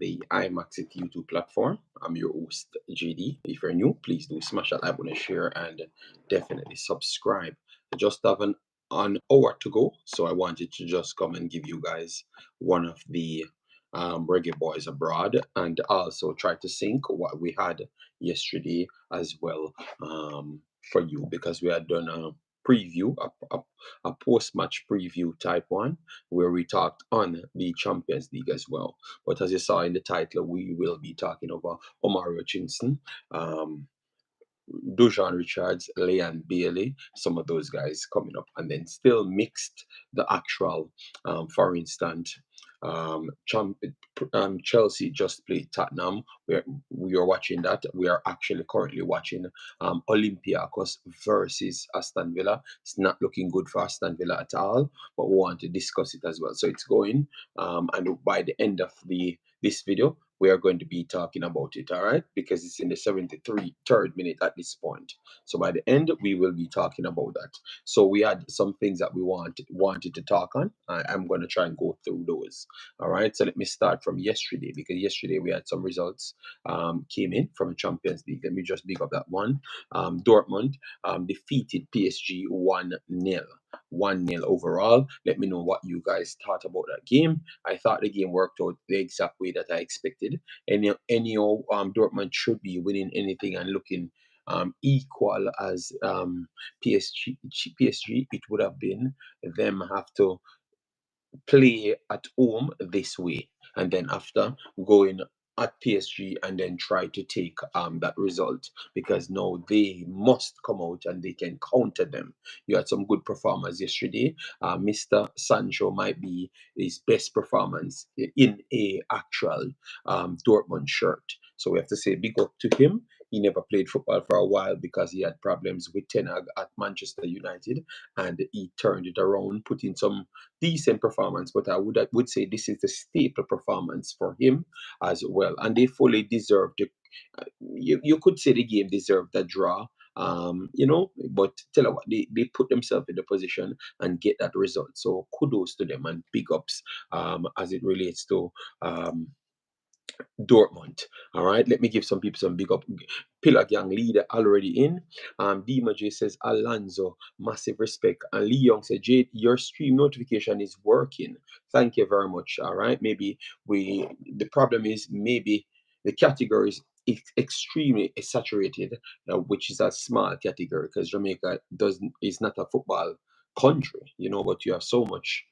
the Imaxit YouTube platform. I'm your host, JD. If you're new, please do smash that like button, share, and definitely subscribe. I just have an hour to go, so I wanted to just come and give you guys one of the reggae boys abroad, and also try to sync what we had yesterday as well, for you, because we had done a preview, a post-match preview type one, where we talked on the Champions League as well. But as you saw in the title, we will be talking about Omari Hutchinson, um, Dujuan Richards, Leon Bailey, some of those guys coming up, and then still mixed the actual, for instance, um, Cham- Chelsea just played Tottenham. We are watching that. We are actually currently watching Olympiacos versus Aston Villa. It's not looking good for Aston Villa at all, but we want to discuss it as well. So it's going, and by the end of this video, we are going to be talking about it, all right? Because it's in the 73rd minute at this point. So by the end, we will be talking about that. So we had some things that we wanted to talk on. I'm going to try and go through those. All right. So let me start from yesterday, because yesterday we had some results came in from the Champions League. Let me just big up that one. Dortmund defeated PSG 1-0. 1-0 overall. Let me know what you guys thought about that game. I thought the game worked out the exact way that I expected. Anyhow, Dortmund should be winning anything and looking equal as PSG. PSG, it would have been them have to play at home this way, and then after going at PSG and then try to take that result, because now they must come out and they can counter them. You had some good performers yesterday. Mr. Sancho might be his best performance in a actual Dortmund shirt. So we have to say big up to him. He never played football for a while because he had problems with Ten Hag at Manchester United, and he turned it around, put in some decent performance. But I would say this is the staple performance for him as well, and they fully deserved to. You could say the game deserved a draw, but tell you what, they put themselves in the position and get that result. So kudos to them and big ups as it relates to Dortmund. All right, let me give some people some big up. Pillar Gang leader already in. Dima J says Alonso, massive respect. And Lee Young said, Jade, your stream notification is working. Thank you very much. All right, maybe the problem is maybe the categories extremely saturated, which is a small category, because Jamaica is not a football country, but you have so much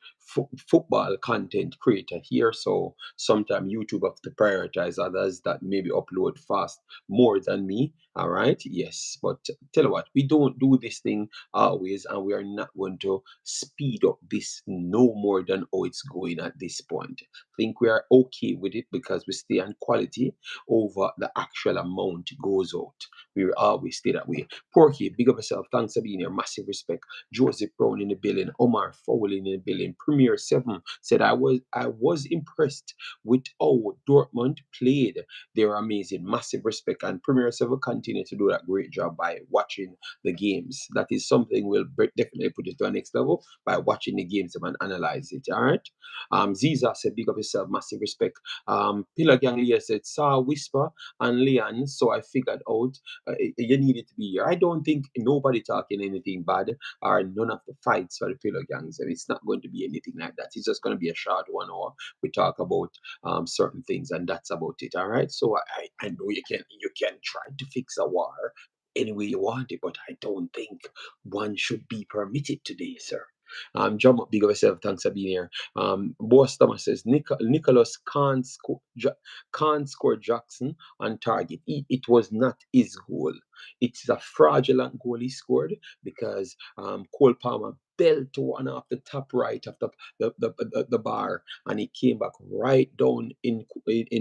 football content creator here. So sometimes YouTube have to prioritize others that maybe upload fast more than me. All right, yes, but tell you what, we don't do this thing always, and we are not going to speed up this no more than how it's going at this point. I think we are okay with it because we stay on quality over the actual amount goes out. We will always stay that way. Porky, big up yourself. Thanks for being here. Massive respect. Joseph Brown in the building. Omar Fowler in the building. Premier 7 said I was impressed with how Dortmund played. They're amazing. Massive respect. And Premier 7 continue to do that great job by watching the games. That is something we'll definitely put it to a next level by watching the games and analyze it. All right. Ziza said big up yourself. Massive respect. Pillar Gang Leah said saw Whisper and Leon, so I figured out you needed to be here. I don't think nobody talking anything bad or none of the fights for the Pillar Gangs, and it's not going to be anything like that. It's just going to be a short 1 hour. We talk about certain things, and that's about it. All right. So I know you can try to fix a war any way you want it, but I don't think one should be permitted today, sir. John, big of yourself. Thanks for being here. Boss Thomas says Nicholas can't score Jackson on target. It was not his goal. It's a fraudulent goal he scored because Cole Palmer belt one off the top right of the bar, and he came back right down in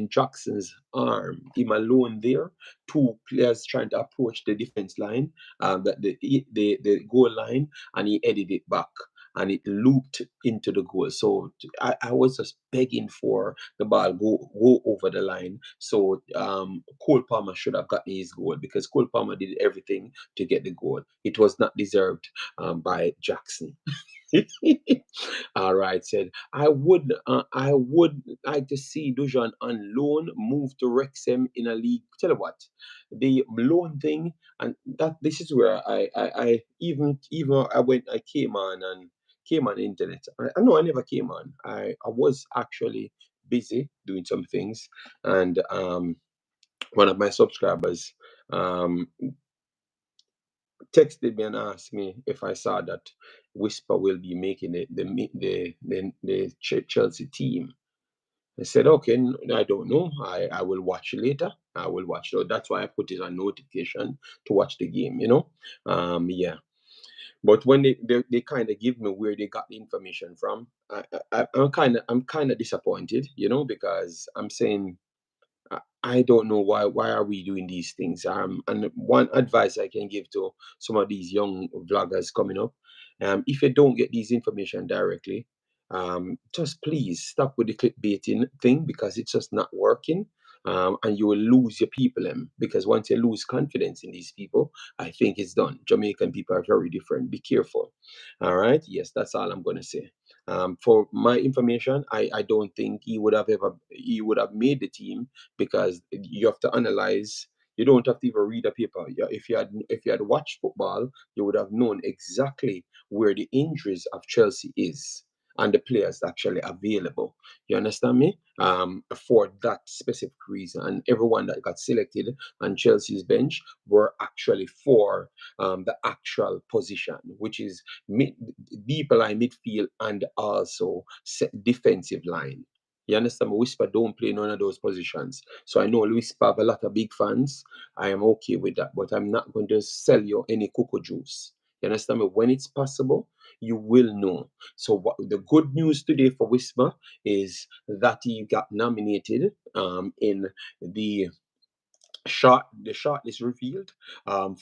Jackson's arm. Him alone there. Two players trying to approach the defense line, the goal line, and he headed it back, and it looped into the goal. So I was just begging for the ball go over the line. So Cole Palmer should have gotten his goal, because Cole Palmer did everything to get the goal. It was not deserved by Jackson. All right, said I would like to see Dujuan on loan, move to Wrexham in a league. Tell you what, the loan thing, and that this is where I even I came on the internet. I know I never came on. I was actually busy doing some things, and one of my subscribers um texted me and asked me if I saw that Whisper will be making the Chelsea team. I said, okay, I don't know. I will watch later. I will watch. So that's why I put it on notification to watch the game, Yeah. But when they kind of give me where they got the information from, I'm kind of disappointed, because I'm saying I don't know why are we doing these things. And one advice I can give to some of these young vloggers coming up, if you don't get these information directly, just please stop with the clickbaiting thing because it's just not working. And you will lose your people because once you lose confidence in these people, I think it's done. Jamaican people are very different. Be careful. All right. Yes, that's all I'm gonna say. For my information, I don't think he would have made the team because you have to analyze. You don't have to even read a paper. If you had watched football, you would have known exactly where the injuries of Chelsea is and the players actually available. You understand me? For that specific reason, and everyone that got selected on Chelsea's bench were actually for the actual position, which is mid, deep line midfield and also defensive line. You understand? Whisper don't play none of those positions. So I know Whisper have a lot of big fans. I am okay with that, but I'm not going to sell you any cocoa juice. You understand me? When it's possible, you will know. So what the good news today for Whisper is that he got nominated in the short is revealed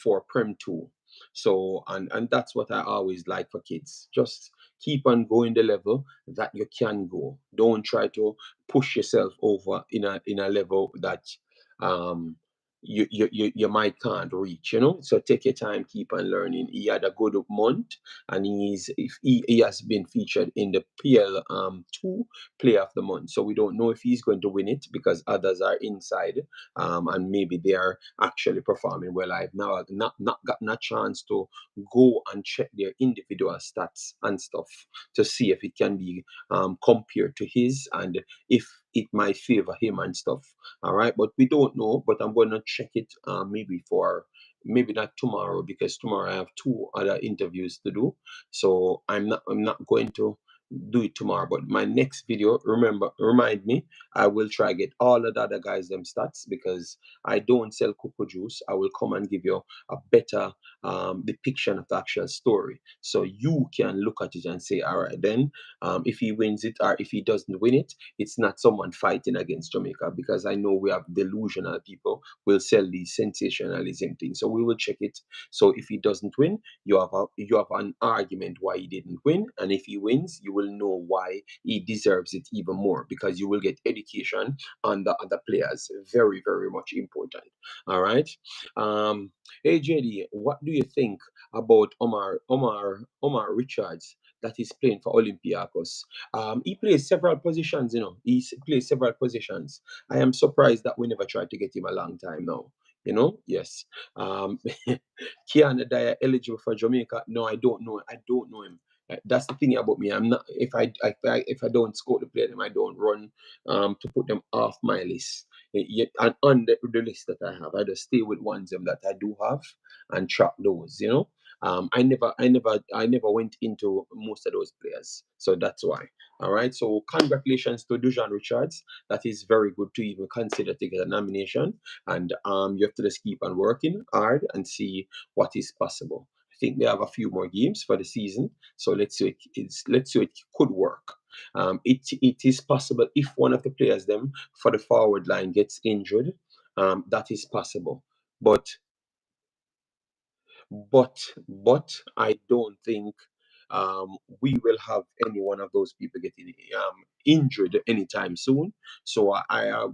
for Prem 2. So and that's what I always like for kids. Just keep on going the level that you can go. Don't try to push yourself over in a level that um you might can't reach. So take your time, keep on learning. He had a good month, and he has been featured in the PL 2 Player of the Month. So we don't know if he's going to win it because others are inside, and maybe they are actually performing well. I've now not gotten a chance to go and check their individual stats and stuff to see if it can be compared to his and if it might favor him and stuff. All right, but we don't know. But I'm going to check it maybe not tomorrow because tomorrow I have two other interviews to do. So I'm not going to do it tomorrow. But my next video, remind me, I will try get all of the other guys them stats because I don't sell cocoa juice. I will come and give you a better depiction of the actual story, so you can look at it and say, all right, then if he wins it or if he doesn't win it, it's not someone fighting against Jamaica because I know we have delusional people will sell these sensationalism things. So we will check it. So if he doesn't win, you have an argument why he didn't win, and if he wins, you will know why he deserves it even more because you will get education on the other players. Very, very much important. All right. Um, hey JD, what do you think about Omar Richards that is playing for Olympiacos? He plays several positions. Plays several positions. I am surprised that we never tried to get him a long time now. Yes. Um, Kiana Dyer eligible for Jamaica? No, I don't know. I don't know him. That's the thing about me. I'm not. If I don't scout the player, them I don't run to put them off my list. And on the list that I have, I just stay with ones that I do have and track those. I never went into most of those players, so that's why. All right. So congratulations to Dujuan Richards. That is very good to even consider to get a nomination, and you have to just keep on working hard and see what is possible. I think they have a few more games for the season, so let's see it could work. It is possible if one of the players them for the forward line gets injured, that is possible. But but I don't think. we will have any one of those people getting injured anytime soon. So I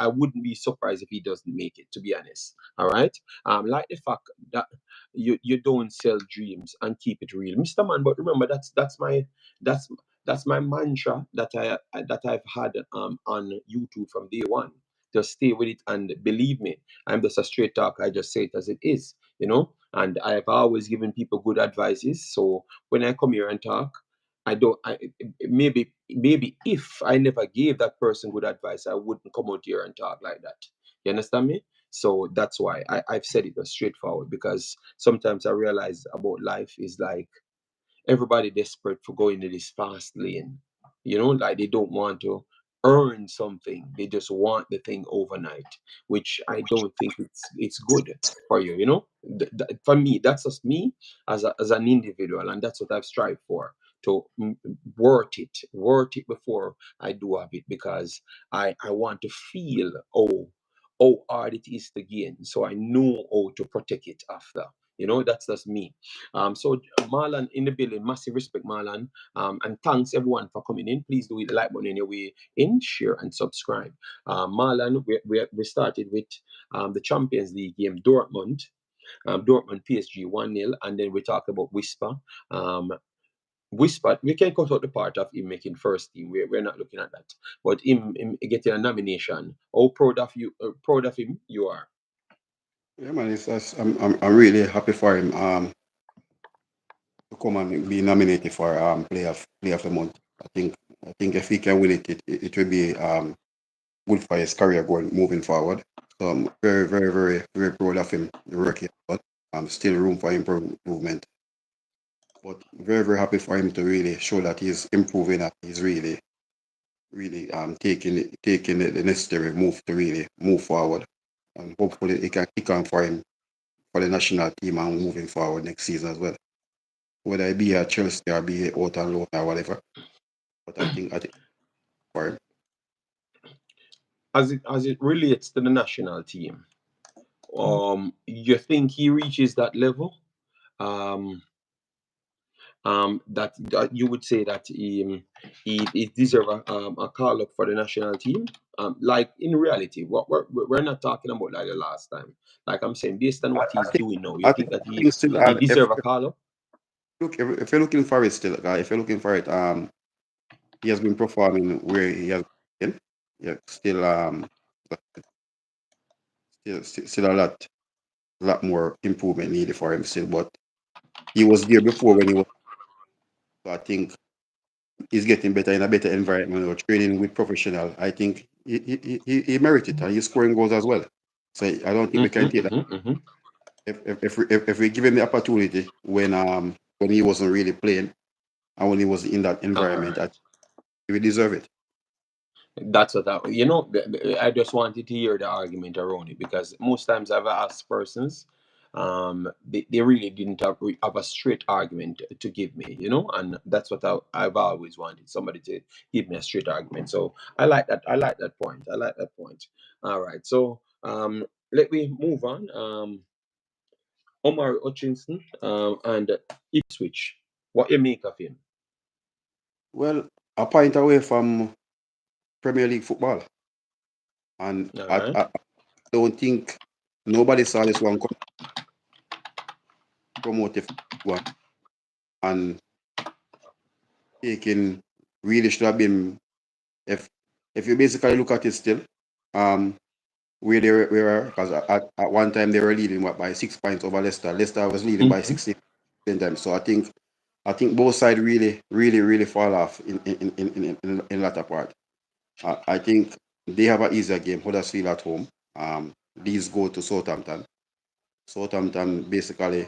wouldn't be surprised if he doesn't make it. To be honest, all right. Like the fact that you don't sell dreams and keep it real, Mr. Man. But remember, that's that's my mantra that I've had on YouTube from day one. Just stay with it and believe me, I'm just a straight talk. I just say it as it is, you know. And I've always given people good advices. So when I come here and talk, I don't. Maybe if I never gave that person good advice, I wouldn't come out here and talk like that. You understand me? So that's why I've said it as straightforward, because sometimes I realize about life is like everybody desperate for going to this fast lane. You know, like they don't want to earn something. They just want the thing overnight, which I don't think it's good for you. You know, for me, that's just me as an individual, and that's what I've strived for. To worth it before I do have it, because I want to feel how hard it is to gain, so I know how to protect it after. You know, that's me. So Marlon in the building, massive respect, Marlon. And thanks everyone for coming in. Please do hit the like button on your way in, share and subscribe. Marlon, we started with the Champions League game, Dortmund PSG 1-0, and then we talked about Whisper. Whisper, we can cut out the part of him making first team. We're not looking at that. But him getting a nomination. How proud of you? Proud of him you are? Yeah, man, I'm really happy for him to come and be nominated for player of the month. I think if he can win it, it will be good for his career going moving forward. So I'm very, very, very, very proud of him, the work he has done. Still room for improvement, but very, very happy for him to really show that he's improving, that he's really, really taking the necessary move to really move forward, and hopefully it can kick on for him for the national team and moving forward next season as well. Whether it be at Chelsea or be out on loan or whatever. But I think for him. As it relates to the national team, you think he reaches that level? Um, that you would say that he deserve a call up for the national team. Like in reality, what we're not talking about like the last time. Like I'm saying, based on I, what I he's think doing now, you I think think that I think still he deserve a call up? if you're looking for it still, if you're looking for it, he has been performing where he has been. Yeah, still a lot more improvement needed for him still. But he was there before when he was. So I think he's getting better in a better environment or training with professional. I think he merited it, and he's scoring goals as well. So I don't think we can take that. Mm-hmm. If we give him the opportunity when he wasn't really playing and when he was in that All environment, I right. think he will deserve it. That's what you know. I just wanted to hear the argument around it, because most times I've asked persons, they really didn't have a straight argument to give me, you know, and that's what I've always wanted, somebody to give me a straight argument. So I like that. I like that point. I like that point. All right. So let me move on. Omari Hutchinson and Ipswich. What you make of him? Well, a point away from Premier League football, and All I, right. I don't think nobody saw this one promoted one and taking really should have been if you basically look at it still, um, where they were because at one time they were leading by 6 points over Leicester. Leicester was leading by Mm-hmm. 16 times. So I think both sides really, really, really fall off in latter part. I think they have an easier game. Huddersfield at home. These go to Southampton. Southampton basically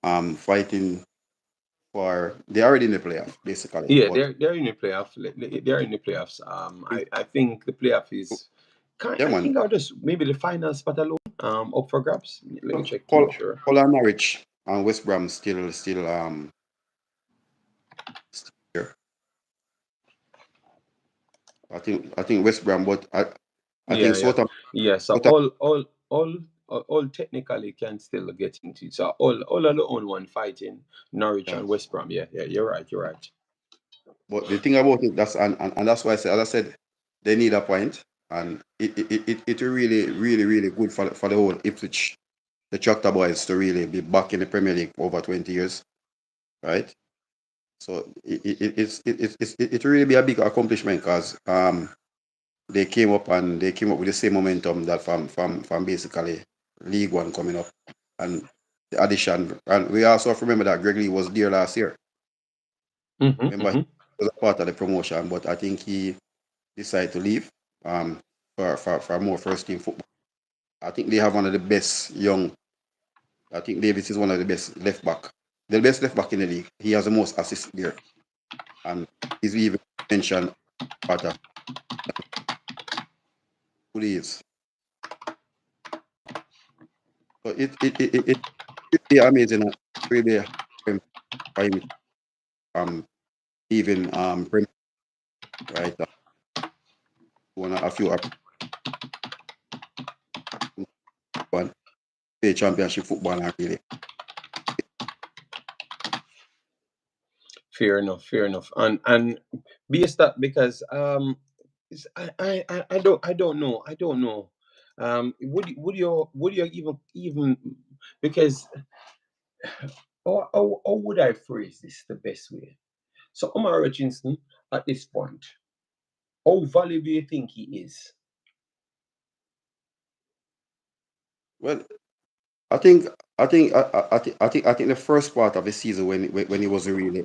fighting for they're already in the playoff basically. Yeah, But they're in the playoff. They're in the playoffs. I think the playoff is kind. yeah, I man. think I'll just maybe the final spot alone. Up for grabs. Let me check to make sure. Hull and Norwich and West Brom still here. I think West Bram, but I think Yeah, yeah, Southampton. yeah. So Southampton all all technically can still get into it. So all are the own one fighting Norwich Yeah. and West Brom. Yeah, you're right. You're right. But the thing about it, and that's why I said, as I said, they need a point, and it really, really, really good for the whole Ipswich, the Tractor Boys, to really be back in the Premier League over 20 years, right? So it really be a big accomplishment, because they came up with the same momentum that from basically League One coming up, and the addition, and we also have to remember that Greg Lee was there last year. Remember, he was a part of the promotion, but I think he decided to leave for more first team football. I think they have one of the best young. I think Davis is one of the best left back, the best left back in the league. He has the most assists there, and he's even mentioned part of who he is. So it really amazing. Really for him even right one a few one play championship football and really. Fair enough. Fair enough. And based that because I don't know. I don't know. Would you even because how would I phrase this the best way? So Omar Richardson at this point, how valuable do you think he is? Well, I think I think the first part of the season when he was really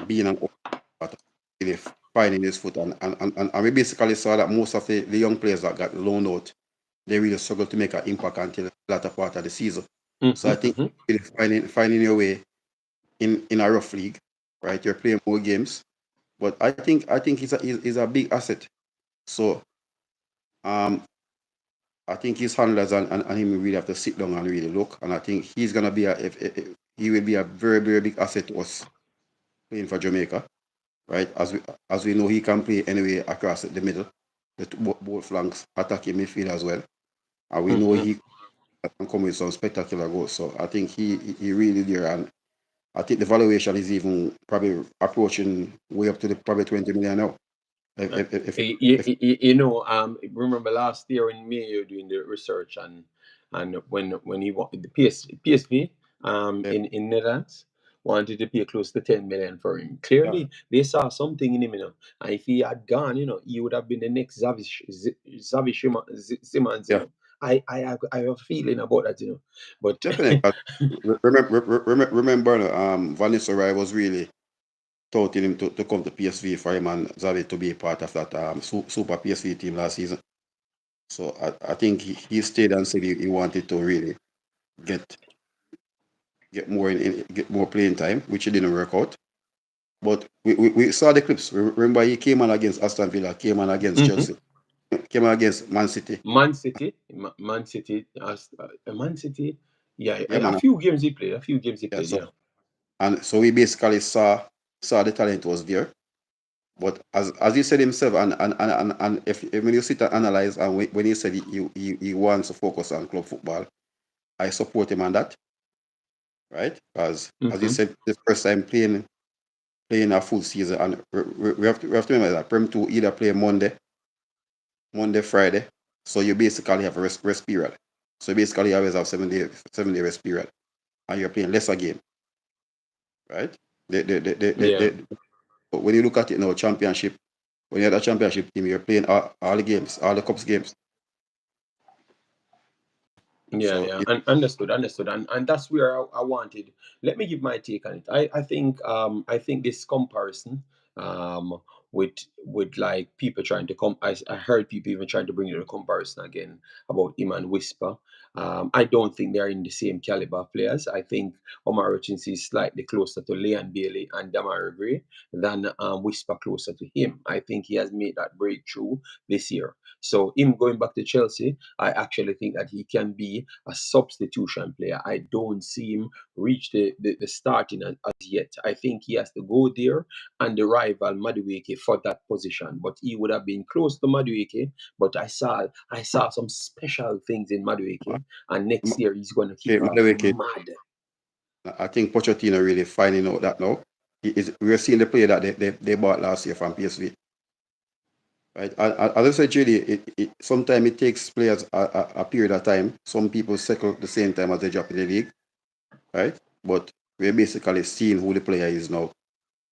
being an part of really finding his foot, and we basically saw that most of the young players that got loaned out, they really struggled to make an impact until the latter part of the season. So I think really finding your way in a rough league, right? You're playing more games, but I think he's a big asset. So um I think his handlers and him really have to sit down and really look. And I think he's gonna be if he will be a very, very big asset to us playing for Jamaica, right? As we know, he can play anyway across the middle, both flanks, attacking midfield as well. And we know he can come with some spectacular goals. So I think he really there, and I think the valuation is even probably approaching way up to the probably 20 million now. You know, remember last year in May you were doing the research and when he wanted the PSV in Netherlands wanted to pay close to 10 million for him. Clearly, they saw something in him, you know. And if he had gone, you know, he would have been the next Simmons, you Yeah, know. I have a feeling about that, you know. But definitely. Remember, Vanessa Rai was really touting him to come to PSV for him and Xavi to be a part of that super PSV team last season. So I think he stayed and said he wanted to really get get more playing time, which it didn't work out. But we saw the clips. Remember, he came on against Aston Villa, came on against Chelsea, came on against Man City. Man City, Man City. Yeah, Yeah, a man. few games he played. A few games he Yeah, played. Yeah. and so we basically saw the talent was there. But as he said himself, and if when you sit and analyze, and when he said he wants to focus on club football, I support him on that, right? Because as you said, the first time playing a full season, and we have to remember that Prem 2 either play Monday, Friday, so you basically have a rest period. So basically, you always have 7 day rest period, and you're playing lesser game, right? Yeah. But when you look at it now, championship, when you're at a championship team, you're playing all the games, all the cups games. Yeah, So yeah, and understood, and that's where I wanted. Let me give my take on it. I think this comparison um with like people trying to come. I heard people even trying to bring in a comparison again about him and Whisper. I don't think they're in the same caliber of players. I think Omar Richards is slightly closer to Leon Bailey and Damari Gray than Whisper closer to him. I think he has made that breakthrough this year. So him going back to Chelsea, I actually think that he can be a substitution player. I don't see him reach the starting as yet. I think he has to go there and the rival Madueke for that position. But he would have been close to Madueke. But I saw some special things in Madueke, and next year he's going to kick Okay, off Madueke, mad. I think Pochettino really finding out that now. We're seeing the player that they bought last year from PSV. Right? As I said, Judy, sometimes it takes players a period of time. Some people settle at the same time as they drop in the league, right? But we're basically seeing who the player is now.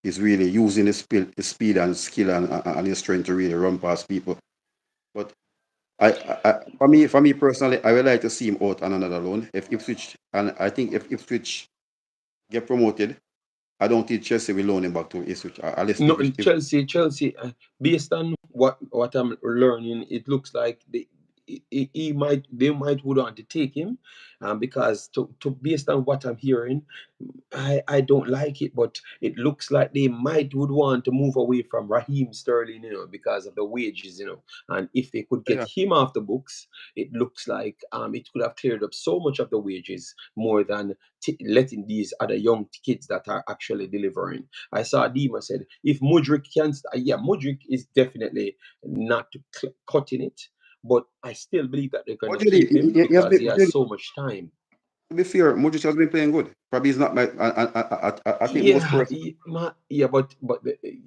He's really using his speed and skill and his strength to really run past people. But for me personally, I would like to see him out on another loan. If Ipswich, and I think if Ipswich get promoted, I don't think Chelsea will loan him back to Ipswich. Unless No, Chelsea. Based on what I'm learning, it looks like they might would want to take him, because to based on what I'm hearing, I don't like it, but it looks like they might would want to move away from Raheem Sterling, because of the wages, and if they could get yeah, him off the books, it looks like it could have cleared up so much of the wages more than letting these other young kids that are actually delivering. I saw Dima said if Mudryk can, Mudryk is definitely not cutting it, but I still believe that they're going but to keep him he has because been, he has so much time. to be fair, Mudryk has been playing good. Probably he's not my. I think most Yeah, person but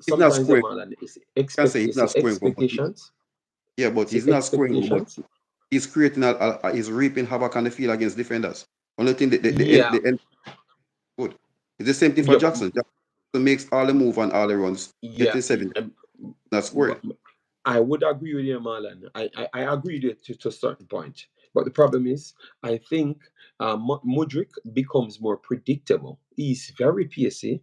he's not sometimes, scoring. man, it's I can say he's not scoring good, but expectations. yeah, but See he's not scoring good. But expectations. he's creating he's reaping havoc on the field against defenders. Only thing Yeah, the end good. It's the same thing for yeah, but Jackson. Jackson makes all the move and all the runs, yeah, getting 70, not but scoring. I would agree with you, Marlon. I agree with you to a certain point. But the problem is, I think Mudryk becomes more predictable. He's very pacey,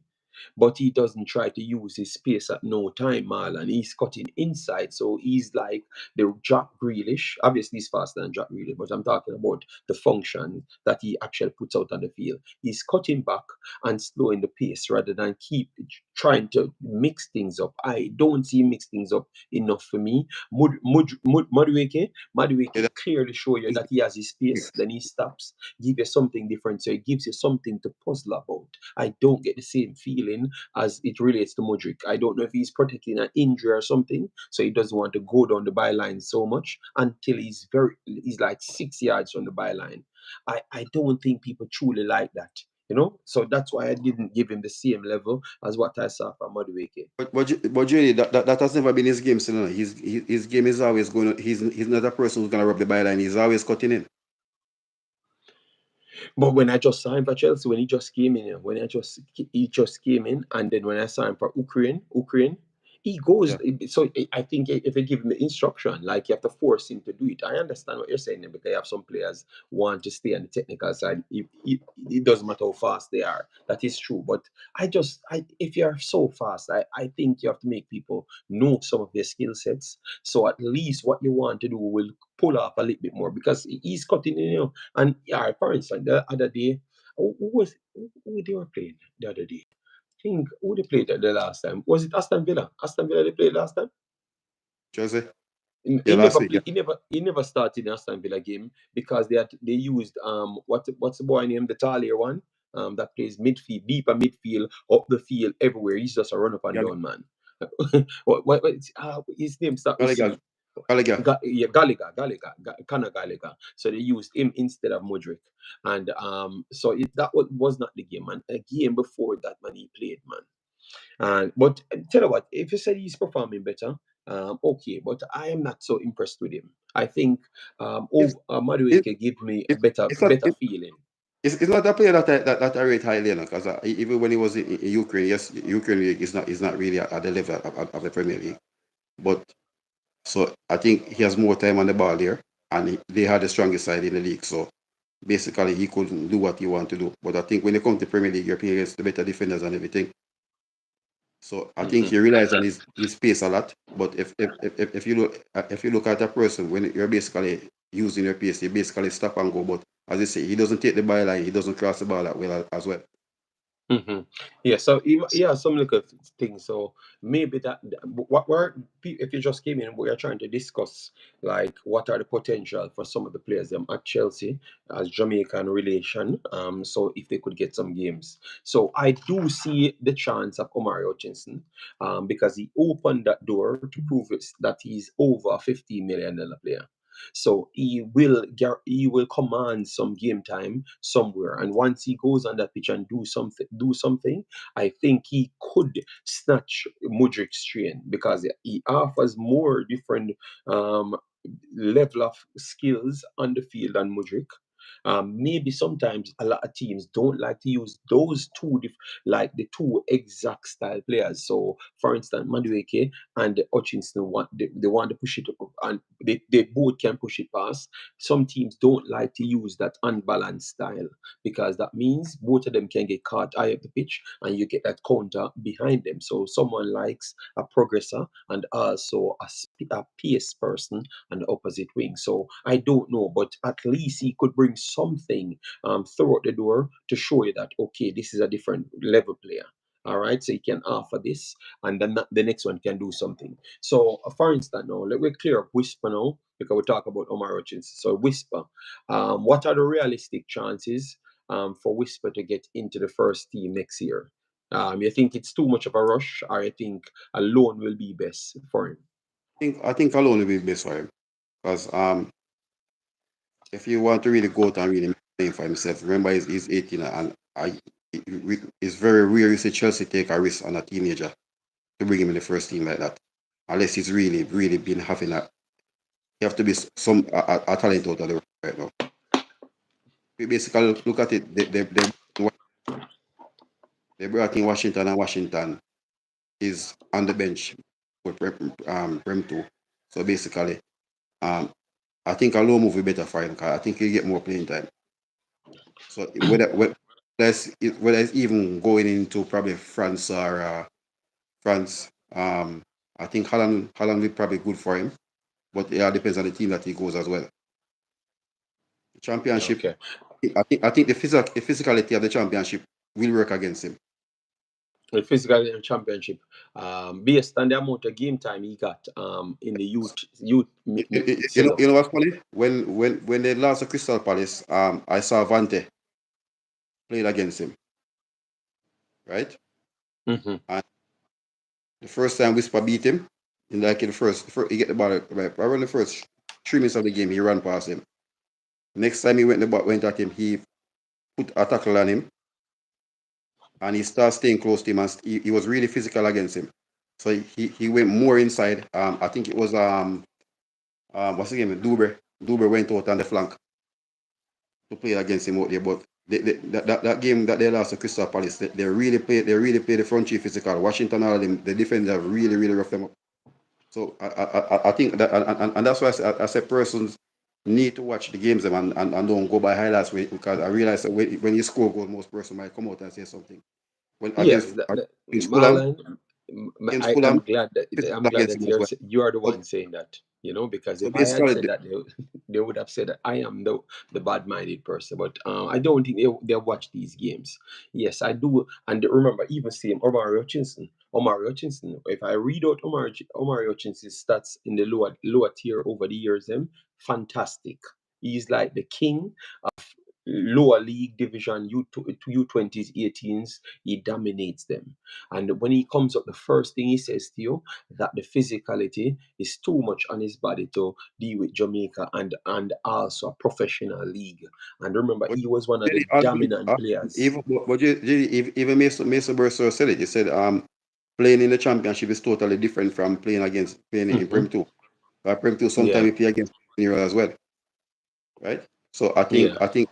but he doesn't try to use his space at no time, Marlon. He's cutting inside, so he's like the Jack Grealish. Obviously, he's faster than Jack Grealish, but I'm talking about the function that he actually puts out on the field. He's cutting back and slowing the pace rather than keep trying to mix things up. I don't see mix things up enough for me. Yeah, Madueke clearly show you that's that he has his space, then he stops, give you something different, so it gives you something to puzzle about. I don't get the same feeling as it relates to Mudryk. I don't know if he's protecting an injury or something, so he doesn't want to go down the byline so much until he's like 6 yards from the byline. I don't think people truly like that. So that's why I didn't give him the same level as what I saw from Madueke. but Jenny, that has never been his game. So no, his game is always going. He's not a person who's gonna rub the byline. He's always cutting in. But when I just saw him for Chelsea, when he just came in, he just came in, and then when I saw him for Ukraine, he goes. Yeah, So I think if you give him the instruction, like you have to force him to do it. I understand what you're saying because you have some players want to stay on the technical side. It doesn't matter how fast they are. That is true. But if you're so fast, I think you have to make people know some of their skill sets. So at least what you want to do will pull off a little bit more because he's cutting in. And yeah, for instance, the other day, who they were playing the other day? I think who they played the last time? Was it Aston Villa? Aston Villa they played last time? Chelsea. He, Yeah, he last never week. Yeah, played. He never started in Aston Villa game because they used what's the boy name, the taller one that plays midfield, deeper midfield, up the field everywhere. He's just a run up and Gal- down man. His name start with Gallagher. C. Gallagher. Yeah, Conor Gallagher. So they used him instead of Mudryk, and so that was not the game, man. A game before that, man, he played, man. And but tell you what, if you said he's performing better, okay, but I am not so impressed with him. I think It's it, Madueke give me a it, better it's not better feeling. it's not a player that I rate highly, because even when he was in Ukraine, yes, Ukraine league is not really at the level of the Premier League. But so I think he has more time on the ball there, and they had the strongest side in the league. So basically, he couldn't do what he wanted to do. But I think when you come to Premier League, you're playing against the better defenders and everything. So I think Mm-mm. he relies on his pace a lot. But if you look at a person when you're basically using your pace, you basically stop and go. But as you say, he doesn't take the byline, he doesn't cross the ball that well as well. Mm-hmm. Yeah, so yeah, some little things. So maybe what we're if you just came in, we are trying to discuss like what are the potential for some of the players them at Chelsea as Jamaican relation. So if they could get some games, so I do see the chance of Omari Hutchinson, because he opened that door to prove that he's over $50 million player. So he will command some game time somewhere, and once he goes on that pitch and do something, I think he could snatch Mudryk's train because he offers more different um, level of skills on the field than Mudryk. Maybe sometimes a lot of teams don't like to use those like the two exact style players. So, for instance, Madueke and Hutchinson they want to push it up, and they both can push it past. Some teams don't like to use that unbalanced style because that means both of them can get caught high up the pitch and you get that counter behind them. So someone likes a progressor and also a pace person on the opposite wing. So I don't know, but at least he could bring something throughout the door to show you that okay, this is a different level player. All right, so he can offer this, and then the next one can do something. So, for instance, now let me clear up Whisper now because we talk about Omar Richards. So, Whisper, what are the realistic chances for Whisper to get into the first team next year? You think it's too much of a rush, or you think a loan will be best for him? I think alone will be best for him because if you want to really go out and really make a name for himself, remember he's 18 and it's very rare you see Chelsea take a risk on a teenager to bring him in the first team like that, unless he's really really been having a. You have to be a talent out of the world right now. We basically look at it. They brought in Washington, and Washington is on the bench with Prem 2. So basically, um, I think a low move will be better for him because I think he'll get more playing time. So whether it's even going into probably France or France, I think Holland will probably good for him, but it all depends on the team that he goes as well. Championship, Okay. I think the physicality of the championship will work against him. The physical championship, based on the amount of game time he got in the youth setup. You know what's funny? When they lost to Crystal Palace, I saw Vante played against him, right? Mm-hmm. And the first time Whisper beat him, in the first he get the ball right around the first 3 minutes of the game, he ran past him. Next time he went at him, he put a tackle on him, and he started staying close to him, and he was really physical against him. So he went more inside. I think it was what's the name? Duber went out on the flank to play against him out there. But that game that they lost to Crystal Palace, they really played the front three physical. Washington, all of them, the defender really really roughed them up. So I think that and that's why I said persons need to watch the games and don't go by highlights because I realize that when you score goal, most person might come out and say something. When Yes, against Fulham, Marlon, against I, Fulham, I'm glad against that him as well. you are the So, one saying that. Because so if I had said basically, that, they would have said that I am the bad-minded person. But I don't think they watch these games. Yes, I do. And remember, even same Omari Hutchinson. Omari Hutchinson. If I read out Omari Hutchinson's stats in the lower tier over the years, fantastic. He's like the king lower league division U20s, 18s. He dominates them. And when he comes up, the first thing he says to you that the physicality is too much on his body to deal with Jamaica and also a professional league. And remember, but he was one of the Jenny, dominant players. even Mason Burso said it. He said playing in the championship is totally different from playing in Hmm. Prem 2. Prem 2 sometimes Yeah, you play against Nero as well, right? So yeah. I think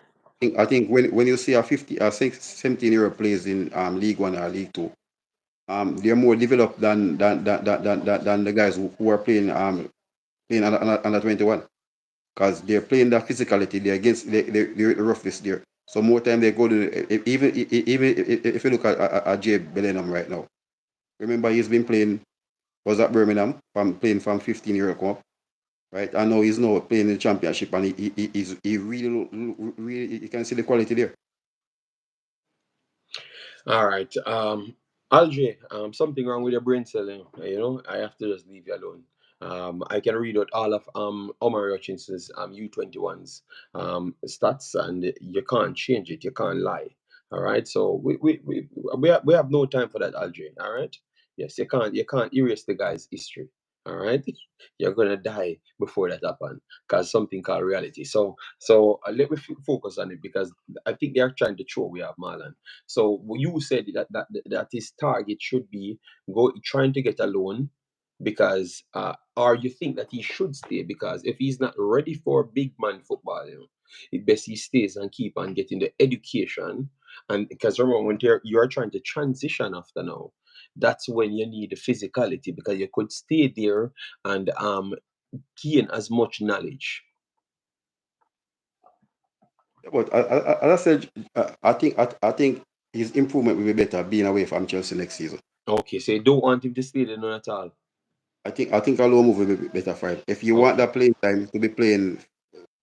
when you see a 17-year plays in League One or League Two, they're more developed than the guys who are playing under 21 because they're playing that physicality. They're against the roughness there. So more time they go to even if you look at Jay Bellingham right now. Remember he's been playing was at Birmingham from 15-year come up, right? I know he's now playing in the championship and he really you can see the quality there. All right. Algie, something wrong with your brain cell. You know, I have to just leave you alone. I can read out all of Omar Hutchinson's U21's stats, and you can't change it. You can't lie. All right. So we have no time for that, Algie. All right. Yes, you can't erase the guy's history. All right. You're gonna die before that happens, cause something called reality. So let me focus on it, because I think they are trying to throw away at Marlon. So you said that his target should be go trying to get a loan, because or you think that he should stay, because if he's not ready for big man football, it best he stays and keep on getting the education. And because remember, when you're trying to transition after now, that's when you need the physicality, because you could stay there and gain as much knowledge. But as I said, I think his improvement will be better being away from Chelsea next season. Okay, so you don't want him to stay there none at all. I think a low move will be better for him. If you want Okay. that playing time to be playing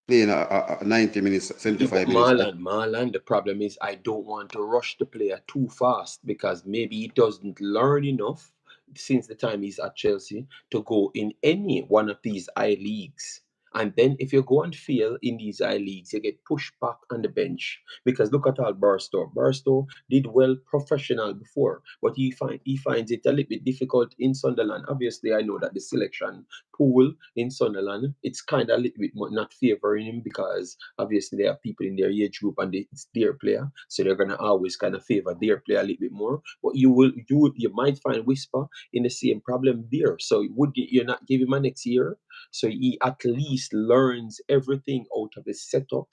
90 minutes, Yeah, but 75 minutes. Marlon, the problem is I don't want to rush the player too fast, because maybe he doesn't learn enough since the time he's at Chelsea to go in any one of these I leagues. And then if you go and fail in these I leagues, you get pushed back on the bench. Because look at all Barstow. Barstow did well professional before, but he finds it a little bit difficult in Sunderland. Obviously, I know that the selection pool in Sunderland, it's kind of a little bit not favoring him, because obviously they have people in their age group and it's their player, so they're gonna always kind of favor their player a little bit more. But you might find Whisper in the same problem there. So would you not give him a next year, so he at least learns everything out of the setup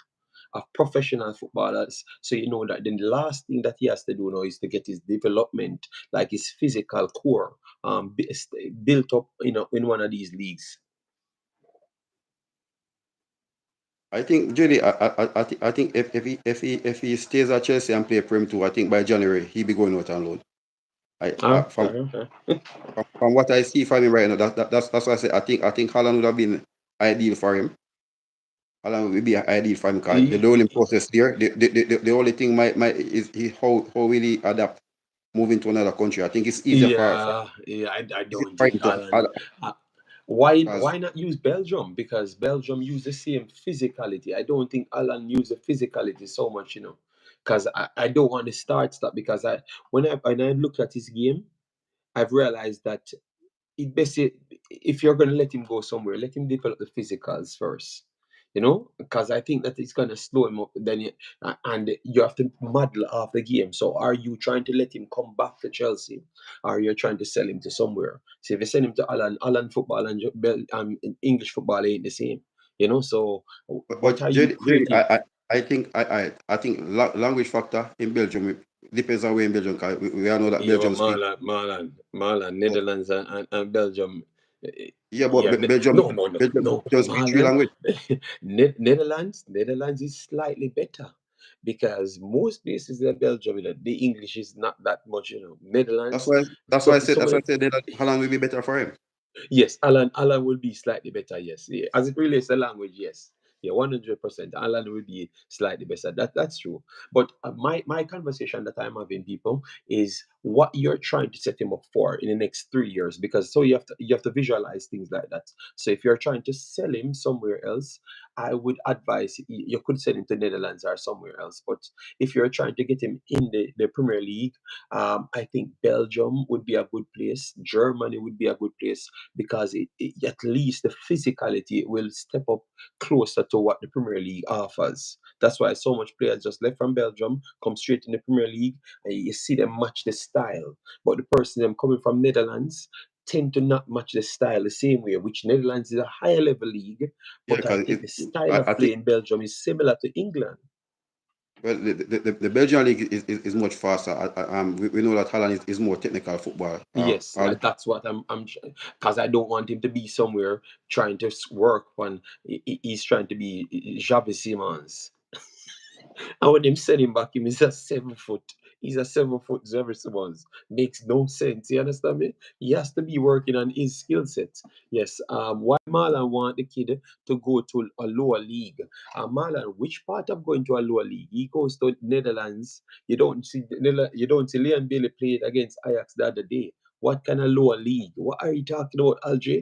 of professional footballers? So you know that then the last thing that he has to do now is to get his development, like his physical core, built up, in one of these leagues. I think Judy, I think if he stays at Chelsea and play Prem 2, I think by January he'll be going out on loan. I Ah, from from what I see from him right now, that's why I say I think Haaland would have been ideal for him. Haaland would be ideal for him because the learning process there. The only thing might is how will he adapt moving to another country. I think it's easier for yeah. I easier don't for think him to Alan. adapt Uh, why because not use Belgium? Because Belgium use the same physicality. I don't think Alan use the physicality so much, Because I don't want to start that, because when I look at his game, I've realized that it basically, if you're going to let him go somewhere, let him develop the physicals first. Because I think that it's going to slow him up. And you have to model off the game. So, are you trying to let him come back to Chelsea, or are you trying to sell him to somewhere? So, if you send him to Alan football and English football ain't the same. So what are but you Jerry, creating? I think language factor in Belgium depends on where in Belgium because we all know that Yeah, but Belgium speak. Netherlands and Belgium. Yeah, but Yeah, Belgium no, no, no, no, Belgium speak three Marlon. language. Netherlands is slightly better, because most places in Belgium, the English is not that much. That's Netherlands. why that's why I So said some of that's why them. I said that Haaland will be better for him. Yes, Alan will be slightly better. Yes, yeah. As it relates to language, yes, yeah, 100%. Alan will be slightly better. That's true. But my conversation that I'm having, people, is what you're trying to set him up for in the next 3 years. Because so you have to visualize things like that. So if you're trying to sell him somewhere else, I would advise you could sell him to Netherlands or somewhere else. But if you're trying to get him in the Premier League, I think Belgium would be a good place. Germany would be a good place, because at least the physicality will step up closer to what the Premier League offers. That's why so much players just left from Belgium, come straight in the Premier League, and you see them match the style. But the person them coming from Netherlands tend to not match the style the same way, which Netherlands is a higher level league, Yeah, but I because think the style I of play think in Belgium is similar to England. well the Belgian league is much faster. We know that Haaland is more technical football. Yes, that's what I'm, because I don't want him to be somewhere trying to work when he's trying to be Javi Simons. And when him send him back, him is a 7 foot. He's a 7 foot Zeus. Makes no sense. You understand me? He has to be working on his skill set. Yes. Why Marlon want the kid to go to a lower league? Marlon, which part of going to a lower league? He goes to Netherlands. You don't see Leon Bailey played against Ajax the other day. What kind of lower league? What are you talking about, Alger?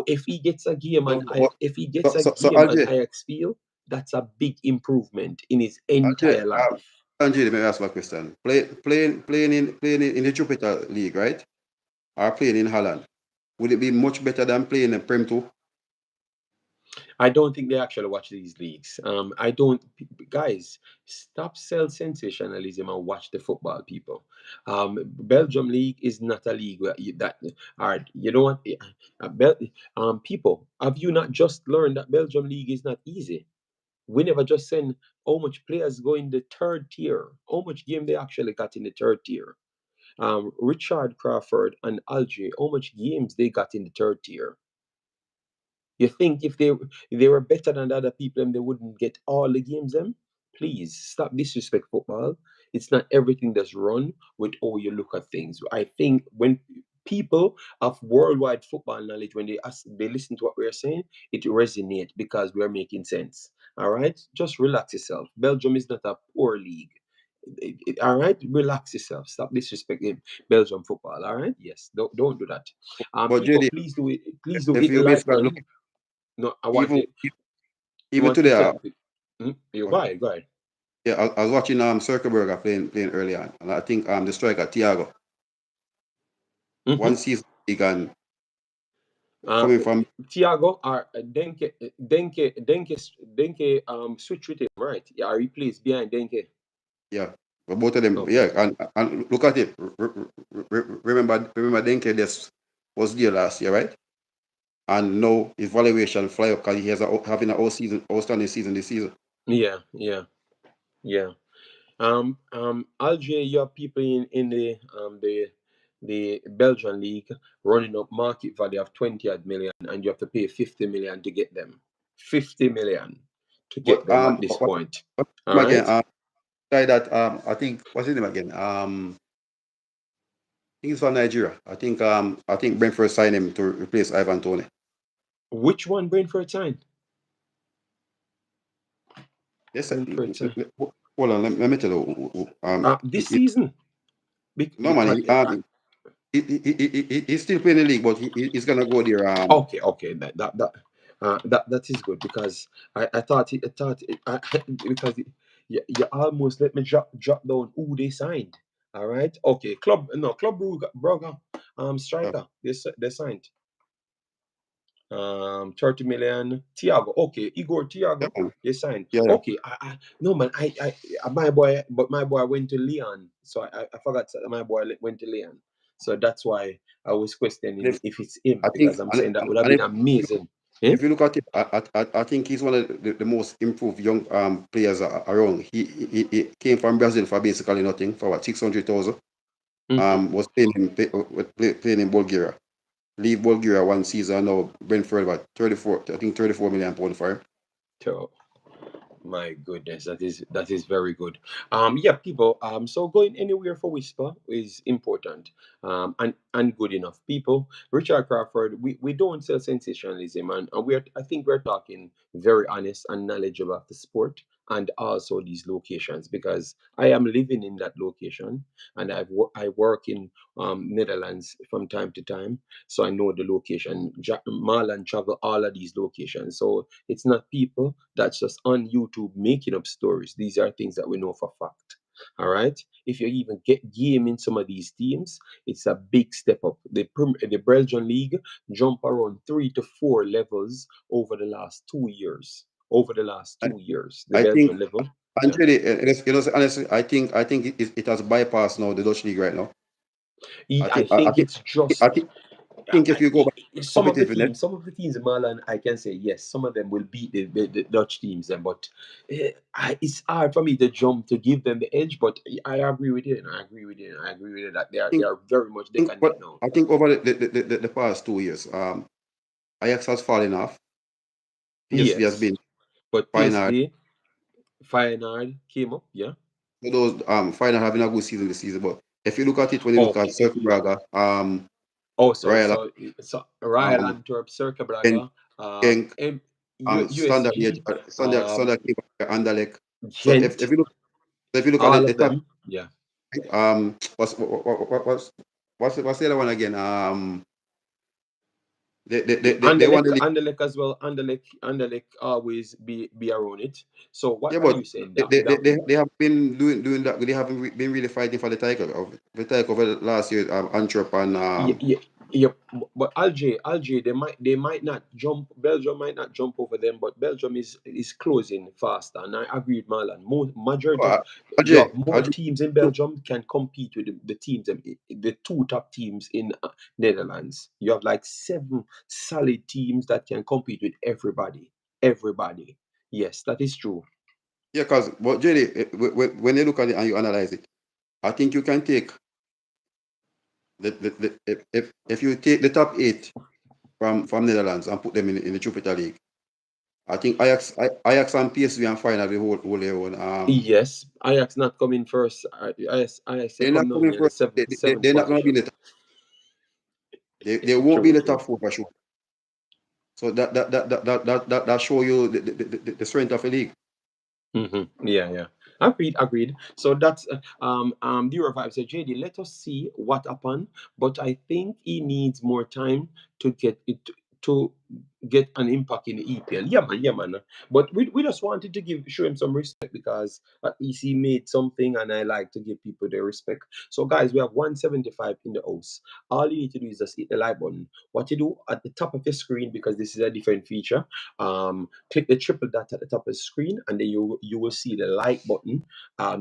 If he gets a game So, and what- if he gets a so game at Algie, Ajax field, that's a big improvement in his Algie, entire life. Algie, let me ask you a question. Playing in the Jupiter League, right? Or playing in Holland, would it be much better than playing in Prem 2? I don't think they actually watch these leagues. I don't, guys, stop sell sensationalism and watch the football, people. Belgium league is not a league that. All right, you know what? People, have you not just learned that Belgium league is not easy? We never just send how much players go in the third tier, how much game they actually got in the third tier. Richard Crawford and Algie, how much games they got in the third tier. You think if they were better than the other people, they wouldn't get all the games? Them, please stop disrespect football. It's not everything that's run with how you look at things. I think when people of worldwide football knowledge, when they listen to what we're saying, it resonates because we're making sense. All right, just relax yourself. Belgium is not a poor league. All right, relax yourself. Stop disrespecting Belgium football. All right, yes, don't do that. But People, JD, please do it. Please do if hit the you like basically look, button. No, I want even you. You even want you to today, tell me. You go ahead. Go ahead. yeah, I was watching Cirkelberger playing earlier, and I think the striker Thiago, Mm-hmm. one season he can Uh, coming from, Thiago or Denke switch with him, right? Yeah, are you placed behind Denke? yeah, but both of them, Okay. yeah, and look at it. Remember Denke this was there last year, right? And now his valuation fly up because he has having an outstanding season this season. Yeah, yeah, yeah. Alger, you have people in the Belgian league running up market value of 20 odd million, and you have to pay 50 million to get them. 50 million to get But them at this point. what All again? right. Guy that I think what's his name again? I think he's from Nigeria. I think Brentford signed him to replace Ivan Toney. Which one Brentford signed? Yes, Brentford signed. hold on. Let me tell you. This season. No man. He's still playing the league, but he's gonna go there. Okay, okay, that is good because because you almost let me drop down who they signed. All right, okay, Club Brugge, Uh, striker they signed 30 million. Thiago, okay, Igor yeah, Thiago, man. they signed. Yeah. Okay, no man, my boy went to Leon, so I forgot that my boy went to Leon, so that's why I was And questioning if if it's him I think, because I'm saying that would have and been amazing. Eh? if you look at it, I think he's one of the most improved young players around. He came from Brazil for basically nothing for what 600,000. Mm-hmm. Was playing in Bulgaria. Leave Bulgaria one season now. Brentford about 34. I think 34 million pound for him. So, my goodness, that is very good. Yeah, people. So going anywhere for Whisper is important. And good enough. People, Richard Crawford, we don't sell sensationalism, and I think we're talking very honest and knowledgeable of the sport and also these locations because I am living in that location and I work in Netherlands from time to time, so I know the location. Marlon travel all of these locations, so it's not people that's just on YouTube making up stories. These are things that we know for fact. All right. If you even get game in some of these teams, it's a big step up. The Belgian league jump around 3 to 4 levels over the last 2 years. Over the last I, 2 years, the I think, Belgian level. and Yeah. really, honestly, I think it has bypassed now the Dutch league right now. I I think think, it's I just think, if you go by competitiveness, some of the teams in Marlon, I can say yes, some of them will beat the Dutch teams, but it's hard for me to jump to give them the edge. But I agree with you, and I agree with you, and I agree with you that they think, are very much they think connect what now. I think over the past 2 years, Ajax has fallen off. PSV has Yes, been but final. PSV Feyenoord came up, yeah. those final having a good season this season. But if you look at it, when you look at Okay. Circle Braga, Oh, Royal, so Royal um, Antwerp, Circle Genk, Braga, Genk, Standard, USG, Standard, Anderlecht. So Gent, if you look at all the of top, them. Yeah. what's the other one again? Yeah, they want the league. Anderlecht as well. Anderlecht always be around it. So what Yeah, are but you saying? That they have been doing that. They haven't been really fighting for the title over the last year. Antwerp and yeah, yeah, yeah. But Alger, they might not jump. Belgium might not jump over them, but Belgium is closing faster. And I agree with Marlon. Majority of you have more Alger, teams in Belgium can compete with the teams, the two top teams in Netherlands. You have like seven solid teams that can compete with everybody. Everybody. Yes, that is true. yeah, because but JD, when you look at it and you analyze it, I think you can take if you take the top eight from Netherlands and put them in the Jupiter League. I think Ajax and PSV and final the whole year one. Yes, Ajax not coming first. Ajax they They're not come down coming in the first. seventh They're not going to be in position. the top. They won't be in True, the true. top four for sure. So that show you the strength of the league. Yeah, yeah. Agreed, agreed. So that's the revive said, JD, let us see what happened, but I think he needs more time to get it to get an impact in the EPL. Yeah, man, yeah, man. But we just wanted to show him some respect because at least he made something, and I like to give people their respect. So guys, we have 175 in the house. All you need to do is just hit the like button. What you do at the top of your screen, because this is a different feature, click the triple dot at the top of the screen, and then you will see the like button,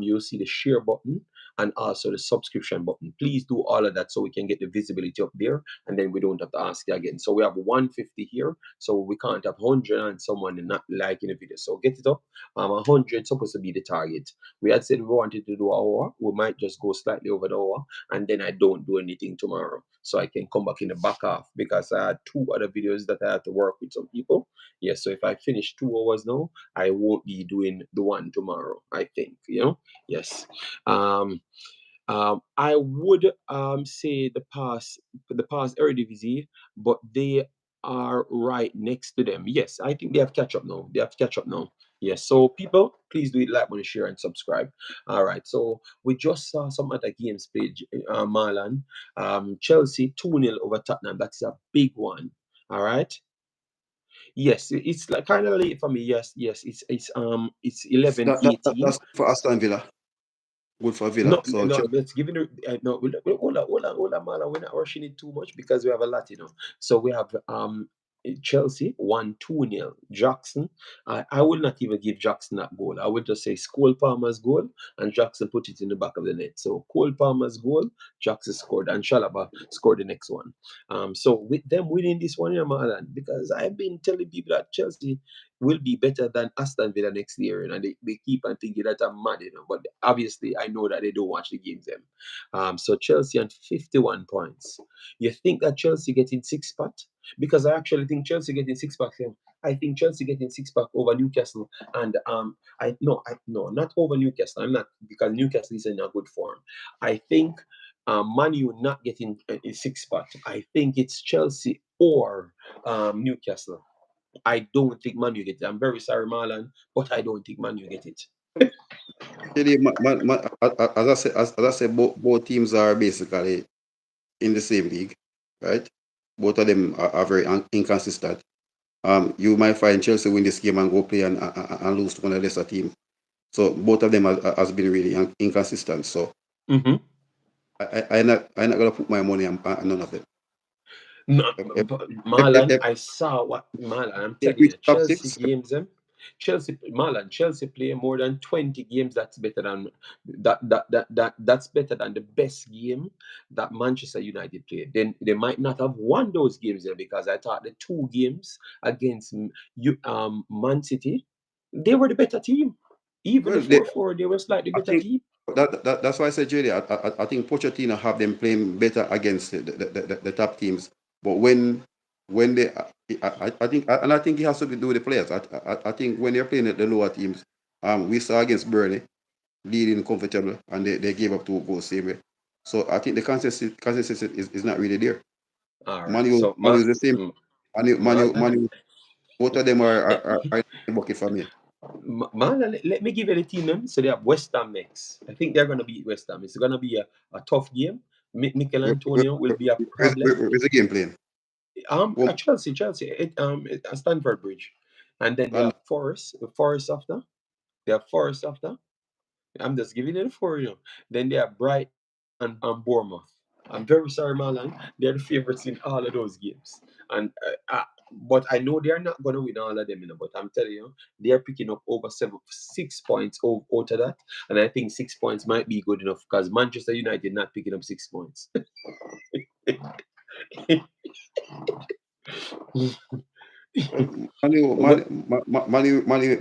you will see the share button, and also the subscription button. Please do all of that so we can get the visibility up there, and then we don't have to ask you again. So we have 150 here, so we can't have 100 and someone not liking the video. So get it up. 100 supposed to be the target. We had said we wanted to do an hour. We might just go slightly over the hour, and then I don't do anything tomorrow, so I can come back in the back half because I had two other videos that I had to work with some people. Yes, so if I finish 2 hours now, I won't be doing the one tomorrow, I think, Yes. Um, I would say the past Eredivisie, but they are right next to them. Yes, I think they have catch up now. They have catch up now. Yes, so people, please do it, like, share, and subscribe. All right, so we just saw some other games page, Marlon. Chelsea 2-0 over Tottenham. That's a big one. All right. Yes, it's like kind of late for me. Yes, yes, it's eleven eighteen. That's for Aston Villa. Good for Villa. No, So no, let's give it. No, hold on, Marlon. We're not rushing it too much because we have a lot, So we have Chelsea won 2-0. Jackson, I will not even give Jackson that goal. I would just say Cole Palmer's goal, and Jackson put it in the back of the net. So Cole Palmer's goal, Jackson scored, and Shalaba scored the next one. So with them winning this one, Marlon, because I've been telling people that Chelsea will be better than Aston Villa next year, and they keep on thinking that I'm mad, But obviously, I know that they don't watch the games. Them, so Chelsea on 51 points. You think that Chelsea getting six pack? Because I actually think Chelsea getting six pack. I think Chelsea getting six pack over Newcastle, and I not over Newcastle. I'm not, because Newcastle is in a good form. I think Man U not getting a six pack. I think it's Chelsea or Newcastle. I don't think Man U get it. I'm very sorry, Marlon, but I don't think Man U get it. actually, as I said, both teams are basically in the same league, right? Both of them are very inconsistent. You might find Chelsea win this game and go play and lose to one of the lesser team. So both of them has been really inconsistent. So Mm-hmm. I'm not gonna put my money on none of them. No, If, Marlon, if I saw what Marlon. I'm they telling reach you, top Chelsea six, games them. Chelsea play more than 20 games. That's better than that's better than the best game that Manchester United played. Then they might not have won those games there, because I thought the two games against Man City, they were the better team. Even the well, 4-4, they were slightly I better think team. that's why I said, JD, I think Pochettino have them playing better against the top teams. But when they, I think, and I think he has to do with the players. I think when they're playing the lower teams, we saw against Burnley. leading comfortable, and they gave up 2 goals same way. So I think the consistency is not really there. All right. Manu So Manu is the same. Marlon, Manu, both of them are in the bucket for me. Marlon, let me give you the team them. So they have West Ham next. I think they're gonna beat West Ham. It's gonna be a tough game. Mikel Antonio will be a problem. Where's the game playing? Home Chelsea, at Stamford Bridge, and then they and have Forest after. They have Forest after. I'm just giving it a four, Then they have Brighton and Bournemouth. I'm very sorry, Marlon. They're the favorites in all of those games, and but I know they're not gonna win all of them, But I'm telling you, they're picking up over 6 points out of that, and I think 6 points might be good enough because Manchester United not picking up 6 points.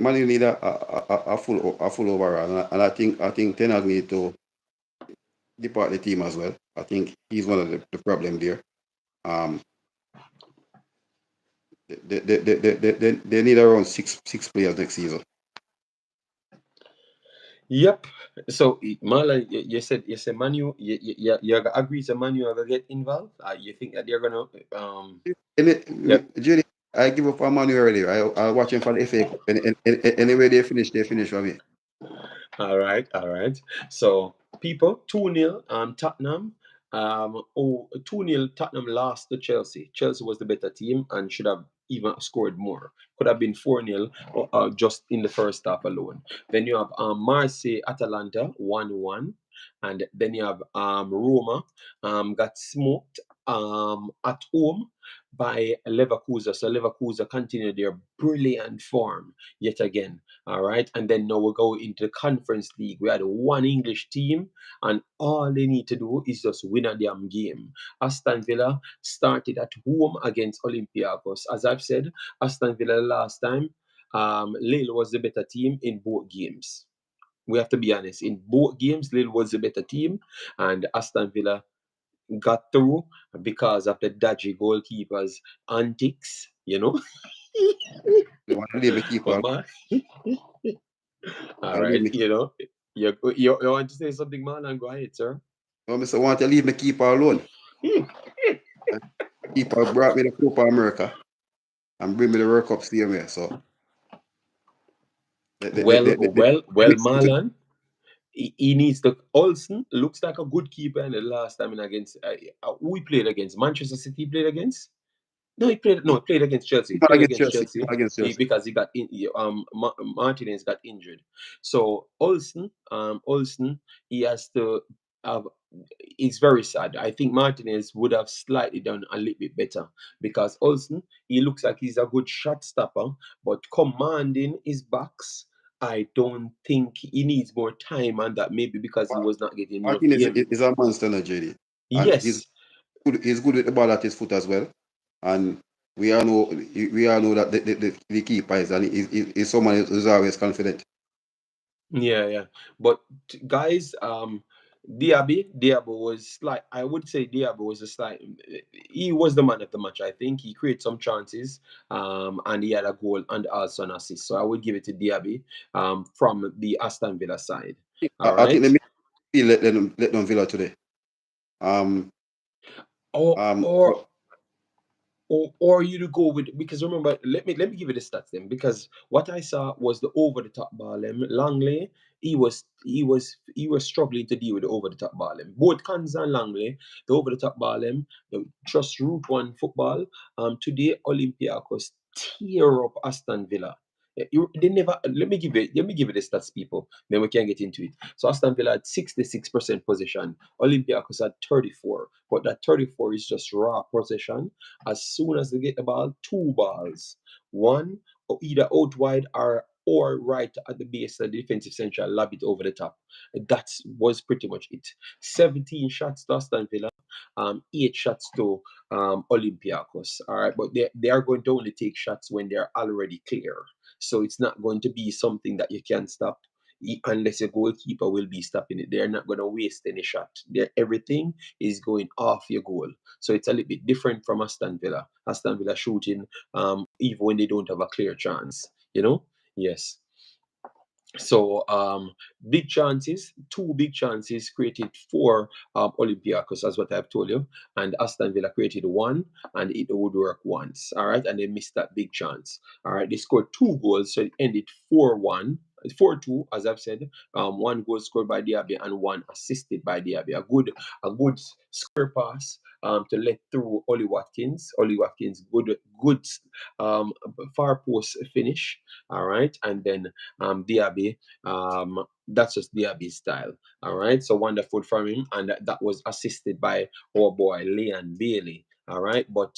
Manu need a full overall, and I think Ten Hag need to depart the team as well. I think he's one of the problem there. They need around six players next season. Yep. So Marlon, you said Manu, you agree to Manu are gonna get involved? You think that they're gonna Judy, I give up on Manu earlier. I watch him for the FA Cup. Anyway they finish for me. All right. So people, 2-0 Tottenham. 2-0 Tottenham lost to Chelsea. Chelsea was the better team and should have even scored more. Could have been 4-0 just in the first half alone. Then you have Marseille Atalanta 1-1. And then you have Roma got smoked at home by Leverkusen. So Leverkusen continued their brilliant form yet again. All right. And then now we go into the Conference League. We had one English team, and all they need to do is just win a damn game. Aston Villa started at home against Olympiacos. As I've said, Aston Villa last time, Lille was the better team in both games. We have to be honest. In both games, Lille was the better team, and Aston Villa got through because of the dodgy goalkeeper's antics, You want to leave the keeper. All right, you want to say something, man, and go ahead, sir. No, Mr. Want to leave my keeper alone. Keeper brought me the Copa America and bring me the World Cup same way. So Marlon, he needs to. Olsen looks like a good keeper, and the last time in against who he played against, Manchester City played against. No, he played against Chelsea. He played against Chelsea. Because he got Martinez got injured. So Olsen, he has to have. It's very sad. I think Martinez would have slightly done a little bit better because Olsen, he looks like he's a good shot stopper, but commanding his backs, I don't think he needs more time on that. Maybe because he was not getting enough Martinez game. is a monster, JD. And Yes. He's good with the ball at his foot as well. And we all know that the keeper is, and he's someone who's always confident. Yeah. But guys, Diaby was like, I would say Diaby was a slight. He was the man of the match. I think he created some chances, and he had a goal and also an assist. So I would give it to Diaby, from the Aston Villa side. All right. I think they let them Villa today. Or you to go with, because remember, let me give you the stats then, because what I saw was the over the top ball. Langley, he was struggling to deal with the over the top ball. Both Kanza and Langley, the over the top ball. Just Route One football. Today Olympiacos tear up Aston Villa. They never. Let me give you the stats, people. Then we can get into it. So Aston Villa had 66% possession. Olympiacos had 34, but that 34 is just raw possession. As soon as they get the ball, 2 balls, one either out wide or right at the base of the defensive central, lob it over the top. That was pretty much it. 17 shots to Aston Villa, 8 shots to Olympiacos. All right, but they are going to only take shots when they're already clear. So it's not going to be something that you can stop unless your goalkeeper will be stopping it. They're not going to waste any shot. Everything is going off your goal. So it's a little bit different from Aston Villa. Aston Villa shooting even when they don't have a clear chance. Yes. So big chances, two big chances created for Olympiacos, as what I've told you, and Aston Villa created one, and it would work once. All right, and they missed that big chance. All right, they scored two goals, so it ended 4-1. 4-2, as I've said. One goal scored by Diaby and one assisted by Diaby. A good square pass to let through Ollie Watkins. Ollie Watkins, good um, far post finish. All right, and then Diaby. That's just Diaby's style. All right, so wonderful from him, and that was assisted by our boy Leon Bailey. All right, but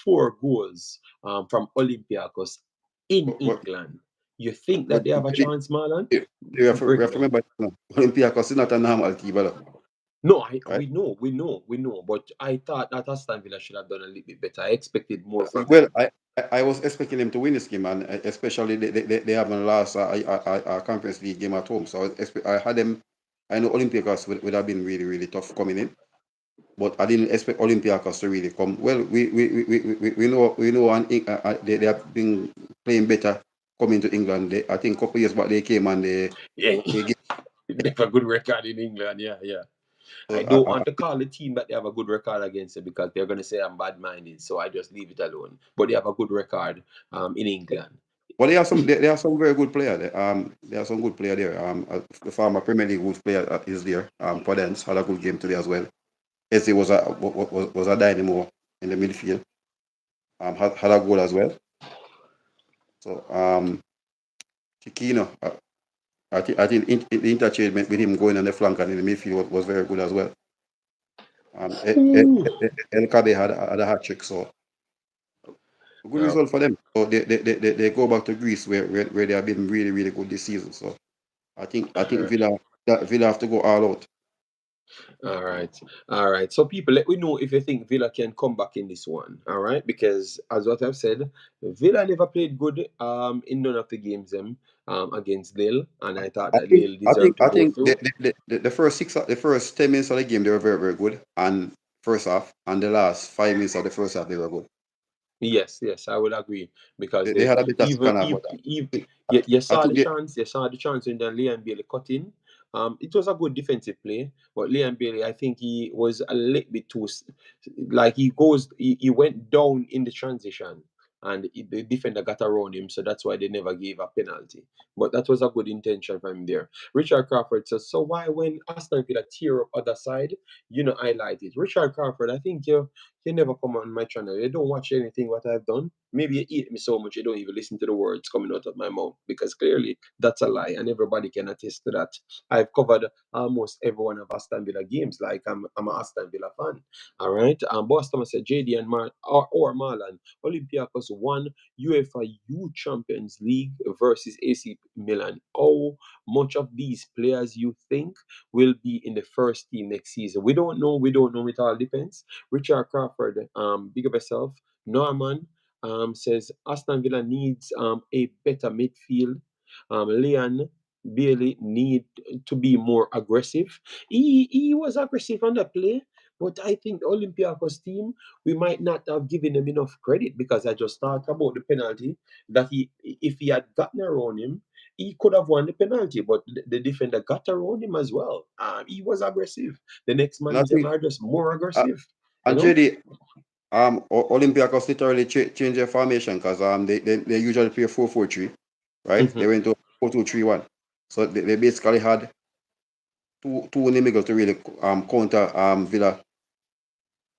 four goals from Olympiacos in But, England. You think but that they have a chance, Marlon? we have to remember, Olympiacos is not a normal team, No, right? we know. But I thought that Aston Villa should have done a little bit better. I expected more from Well, them. I was expecting them to win this game, and especially they haven't lost a Conference League game at home. So I had them. I know Olympiacos would have been really, really tough coming in, but I didn't expect Olympiacos to really come. Well, we know, and they have been playing better coming to England. I think a couple of years back they came and Yeah, they gave. they have a good record in England. Yeah, yeah. I So, don't want to call the team that they have a good record against it because they're going to say I'm bad minded. So I just leave it alone. But they have a good record in England. but they have some very good player there. There are some good player there. The former Premier League good player is there. Foden had a good game today as well. Eze was a dynamo in the midfield. Had a goal as well. So Chiquino, I think the interchange with him going on the flank and in the midfield was very good as well. Ooh. El Cabe had a hat trick, so good Yeah. result for them. So they go back to Greece where they have been really, really good this season. So I think Villa have to go all out. All right. All right. So people, let me know if you think Villa can come back in this one. All right. Because as what I've said, Villa never played good in none of the games against Lille. And I thought I that think Lille I think deserved to I go think through. the first 10 minutes of the game they were very, very good, and first half, and the last 5 minutes of the first half they were good. Yes, yes, I would agree because They they had a bit of even second half, but even I, you I saw think the chance, when then Leon Bailey cut in. It was a good defensive play, but Leon Bailey, I think he was a little bit like he went down in the transition, and the defender got around him, so that's why they never gave a penalty. But that was a good intention from him there. Richard Crawford says, so why when Aston Villa tear up other side, highlight it. Richard Crawford, I think you never come on my channel. You don't watch anything what I've done. Maybe you hate me so much you don't even listen to the words coming out of my mouth because clearly that's a lie and everybody can attest to that. I've covered almost every one of Aston Villa games. Like I'm an Aston Villa fan. All right. Boss Thomas said JD and or Marlon. Olympiacos won UEFA Youth Champions League versus AC Milan. How much of these players you think will be in the first team next season? We don't know. We don't know. It all depends. Richard Crawford, big of yourself. Norman says Aston Villa needs a better midfield. Leon Bailey need to be more aggressive. He was aggressive on the play, but I think the Olympiacos team, we might not have given him enough credit because I just talked about the penalty that if he had gotten around him, he could have won the penalty, but the defender got around him as well. He was aggressive. The next and I man, them think are just more uh, aggressive, you and know? JD, Olympiacos literally change their formation because they usually play 4-4-3, right? Mm-hmm. They went to 4-2-3-1, so they basically had two in the middle to really counter Yeah,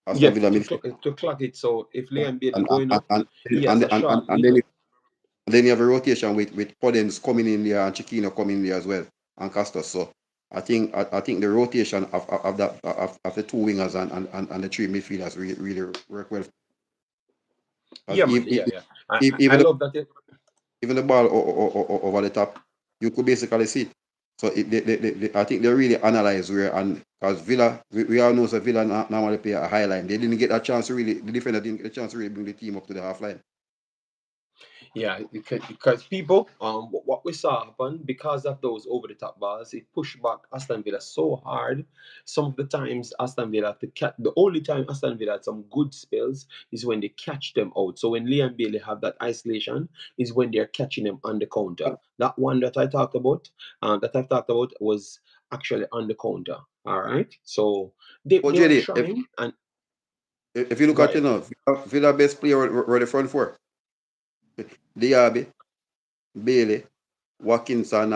Aston Villa midfield. to clock it. So if Liam Bailey and going and up, and he and, has a and, and, short and then middle. you have a rotation with Podens coming in there and Chiquino coming in there as well and Castos. So I think the rotation of the two wingers and the three midfielders really work well. Because Yeah, man. Yeah, yeah. I even love that. the ball over the top, you could basically see it. So I think they really analyze where, and because Villa, we all know that Villa normally play a high line. They didn't get a chance to really, the defender didn't get a chance to really bring the team up to the half line. Yeah, because people, what we saw happen because of those over the top balls, it pushed back Aston Villa so hard. Some of the times Aston Villa had to catch. The only time Aston Villa had some good spells is when they catch them out. So when Liam Bailey have that isolation, is when they're catching them on the counter. That one that I've talked about was actually on the counter. All right, so But they were JD, trying and if you look go at ahead. Villa best player were the front four. Diaby, Bailey, Watkinson,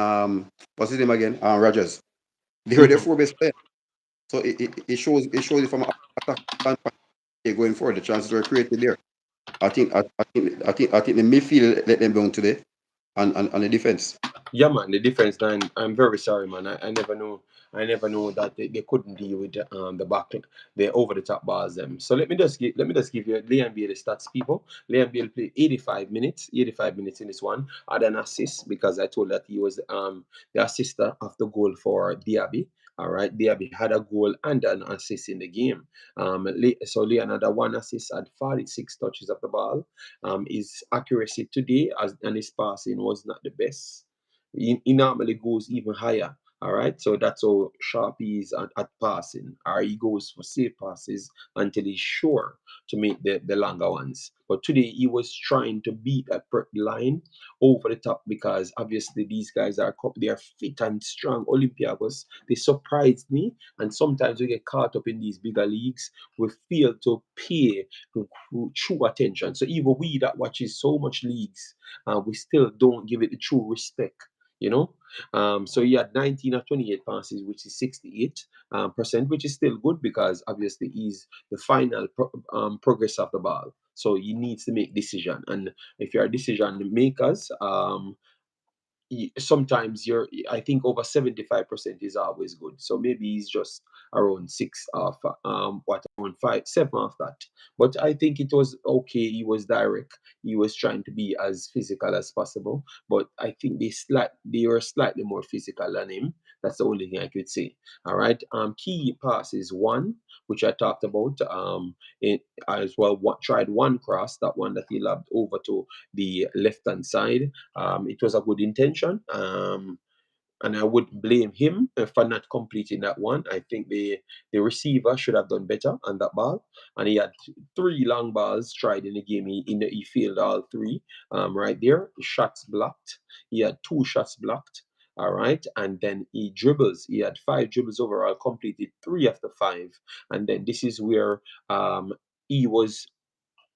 what's his name again? Rogers. They were the Mhm. four best players. So it shows it from an attack standpoint going forward. The chances were created there. I think the midfield let them down today, and the defense. Yeah, man, the difference, man. I'm very sorry, man. I never knew. I never knew that they couldn't deal with the back, the over the top bars. Them. So let me just give you Liam Bailey stats, people. Liam Bailey played 85 minutes, 85 minutes in this one. Had an assist because I told that he was the assister of the goal for Diaby. All right, Diaby had a goal and an assist in the game. So Leonard had one assist at 46 touches of the ball. His accuracy today and his passing was not the best. He normally goes even higher. All right, so that's how sharp he is at passing, or he goes for safe passes until he's sure to make the longer ones. But today he was trying to beat that line over the top because obviously these guys they are fit and strong. Olympiacos, they surprised me, and sometimes we get caught up in these bigger leagues. We fail to pay true attention. So even we that watches so much leagues, we still don't give it the true respect. You know, so he had 19 of 28 passes, which is 68 percent, which is still good because obviously he's the final progress of the ball. So he needs to make decision, and if you're a decision makers, sometimes I think over 75% is always good. So maybe he's just around six of around five, seven of that. But I think it was okay. He was direct. He was trying to be as physical as possible. But I think they were slightly more physical than him. That's the only thing I could say. All right. Key pass is one, which I talked about. It as well. Tried one cross, that one that he lobbed over to the left hand side. It was a good intention. And I wouldn't blame him for not completing that one. I think the receiver should have done better on that ball. And he had three long balls tried in the game. He failed all three right there. Shots blocked. He had two shots blocked. All right. And then he dribbles. He had five dribbles overall, completed three of the five. And then this is where he was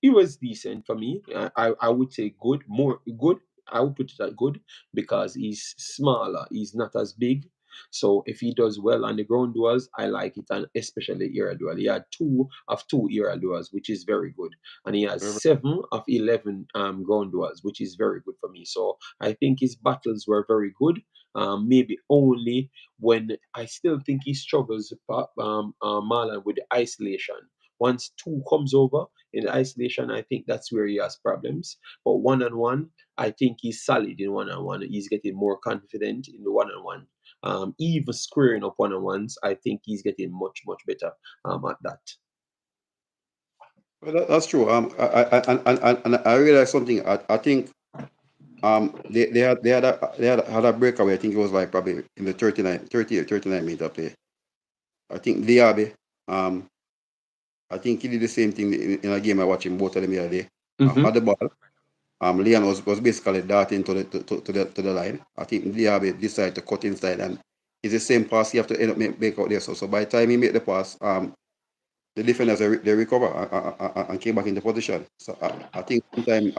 he was decent for me. I would say good, more good. I would put it at good because he's smaller. He's not as big. So if he does well on the ground duels, I like it, and especially aerial duel. He had two of two aerial duels, which is very good, and he has 7 of 11 ground duels, which is very good for me. So I think his battles were very good. Maybe only when I still think he struggles, Marlon, with the isolation. Once two comes over, in isolation, I think that's where he has problems. But one on one, I think he's solid in one on one. He's getting more confident in the one on one. Even squaring up one on ones, I think he's getting much, much better at that. Well, that's true. And I realized something. I think they had a breakaway. I think it was like probably in the 39 meter play. I think Diaby, um I think he did the same thing in a game I watched him both of them the other day. Mm-hmm. Had the ball. Leon was basically darting to the line. I think Diaby decided to cut inside, and it's the same pass he have to end up make out there. So by the time he made the pass, the defenders they recover and came back into position. So I think sometimes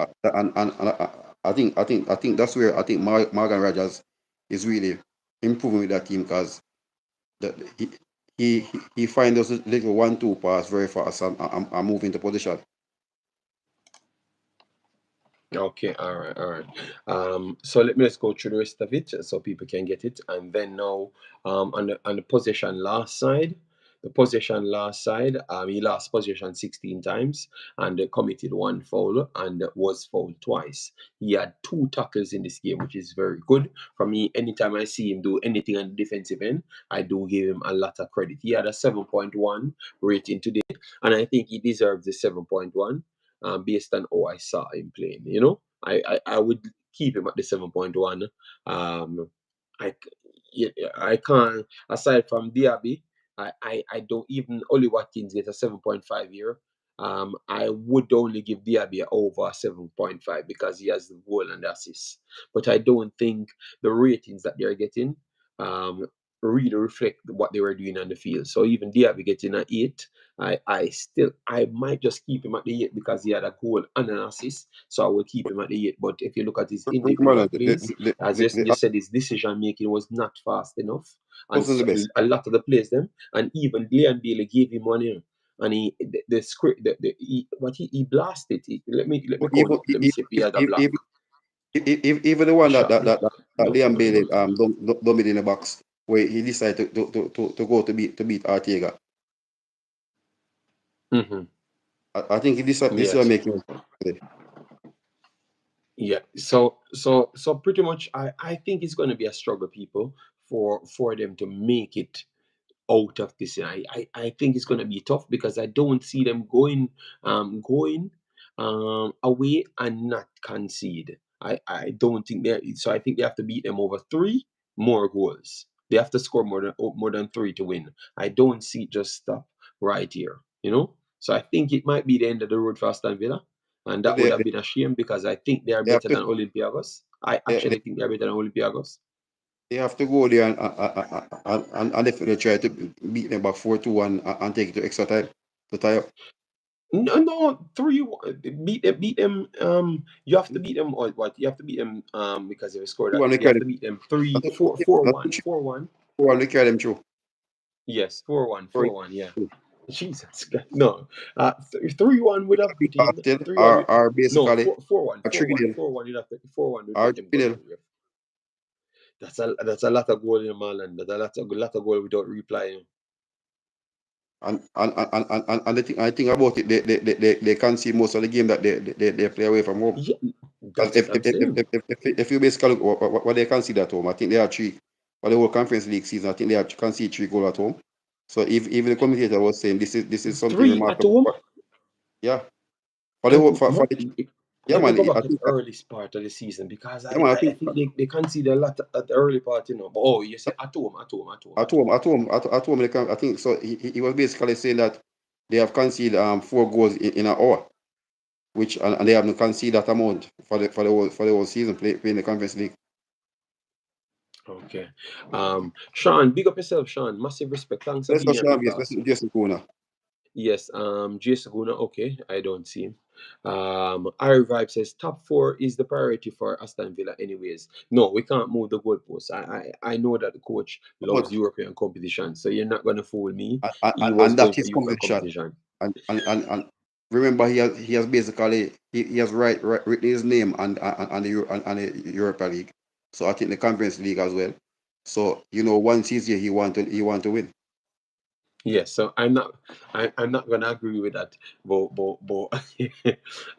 I think that's where I think Morgan Rogers is really improving with that team because he he finds those little 1-2 pass very fast and move into position. Okay, all right, all right. So let me just go through the rest of it so people can get it. And then now, on the possession last side, he lost possession 16 times and committed one foul and was fouled twice. He had two tackles in this game, which is very good for me. Anytime I see him do anything on the defensive end, I do give him a lot of credit. He had a 7.1 rating today, and I think he deserves the 7.1 based on how I saw him playing. I would keep him at the 7.1. I I can't, aside from Diaby, I don't, even Oli Watkins get a 7.5 here. I would only give Diaby over 7.5 because he has the goal and the assist. But I don't think the ratings that they're getting really reflect what they were doing on the field. So even Diaby getting an 8, I might just keep him at the 8 because he had a goal and an assist. So I will keep him at the 8. But if you look at his individual plays, as you said, his decision making was not fast enough. And wasn't the best. a lot of the plays them, and even Leon Bailey gave him one here. And the script, he blasted it. Let me But count up. Let me see if he had a block. Even the one that Shot. Liam Bailey dumped in the box, where he decided to go to beat Ortega. I think this will make him. Yeah. So pretty much, I think it's going to be a struggle, people, for them to make it out of this. I think it's going to be tough because I don't see them going away and not concede. I don't think they. So I think they have to beat them over 3 more goals. They have to score more than 3 to win. I don't see it just stop right here. So I think it might be the end of the road for Aston Villa, and that would have been a shame because I think they are better than Olympiacos. I actually think they are better than Olympiacos. They have to go there and definitely try to beat them back 4-2 and take it to extra time to tie up. No, 3-1. Beat them. You have to beat them. Or what? You have to beat them. Because they scored that. You have to beat them 4-1. 4-1. 4-1. They carry them through. Yes, 4-1. 4-1. Yeah. Jesus God. No. 3-1 would have put in. 3-1. Are basically 4-1. 4-1. 4-1. You'd have to 4-1 would get them goal. That's a lot of goal in Marland. That's a lot of goal without replying. And the thing, I think about it, they can see most of the game that they play away from home. Yeah, that's what I'm saying. If you basically look what they can see at home, I think they are 3 for the whole Conference League season. I think they can see 3 goals at home. So even the commentator was saying this is something 3 remarkable. at home? Yeah. For the whole Let me go back to the early part of the season because I think they conceded a lot at the early part, But you say at home. At home, I think so. He was basically saying that they have conceded 4 goals in an hour, which and they have not conceded that amount for the whole season playing the Conference League. Okay. Sean, big up yourself, Sean. Massive respect. Thanks for being here. Yes, Jason Guna, okay, I don't see him. Our Vibe says top 4 is the priority for Aston Villa anyways. No, we can't move the goalposts. I know that the coach loves European competition, so you're not gonna fool me. He was going for European competition. And remember he has basically he has written his name and the Europa League. So I think the Conference League as well. So once he's here he want to win. Yes, so I'm not gonna agree with that, but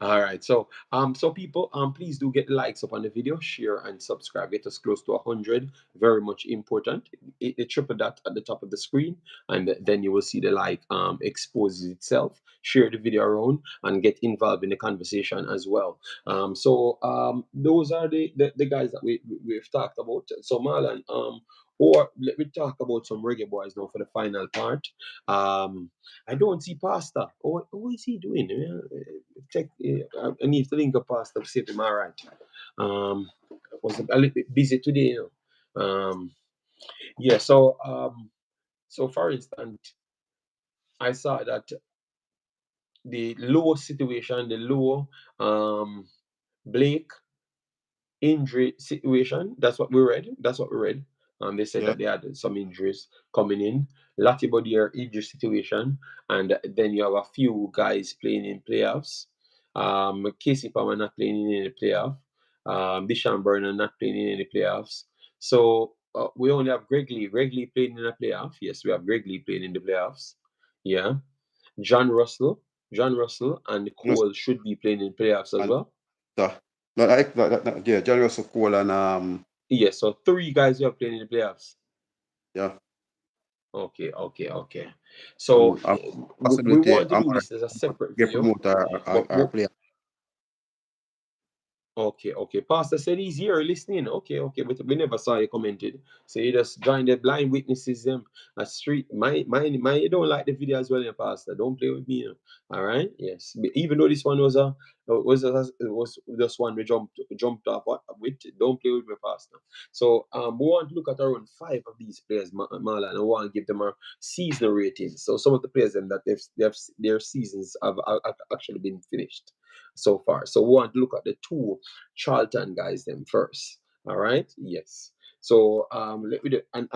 all right. So people, please do get likes up on the video, share and subscribe. Get us close to 100. Very much important. It triple that at the top of the screen, and then you will see the like exposes itself. Share the video around and get involved in the conversation as well. Those are the guys that we've talked about. So Marlon, or let me talk about some Reggae Boyz now for the final part. I don't see Pastor. What is he doing? I need to link up Pastor to see if I'm all right. I was a little bit busy today. Yeah. So for instance, I saw that the low situation, the low Blake injury situation. That's what we read. They said that they had some injuries coming in. Latibodier injury situation, and then you have a few guys playing in playoffs. Casey Palmer not playing in the playoff. Bishan Burner not playing in any playoffs. So we only have Greg Lee. Greg Lee playing in a playoff. Yes, we have Greg Lee playing in the playoffs. Yeah. John Russell, and Cole should be playing in playoffs as well. John Russell, Cole, and Yes, so 3 guys you are playing in the playoffs. Yeah. Okay. So we want to do this as a separate video. Okay. Pastor said he's here listening. Okay. But we never saw you commented. So you just joined the blind witnesses them. A street. My. You don't like the video as well, Pastor. Don't play with me. All right. Yes. But even though this one was just one we jumped off with. Don't play with me, Pastor. So we want to look at around 5 of these players, Marlon, and we want to give them a seasonal rating. So some of the players them that their seasons have actually been finished so far. So we want to look at the two Charlton guys them first. All right. Yes. So let me do and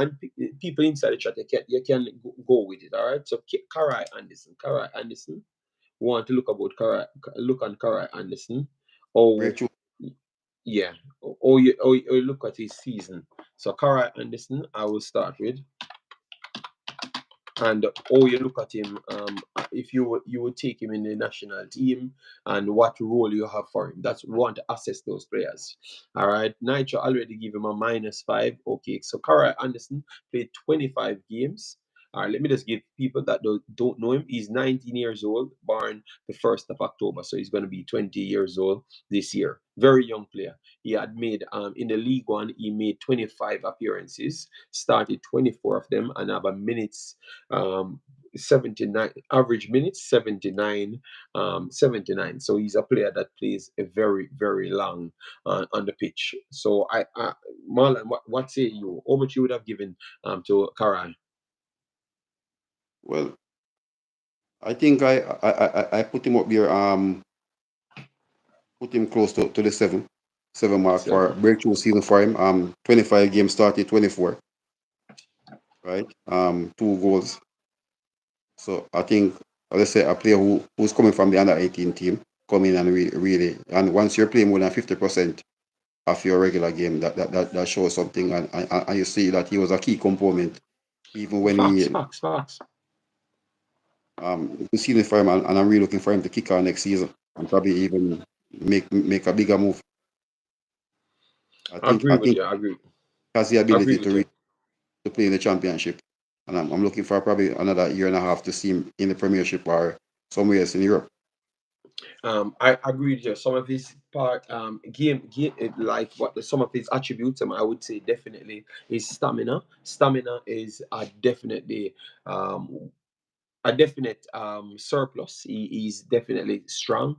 people inside the chat you can go with it. All right. So Kari Anderson. We want to look about look on Kari Anderson. Oh Breakthrough. yeah. Or you look at his season. So Kari Anderson, I will start with. And you look at him, if you would take him in the national team and what role you have for him. That's we want to assess those players. All right, Nitro already give him a -5. Okay, so Kari Anderson played 25 games. All right, let me just give people that don't know him. He's 19 years old, born the 1st of October, so he's going to be 20 years old this year. Very young player. He had made in the League One, he made 25 appearances, started 24 of them, and have a minutes 79 average minutes 79. So he's a player that plays a very long on the pitch. So Marlon, what say you? How much you would have given to Kari? Well, I think I put him up there. Put him close to the seven mark for 7. breakthrough season for him. 25 games started, 24. Right. 2 goals. So I think, let's say, a player who's coming from the under 18 team, come in and really, and once you're playing more than 50% of your regular game, that shows something, and you see that he was a key component, even when Facts. we see it for him, and I'm really looking for him to kick on next season and probably even make a bigger move. I agree I with think you. I agree. he has the I agree ability with you. to play in the championship, and I'm looking for probably another year and a half to see him in the Premiership or somewhere else in Europe. I agree with you. Some of his part game like some of his attributes, I would say definitely is stamina. Stamina is definitely a definite surplus. He's definitely strong.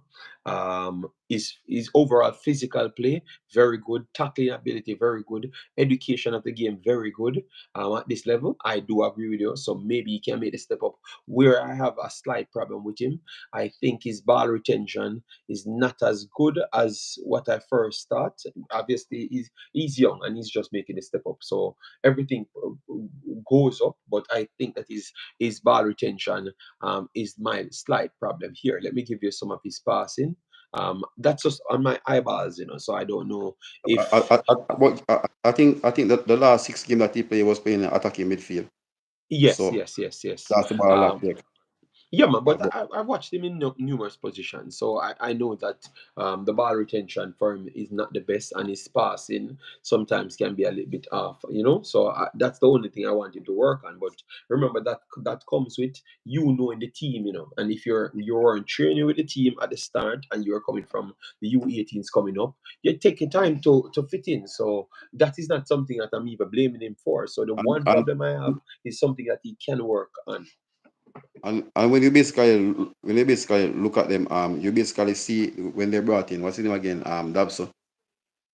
His overall physical play very good, tackling ability very good, education of the game very good. At this level, I do agree with you. So maybe he can make the step up. Where I have a slight problem with him, I think his ball retention is not as good as what I first thought. Obviously, he's young and he's just making a step up. So everything goes up, but I think that his ball retention is my slight problem here. Let me give you some of his passing. That's just on my eyeballs, so I don't know if I think that the last 6 games that he played was playing attacking midfield. yes, So yes, yes, yes. that's the ball a lot there. Yeah, man, but But I've watched him in numerous positions, so I know that the ball retention for him is not the best, and his passing sometimes can be a little bit off. So that's the only thing I want him to work on. But remember that comes with knowing the team, and if you weren't training with the team at the start, and you're coming from the U18s coming up, you take your time to fit in. So that is not something that I'm even blaming him for. So the and one and, problem I have is something that he can work on. and when you basically look at them, you basically see when they brought in, what's his name again, Dabso,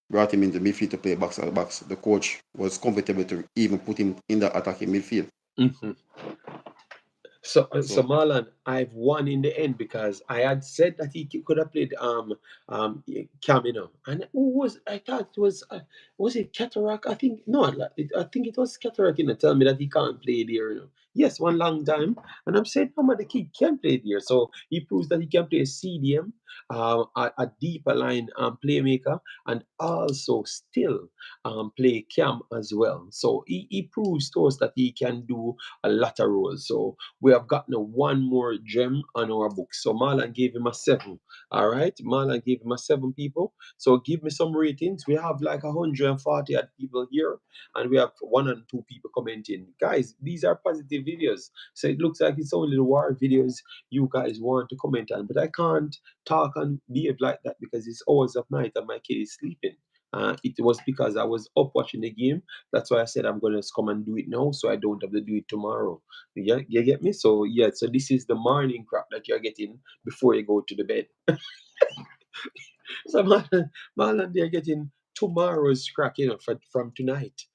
brought him into midfield to play box at box. The coach was comfortable to even put him in the attacking midfield. Mhm. So So Marlon, I've won in the end because I had said that he could have played Camino, and who was I thought it was it Cataract? I think no, I think it was Cataract. Tell me that he can't play there. Yes, one long time, and I'm saying, no, man, the kid can play there. So he proves that he can play a CDM, a deeper line playmaker, and also still play Cam as well. So he proves to us that he can do a lot of roles. So we have gotten one more gem on our book. So Marlon gave him a 7. All right, Marlon gave him a 7, people. So give me some ratings. We have like 140 odd people here, and we have 1 and 2 people commenting. Guys, these are positive videos. So it looks like it's only the war videos you guys want to comment on. But I can't talk and behave like that because it's hours of night and my kid is sleeping. It was because I was up watching the game. That's why I said I'm gonna come and do it now, so I don't have to do it tomorrow. You get me? So yeah, so this is the morning crap that you're getting before you go to the bed. So Marlon, they're getting tomorrow's crack, from tonight.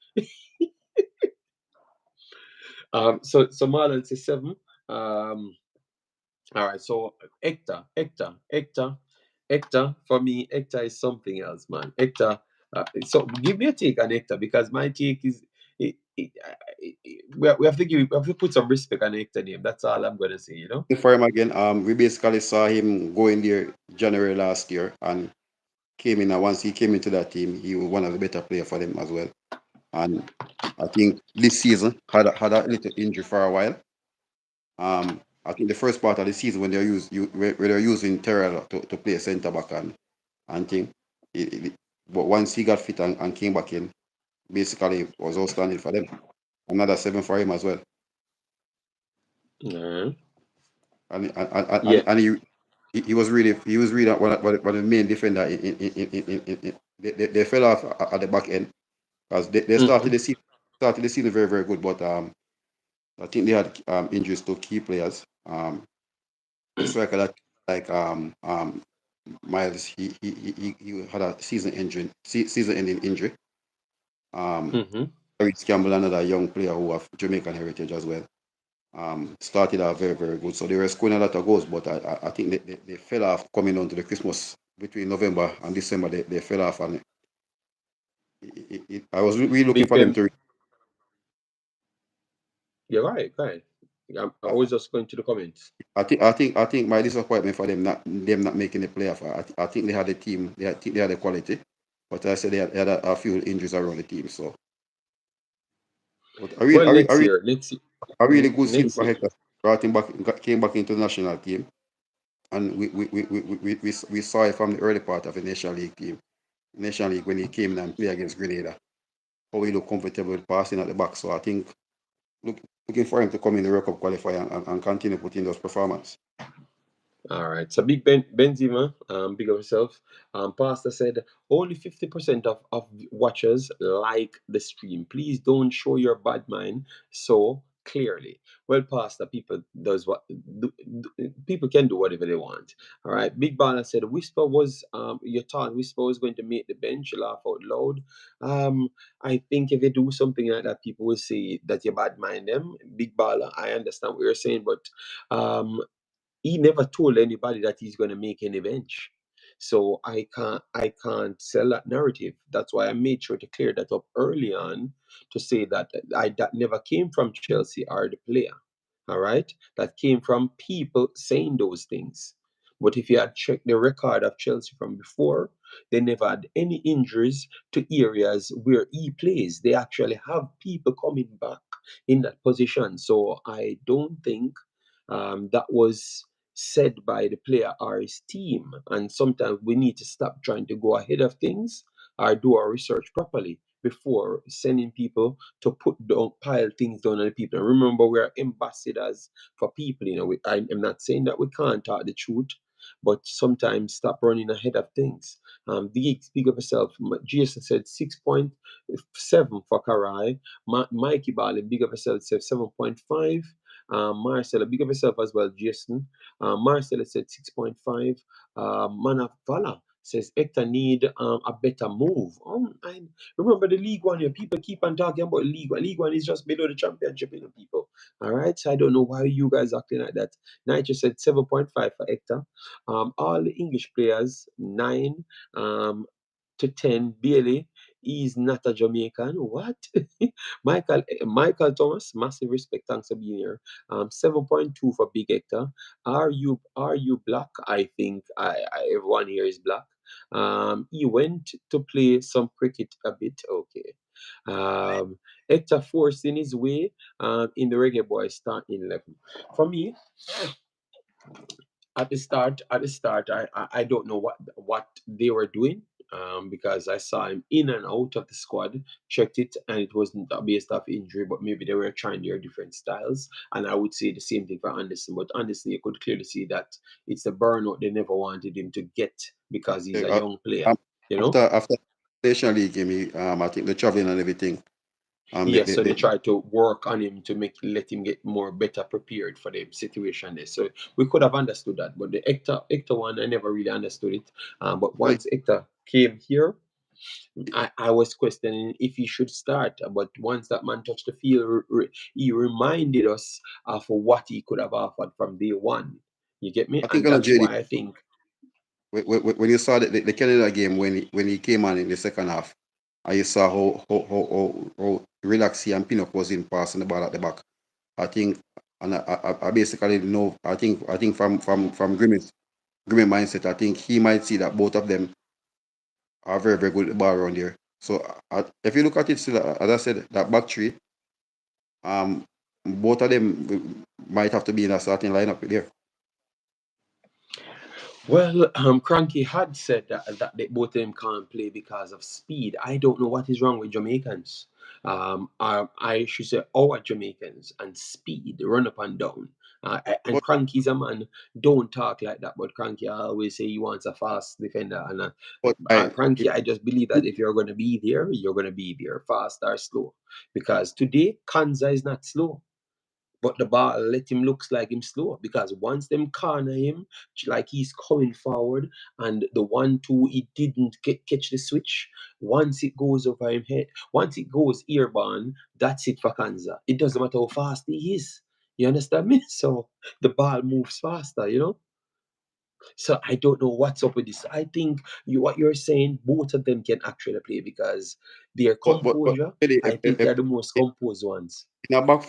So Marlon says 7. All right, so Hector. For me, Hector is something else, man. Hector. So give me a take on Hector because my take is we have to put some respect on Hector name. That's all I'm gonna say. For him again, we basically saw him go in there January last year and came in. And once he came into that team, he was one of the better players for them as well. And I think this season had a little injury for a while. I think the first part of the season when they're using Terrell to play centre back and thing, but once he got fit and came back in, basically it was outstanding for them. Another 7 for him as well. Mm-hmm. And Yeah. he was really one of the main defender. They fell off at the back end because they Mm-hmm. started the season very very good, but I think they had injuries to key players. The striker that like Miles, he had a season-ending injury. Mm-hmm. Rich Campbell, another young player who have Jamaican heritage as well. Started out very, very good. So they were scoring a lot of goals, but I think they fell off coming on to the Christmas between November and December. They fell off, and I was really looking Big for them Ben. to. You're right. Right. I was just going to the comments. I think my disappointment for them not making the playoff. I think they had a team. They had the quality, but I said they had a few injuries around the team. So, but Well, next year. a really good season Next for year. Hector. Brought him back, came back into the national team, and we saw it from the early part of the National League team. National League when he came in and played against Grenada, how he looked comfortable passing at the back. So I think looking for him to come in the World Cup qualifier and continue putting those performance. All right. So Big Benzema, big of yourself. Pastor said only 50% of watchers like the stream. Please don't show your bad mind so clearly. Well, Pastor, people can do whatever they want. All right. Big Baller said Whisper was you thought Whisper was going to make the bench. Laugh out loud. I think if you do something like that, people will say that you bad mind them. Big Baller, I understand what you're saying, but he never told anybody that he's going to make any bench. So I can't sell that narrative. That's why I made sure to clear that up early on to say that never came from Chelsea or the player. All right, that came from people saying those things. But if you had checked the record of Chelsea from before, they never had any injuries to areas where he plays. They actually have people coming back in that position. So I don't think that was said by the player or his team. And sometimes we need to stop trying to go ahead of things or do our research properly before sending people to pile things down on the people. And remember, we are ambassadors for people. I'm not saying that we can't talk the truth, but sometimes stop running ahead of things. Big of yourself. Jason said 6.7 for Karai. Mikey Bali, big of yourself, said 7.5. Marcella, big of yourself as well, Jason. Marcella said 6.5. Manavala says Hector need a better move. I remember the League One here. People keep on talking about League One. League One is just below the championship, people. All right. So I don't know why you guys acting like that. Nigel said 7.5 for Hector. All the English players, 9 to 10. Bailey is not a Jamaican. What? Michael Thomas, massive respect. Thanks for being here. 7.2 for Big Hector. Are you black? I think everyone here is black. He went to play some cricket a bit. Okay. Hector forcing his way in the Reggae Boyz starting 11. For me, at the start, I don't know what they were doing. because I saw him in and out of the squad, checked it, and it wasn't based off injury, but maybe they were trying their different styles. And I would say the same thing for Anderson, but Anderson, you could clearly see that it's the burnout they never wanted him to get because he's a Yeah, young player, you know? after Nation League game, I think the traveling and everything. Yeah, so they try to work on him to let him get more better prepared for the situation there. So we could have understood that, but the Hector one, I never really understood it. But well, once Hector came here, I was questioning if he should start. But once that man touched the field, he reminded us of what he could have offered from day one. You get me? I think And on that's JD, why I think when you saw the Canada game when he came on in the second half, and you saw how relaxed he and Pinnoch was in passing the ball at the back. I think, and I basically know. I think from Grimm's mindset, I think he might see that both of them are very very good at the ball around here. So if you look at it, still, as I said, that back three, um, both of them might have to be in a starting lineup there. well, Cranky had said that they, both of them can't play because of speed. I don't know what is wrong with Jamaicans. I should say our Jamaicans and speed, run up and down. And But Cranky's a man, don't talk like that, but Cranky I always say he wants a fast defender. And but I Cranky, I just believe that if you're going to be there, you're going to be there, fast or slow. Because today, Kanza is not slow. But the ball let him looks like him slow because once them corner him, like he's coming forward, and the 1-2 he didn't catch the switch. Once it goes over him head, once it goes earborn, that's it for Kanza. It doesn't matter how fast he is. You understand me? So the ball moves faster, you know. So I don't know what's up with this. I think what you're saying, both of them can actually play because their but composure. really, I think they're the most composed ones. in a back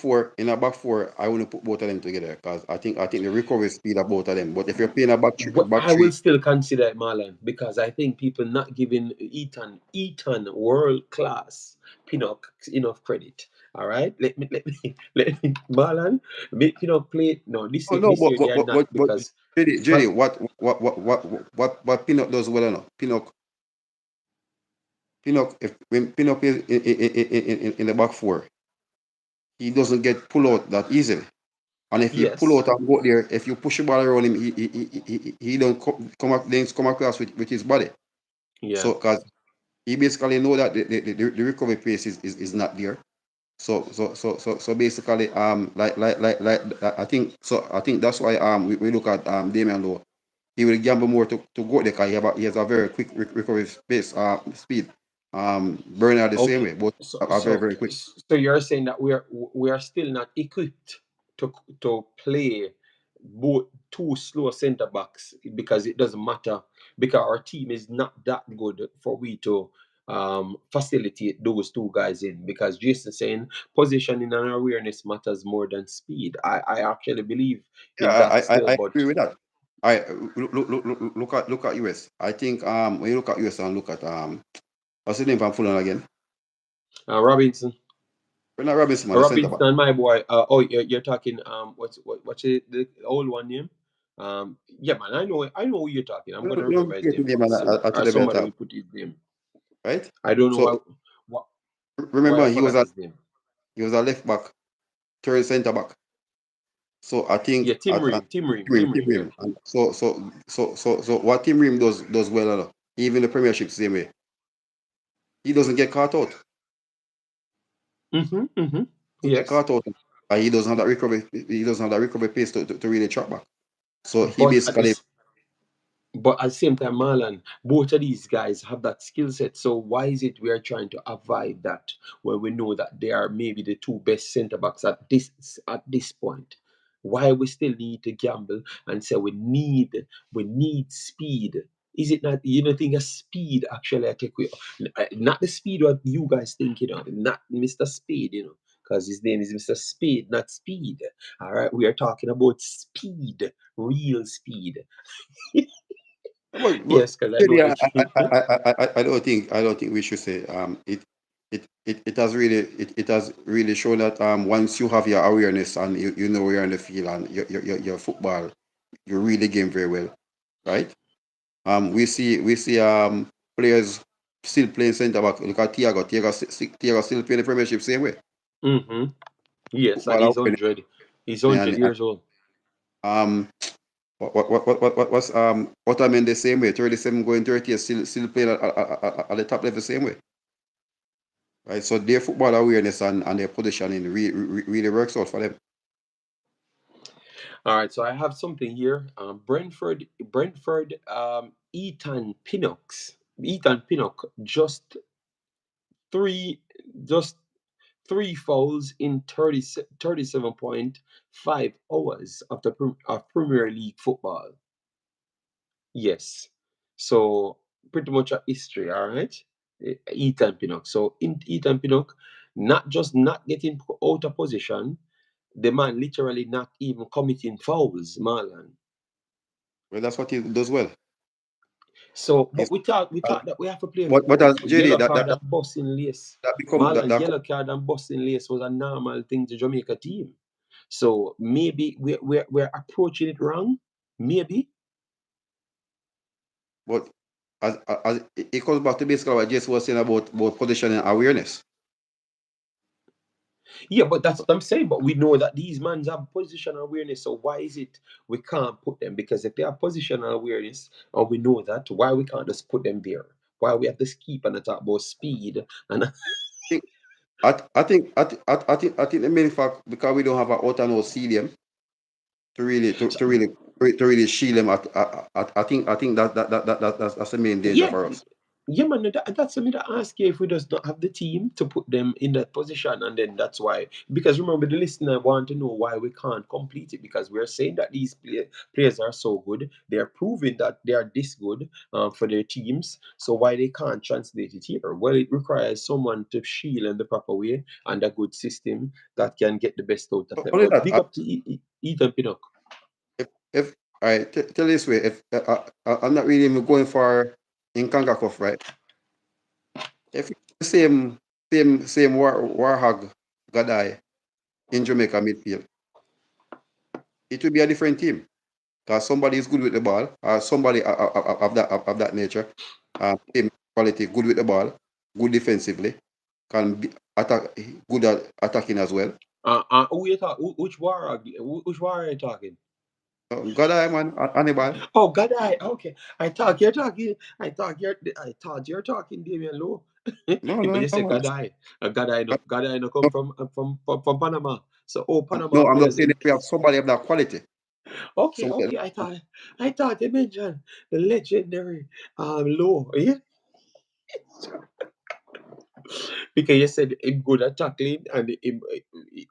four, I want to put both of them together because I think the recovery speed of both of them. But if you're playing a But back I will three, still consider it Marlon because I think people not giving Ethan world class Pinnoch enough credit. All right, let me Marlon make Pinnoch play. No, this oh year, no, this but year they but are but not but, but because JD, Val, what Pinnock does well enough. Pinnock, if when Pinnock is in the back four, he doesn't get pull out that easily. And if he pull yes, out and go there, if you push the ball around him, he don't come across with his body. yeah, So because he basically know that the recovery pace is not there. So basically, I think that's why we look at Damian Lowe. He will gamble more to go there because he has a very quick recovery space speed. Bernard the same okay. way, both So are very so very quick. so you're saying that we are still not equipped to play both two slow centre backs because it doesn't matter because our team is not that good for we to facilitate those two guys in because Jason saying positioning and awareness matters more than speed. I actually believe Yeah, in that I still, but agree with that. I look at US. I think when you look at US and look at what's the name from Fulham again? Robinson. We're not Robinson, man, the centre back. Robinson and my boy. Oh, you're talking. What's the old one name? Yeah, man. I know who you're talking. I'm gonna We don't remember his get name his name, pretty and soon, I or tell you about somebody that, will put his name. right? I don't know So why why I remember, forgot his name. he was a left back, third centre back. So I think Yeah, Tim Ream. Tim Ream. Tim Team Ream. Yeah. Rim. And so what Team Rim does well enough, even the Premiership same way. He doesn't get caught out. Mhm. Mhm. He doesn't get Yes. caught out. And he doesn't have that recovery. He doesn't have that recovery pace to really track back. So he But at basically this But at the same time, Marlon, both of these guys have that skill set. So why is it we are trying to avoid that when we know that they are maybe the two best centre backs at this point? Why we still need to gamble and say we need speed? Is it not you don't think a speed actually I take not the speed what you guys think, not Mr. Speed, because his name is Mr. Speed, not Speed. All right, we are talking about speed, real speed. but Yes, because I know really, the truth. I don't think we should say it has really shown that once you have your awareness and you know you're in the field and your football, you really game very well, right? We see players still playing centre back. Look at Thiago. Thiago still playing the Premiership same way. Mm-hmm. Yes, and Football he's awareness. 100. He's 100 years old. Um, what's Ottoman the same way? 37 going 30 still playing at the top level the same way. Right, so their football awareness and their positioning really works out for them. All right, so I have something here. Brentford, Ethan Pinnoch, three, just three fouls in 37.5 hours of Premier League football. Yes, so pretty much a history. All right, Ethan Pinnoch. So in Ethan Pinnoch, not just not getting out of position, the man literally not even committing fouls, Marlon. Well, that's what he does well. So, but He's, we thought that we have to play but as JD, yellow card and busting lace. that become Marlon, yellow card and busting lace was a normal thing to Jamaica team. So maybe we're approaching it wrong. Maybe. But as it comes back to basically what Jess was saying about position and awareness. Yeah, but that's what I'm saying. But we know that these men have positional awareness. So why is it we can't put them? Because if they have positional awareness, and we know that, why we can't just put them there? Why we have to keep on the talk about speed and I think the main fact because we don't have an out and out stadium to really shield them. I think that's the main danger yeah, for us. yeah, man. That's me to ask you if we just not have the team to put them in that position, and then that's why. Because remember, the listener want to know why we can't complete it because we're saying that these players are so good. They are proving that they are this good for their teams. So why they can't translate it here? Well, it requires someone to shield in the proper way and a good system that can get the best out of them. Only But that. big up to Ethan Pinnock. If I tell this way, if I'm not really going for in Concacaf, right? If it's the same Warhag Gadai in Jamaica midfield, it will be a different team because somebody is good with the ball, or somebody of that nature, same quality, good with the ball, good defensively, can be good at attacking as well. Who you talk? Which war? Which war are you talking? Gadai man, Hannibal. Oh, God, okay. I thought you're talking. I thought you're talking, Damian Low. When you say No. Gadai, Gadai no come from Panama. So, Panama No, I'm not players. saying if we have somebody of that quality. Okay. I thought you mentioned the legendary Low. Yeah, because you said him good at tackling and him.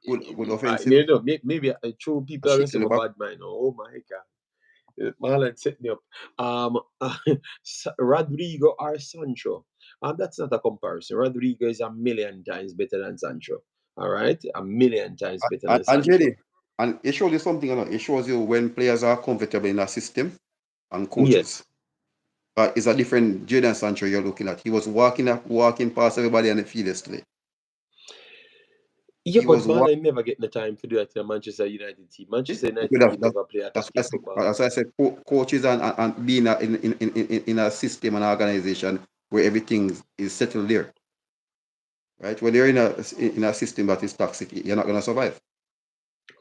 Good offensive. Maybe true people are Shit to some the back. bad mind. Oh my God. Marlon set me up. Rodrigo or Sancho. That's not a comparison. Rodrigo is a million times better than Sancho. All right, a million times better than And Sancho. JD, and it shows you something, it shows you when players are comfortable in a system and Yes. coaches. It's a different Jadon Sancho you're looking at. He was walking past everybody on the field yesterday. Yeah, He but was walking. Marlon never get the time to do that in a Manchester United team. Manchester United team never play attacking football. That's why I said coaches and being in a system and organization where everything is settled there. Right? When you're in a system that is toxic, you're not going to survive.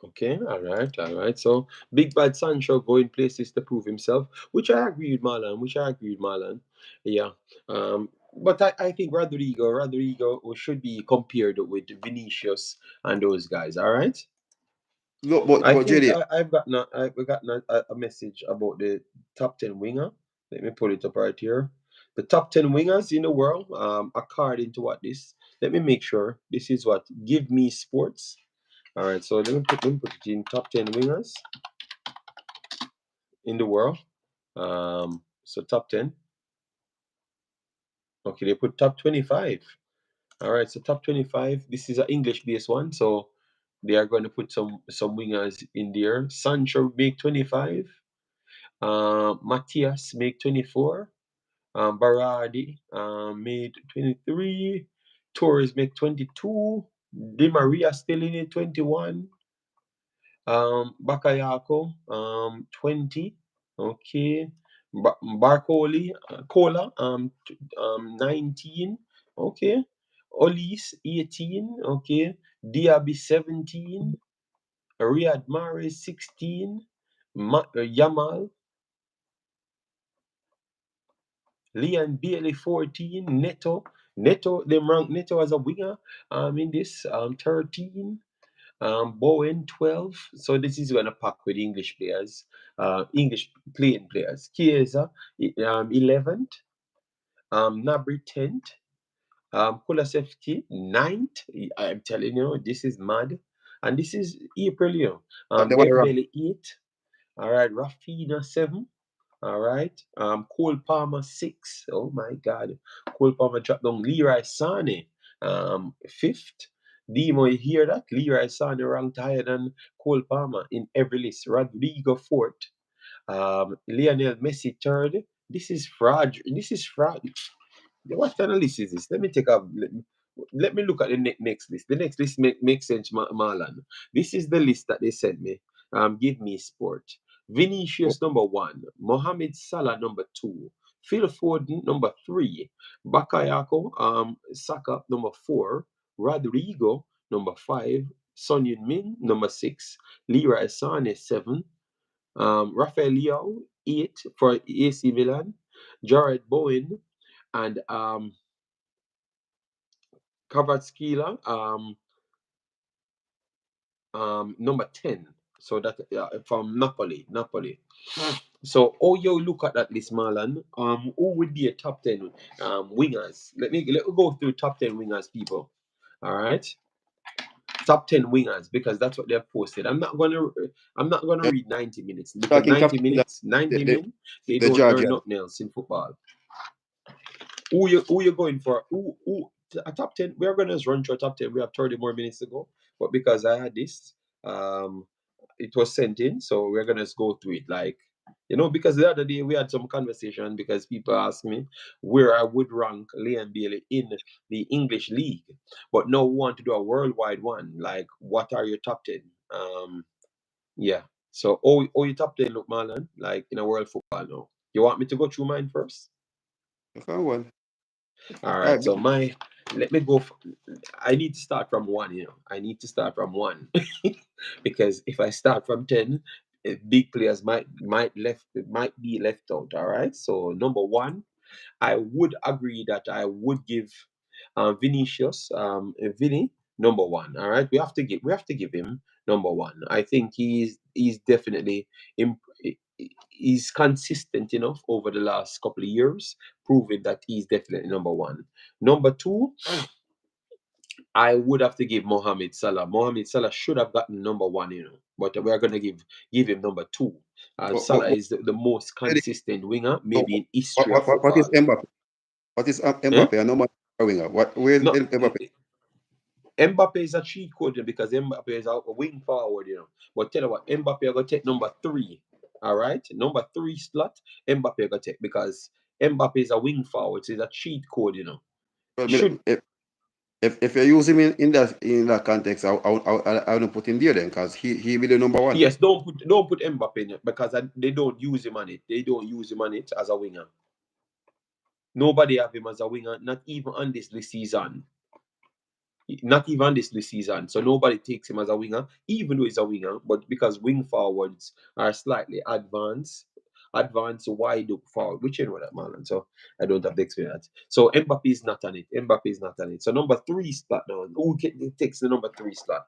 Okay, all right. So big bad Sancho going places to prove himself, which I agree with Marlon. Yeah. But I think Rodrigo should be compared with Vinicius and those guys. All right. Look, I but think JD, I've gotten a message about the top 10 winger. Let me pull it up right here. The top 10 wingers in the world, according to what this. Let me make sure this is what Give Me Sports. All right, so let me put it in top 10 wingers in the world. So top 10. Okay, they put top 25. All right, so top 25. This is an English-based one, so they are going to put some wingers in there. Sancho make 25. Matthias make 24. Barardi made 23. Torres make 22. Di Maria still in it, 21. Bakayako, 20. Okay. Barcoli, Cola, 19. Okay. Olis, 18. Okay. Diaby, 17. Riyad Mahrez, 16. Yamal, Leon Bailey, 14. Neto, them rank Neto as a winger in this 13. Bowen, 12. So this is going to pack with English players, English playing players. Chiesa, 11th. Nabri, 10th. Kulasevski, 9th. I'm telling you, this is mad. And this is April, you know. They want to rank. Dembele, 8th. All right. Rafinha, 7th. All right. Cole Palmer, 6. Oh my God. Cole Palmer dropped down. Leroy Sane, 5th. Demo, you hear that? Leroy Sane ranked higher than Cole Palmer in every list. Rodrigo, 4th. Lionel Messi, 3rd. This is fraud. This is fraud. What kind of list is this? Let me take a let me look at the next list. The next list makes sense, Marlon. This is the list that they sent me. Give me sport. Vinicius number 1, Mohamed Salah number 2, Phil Foden number 3, Bakayoko Saka number 4, Rodrigo number 5, Son Heung-min number 6, Leroy Sane 7, Rafael Leao 8 for AC Milan, Jared Bowen and Kvaratskhelia number 10. So that from Napoli. So you look at that list, Marlon. Who would be a top 10 wingers? Let me go through top 10 wingers, people. All right. Top 10 wingers, because that's what they've posted. I'm not gonna read 90 minutes, because Talking 90 captain, minutes, 90 minutes, they the don't earn Georgian. nothing else in football. Who you going for? Who a top 10? We're gonna run through a top 10. We have 30 more minutes to go. But because I had this, it was sent in, so we're gonna just go through it. Like, because the other day we had some conversation, because people asked me where I would rank Leon Bailey in the English league. But now we want to do a worldwide one. Like, what are your top 10? Yeah. So all your top 10 look, Marlon, like in a world football now. You want me to go through mine first? All All right. right, so let me go. I need to start from 1. I need to start from 1 because if I start from 10, big players might be left out. All right, so number 1, I would agree that I would give Vinicius, Vinny, number 1. All right, we have to give him number 1. I think he's definitely he's consistent enough over the last couple of years, proving that he's definitely number 1. Number 2, I would have to give Mohamed Salah. Mohamed Salah should have gotten number 1, but we're gonna give him number 2. Salah is the most consistent winger, maybe in history of football. What is Mbappe? What is Mbappe? I know my winger. Where is No, Mbappe? Mbappe is a cheat code, because Mbappe is a wing forward, But tell you what, Mbappe gonna take number 3. All right, number 3 slot, Mbappe gonna take, because Mbappe is a wing forward, so it's a cheat code, Well, Should if you use him in that context, I wouldn't put him there then, because he be the number 1. yes, don't put Mbappe in it, because they don't use him on it. They don't use him on it as a winger. Nobody have him as a winger, not even on this season. Not even this season. So nobody takes him as a winger, even though he's a winger. But because wing forwards are slightly advanced wide up forward, which you know that, man. So I don't have to explain that. So Mbappe is not on it. Mbappe is not on it. So number 3 slot now. Who takes the number 3 slot?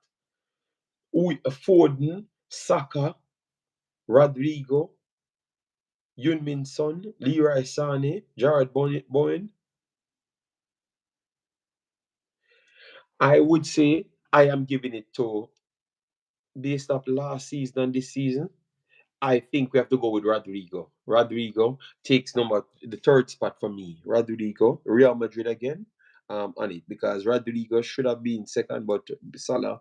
Foden, Saka, Rodrigo, Heung-min Son, Leroy Sane, Jared Bowen. I would say I am giving it to, based off last season and this season, I think we have to go with Rodrigo. Rodrigo takes the 3rd spot for me. Rodrigo, Real Madrid again, on it, because Rodrigo should have been 2nd, but Salah,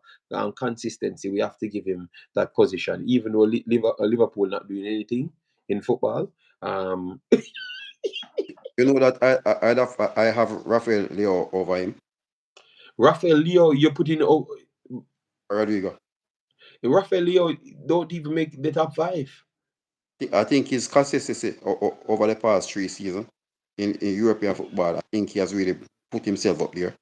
consistency, we have to give him that position, even though Liverpool not doing anything in football. You know that I have Rafael Leao over him. Rafael Leao, you're putting Rodrigo. Rafael Leao don't even make the top 5. I think his consistency over the past 3 seasons in European football, I think he has really put himself up there.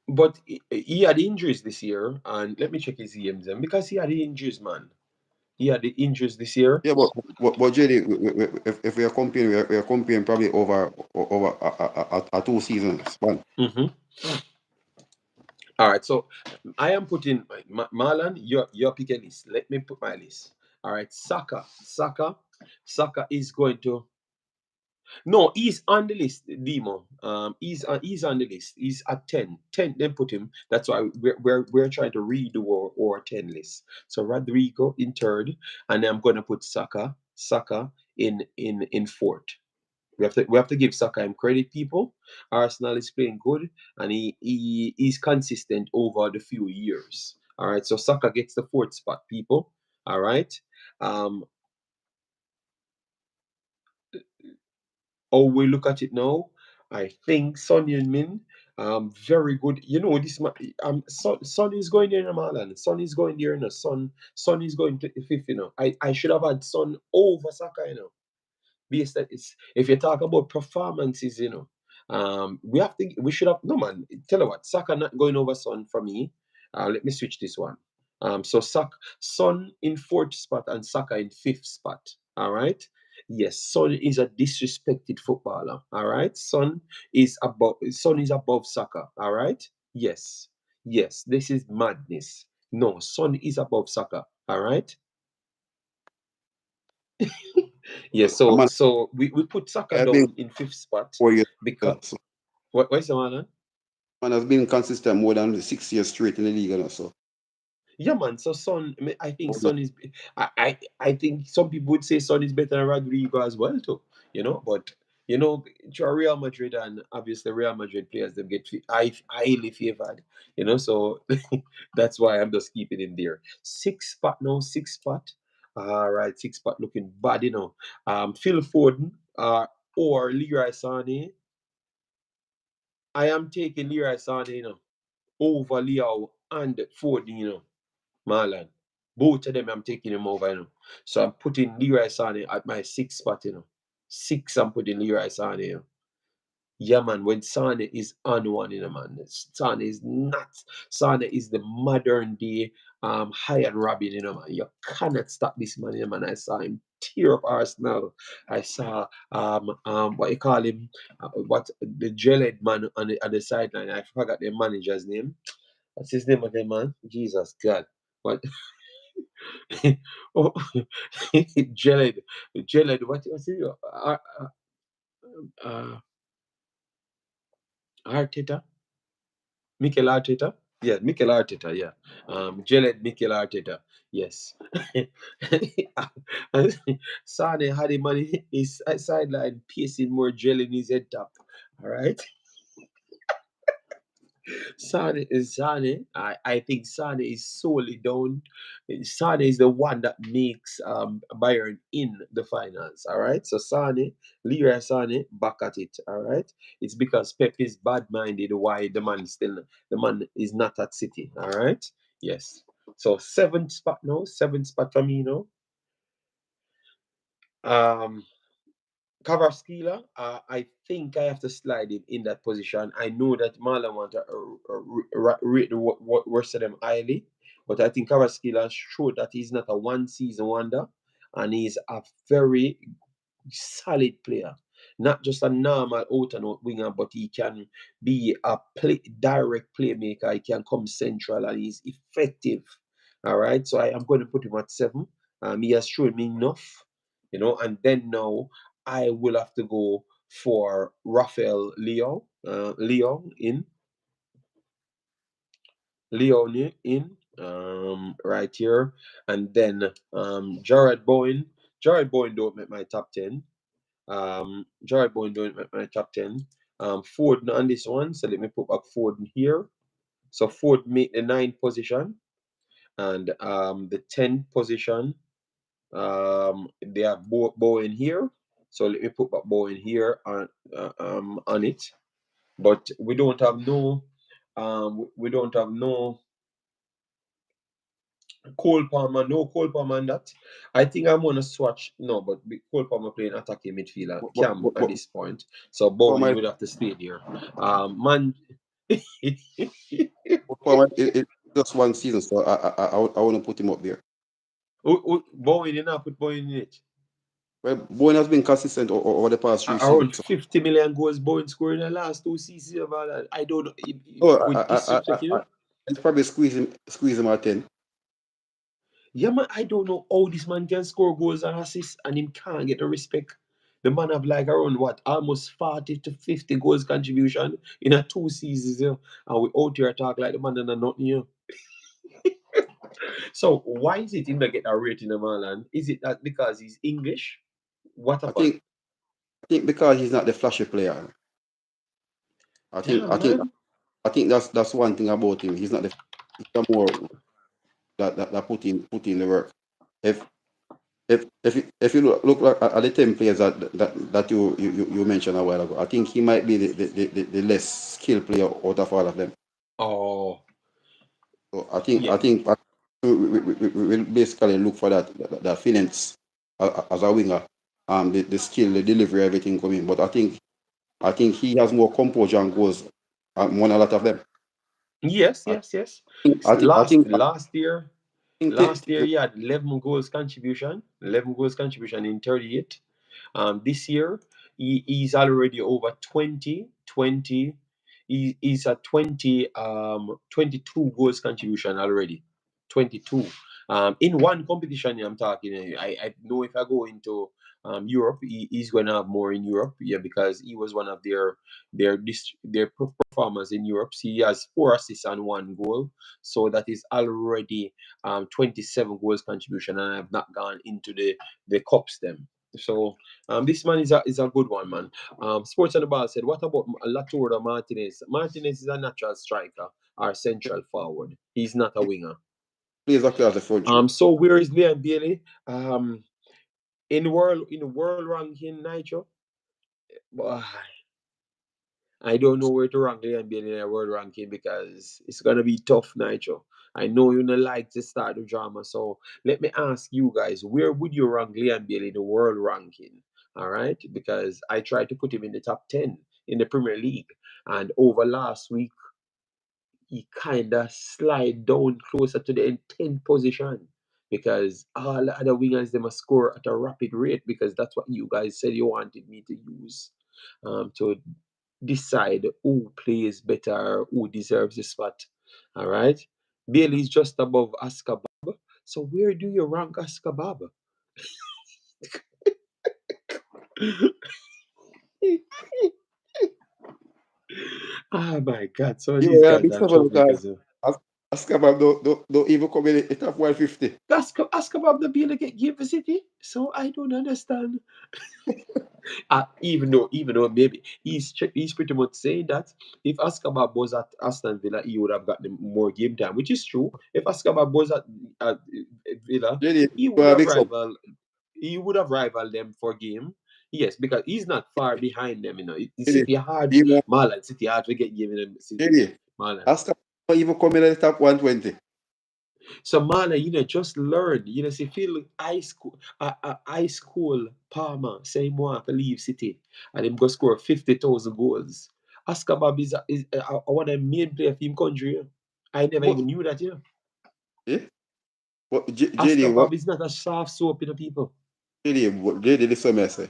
But he had injuries this year, and let me check his EMs then, because he had the injuries, man. He had the injuries this year. Yeah, but JD, if we are comparing, we are comparing probably over a 2 season span. Mm-hmm. All right, so I am putting Marlon. You're picking list. Let me put my list. All right, Saka is going to. No, he's on the list, Demo. He's on the list. He's at 10. 10, then put him. That's why we're trying to redo our 10 list. So Rodrigo in third, and I'm gonna put Saka in fourth. We have to give Saka him credit, people. Arsenal is playing good, and he's consistent over the few years. All right, so Saka gets the fourth spot, people. All right. We look at it now, I think Son Heung-min, very good. You know this man. Son is going there in Marlon. Son is going there, Son is going to fifth. I should have had Son over Saka. Based that it's if you talk about performances, we should have no man. Tell you what, Saka not going over Son for me. Let me switch this one. So Son in fourth spot and Saka in fifth spot. All right. Yes, Son is a disrespected footballer. All right. Son is above Saka. All right. Yes. Yes. This is madness. No, Son is above Saka. All right. Yeah, Man, so we put Saka I've been down in fifth spot 4 years. because So what's the man? man has been consistent more than 6 years straight in the league, so. Yeah, man. So I think Son is. I think some people would say Son is better than Rodrigo as well too. But to Real Madrid, and obviously Real Madrid players them get highly favored. So that's why I'm just keeping him there. Sixth spot now, sixth spot. All right, sixth spot looking bad, Phil Foden, or Leroy Sané. I am taking Leroy Sané, over Leao and Foden, Marlon. Both of them, I'm taking them over, So I'm putting Leroy Sané at my sixth spot, Six, I'm putting Leroy Sané, Yeah, man, when Sané is on one, man. Sané is nuts. Sané is the modern day high and Robin, man. You cannot stop this man, man. I saw him tear up Arsenal. I saw what you call him, what the geled man on the sideline. I forgot the manager's name. What's his name again, man? Jesus God. What? Oh, geled, what's it? Uh, Arteta. Mikel Arteta? Yeah, Mikel Arteta, yeah. Geled Mikel Arteta, yes. Sane had him on his sideline piercing more gel in his head top. All right. Sane, I think Sane is solely down. Sane is the one that makes Bayern in the finals. All right. So Leroy Sane, back at it. All right. It's because Pep is bad-minded. Why the man is not at City. All right. Yes. So seventh spot now. Seventh spot for me now. Kvaratskhelia, I think I have to slide him in that position. I know that Marlon want to rate the worst of them highly, but I think Kvaratskhelia showed that he's not a one-season wonder, and he's a very solid player. Not just a normal out-and-out winger, but he can be a direct playmaker. He can come central, and he's effective. All right, so I am going to put him at 7. He has shown me enough, and then now I will have to go for Rafael Leao. Leao in. Leone in right here, and then Jared Bowen. Jared Bowen don't make my top 10. Jared Bowen don't make my top 10. Foden on this one, so let me put back Foden here. So Foden make the 9th position, and the 10th position, they have Bowen here. So let me put back Bowen here on it. But we don't have no Cole Palmer, no Cole Palmer on that. I think I'm gonna swatch. No, but Cole Palmer playing attacking midfielder Cam at this point. So For Bowen my would have to stay there. Man. for my it just one season, so I want to put him up there. Bowen, you not put Bowen in it. Well, Bowen has been consistent over the past 3 seasons. Around 50 million goals Bowen scored in the last 2 seasons. About that. I don't know. Oh, With disrespect, you know. it's probably squeeze him at 10. Yeah, man, I don't know how this man can score goals and assists and him can't get the respect. The man have like around what, almost 40 to 50 goals contribution in a 2 seasons, you know, and we out here talk like the man and nothing, you know. So why is it him that get a rating in Marland? Is it that because he's English? What I happened? think because he's not the flashy player. I think Damn, I think man. I think that's one thing about him. He's not the he's the more that put in the work. If if you look at the 10 players that you mentioned a while ago, I think he might be the less skilled player out of all of them. Oh, So I yeah. think we will basically look for that finance as a winger, the skill, the delivery, everything coming. But I think he has more composure and goals won a lot of them. Yes, I yes, yes. think I think I think Last year he had 11 goals contribution, 11 goals contribution in 38. This year, he's already over 20. He's at 22 goals contribution already. 22. In one competition, I'm talking. I know if I go into Europe, he's going to have more in Europe. Yeah, because he was one of their performers in Europe. So he has 4 assists and 1 goal. So that is already 27 goals contribution, and I've not gone into the cups them. So this man is a good one, man. Sports on the Ball said, what about Latour Martinez? Martinez is a natural striker or central forward. He's not a winger. plays exactly as a front three. So where is Liam Bailey? In world ranking, Nitro. Boy, I don't know where to rank Liam Bailey in a world ranking because it's gonna be tough, Nitro. I know you don't like to start the drama, so let me ask you guys, where would you rank Liam Bailey in the world ranking? All right, because I tried to put him in the top 10 in the Premier League, and over last week he kind of slide down closer to the 10th position because all the other wingers they must score at a rapid rate because that's what you guys said you wanted me to use to decide who plays better, who deserves the spot. All right. Bailey is just above Askabab. So where do you rank Askabab? Oh my God! Some of You these are a guys bit are trouble because troublemakers. Ascabab don't even come in the top 150. Askabab the Bailey get give the city. So I don't understand. Even though maybe he's pretty much saying that if Askabab was at Aston Villa, he would have gotten more game time, which is true. If Askabab was at Villa, Really, he you would are a have big trouble. rival he would have rivaled them for game. Yes, because he's not far behind them. The Really, City hard, you know, Marlon City hard to get game in them. really, Marlon. Ascabab don't even come in the top 120. So Marlon, just learn. See, feel high school Palmer say him want to leave City and him go score 50,000 goals. Askabab is one of the main player for him country. I never But even knew that. eh? But JD, Askabab is not a soft soap in the people. JD, this one I say.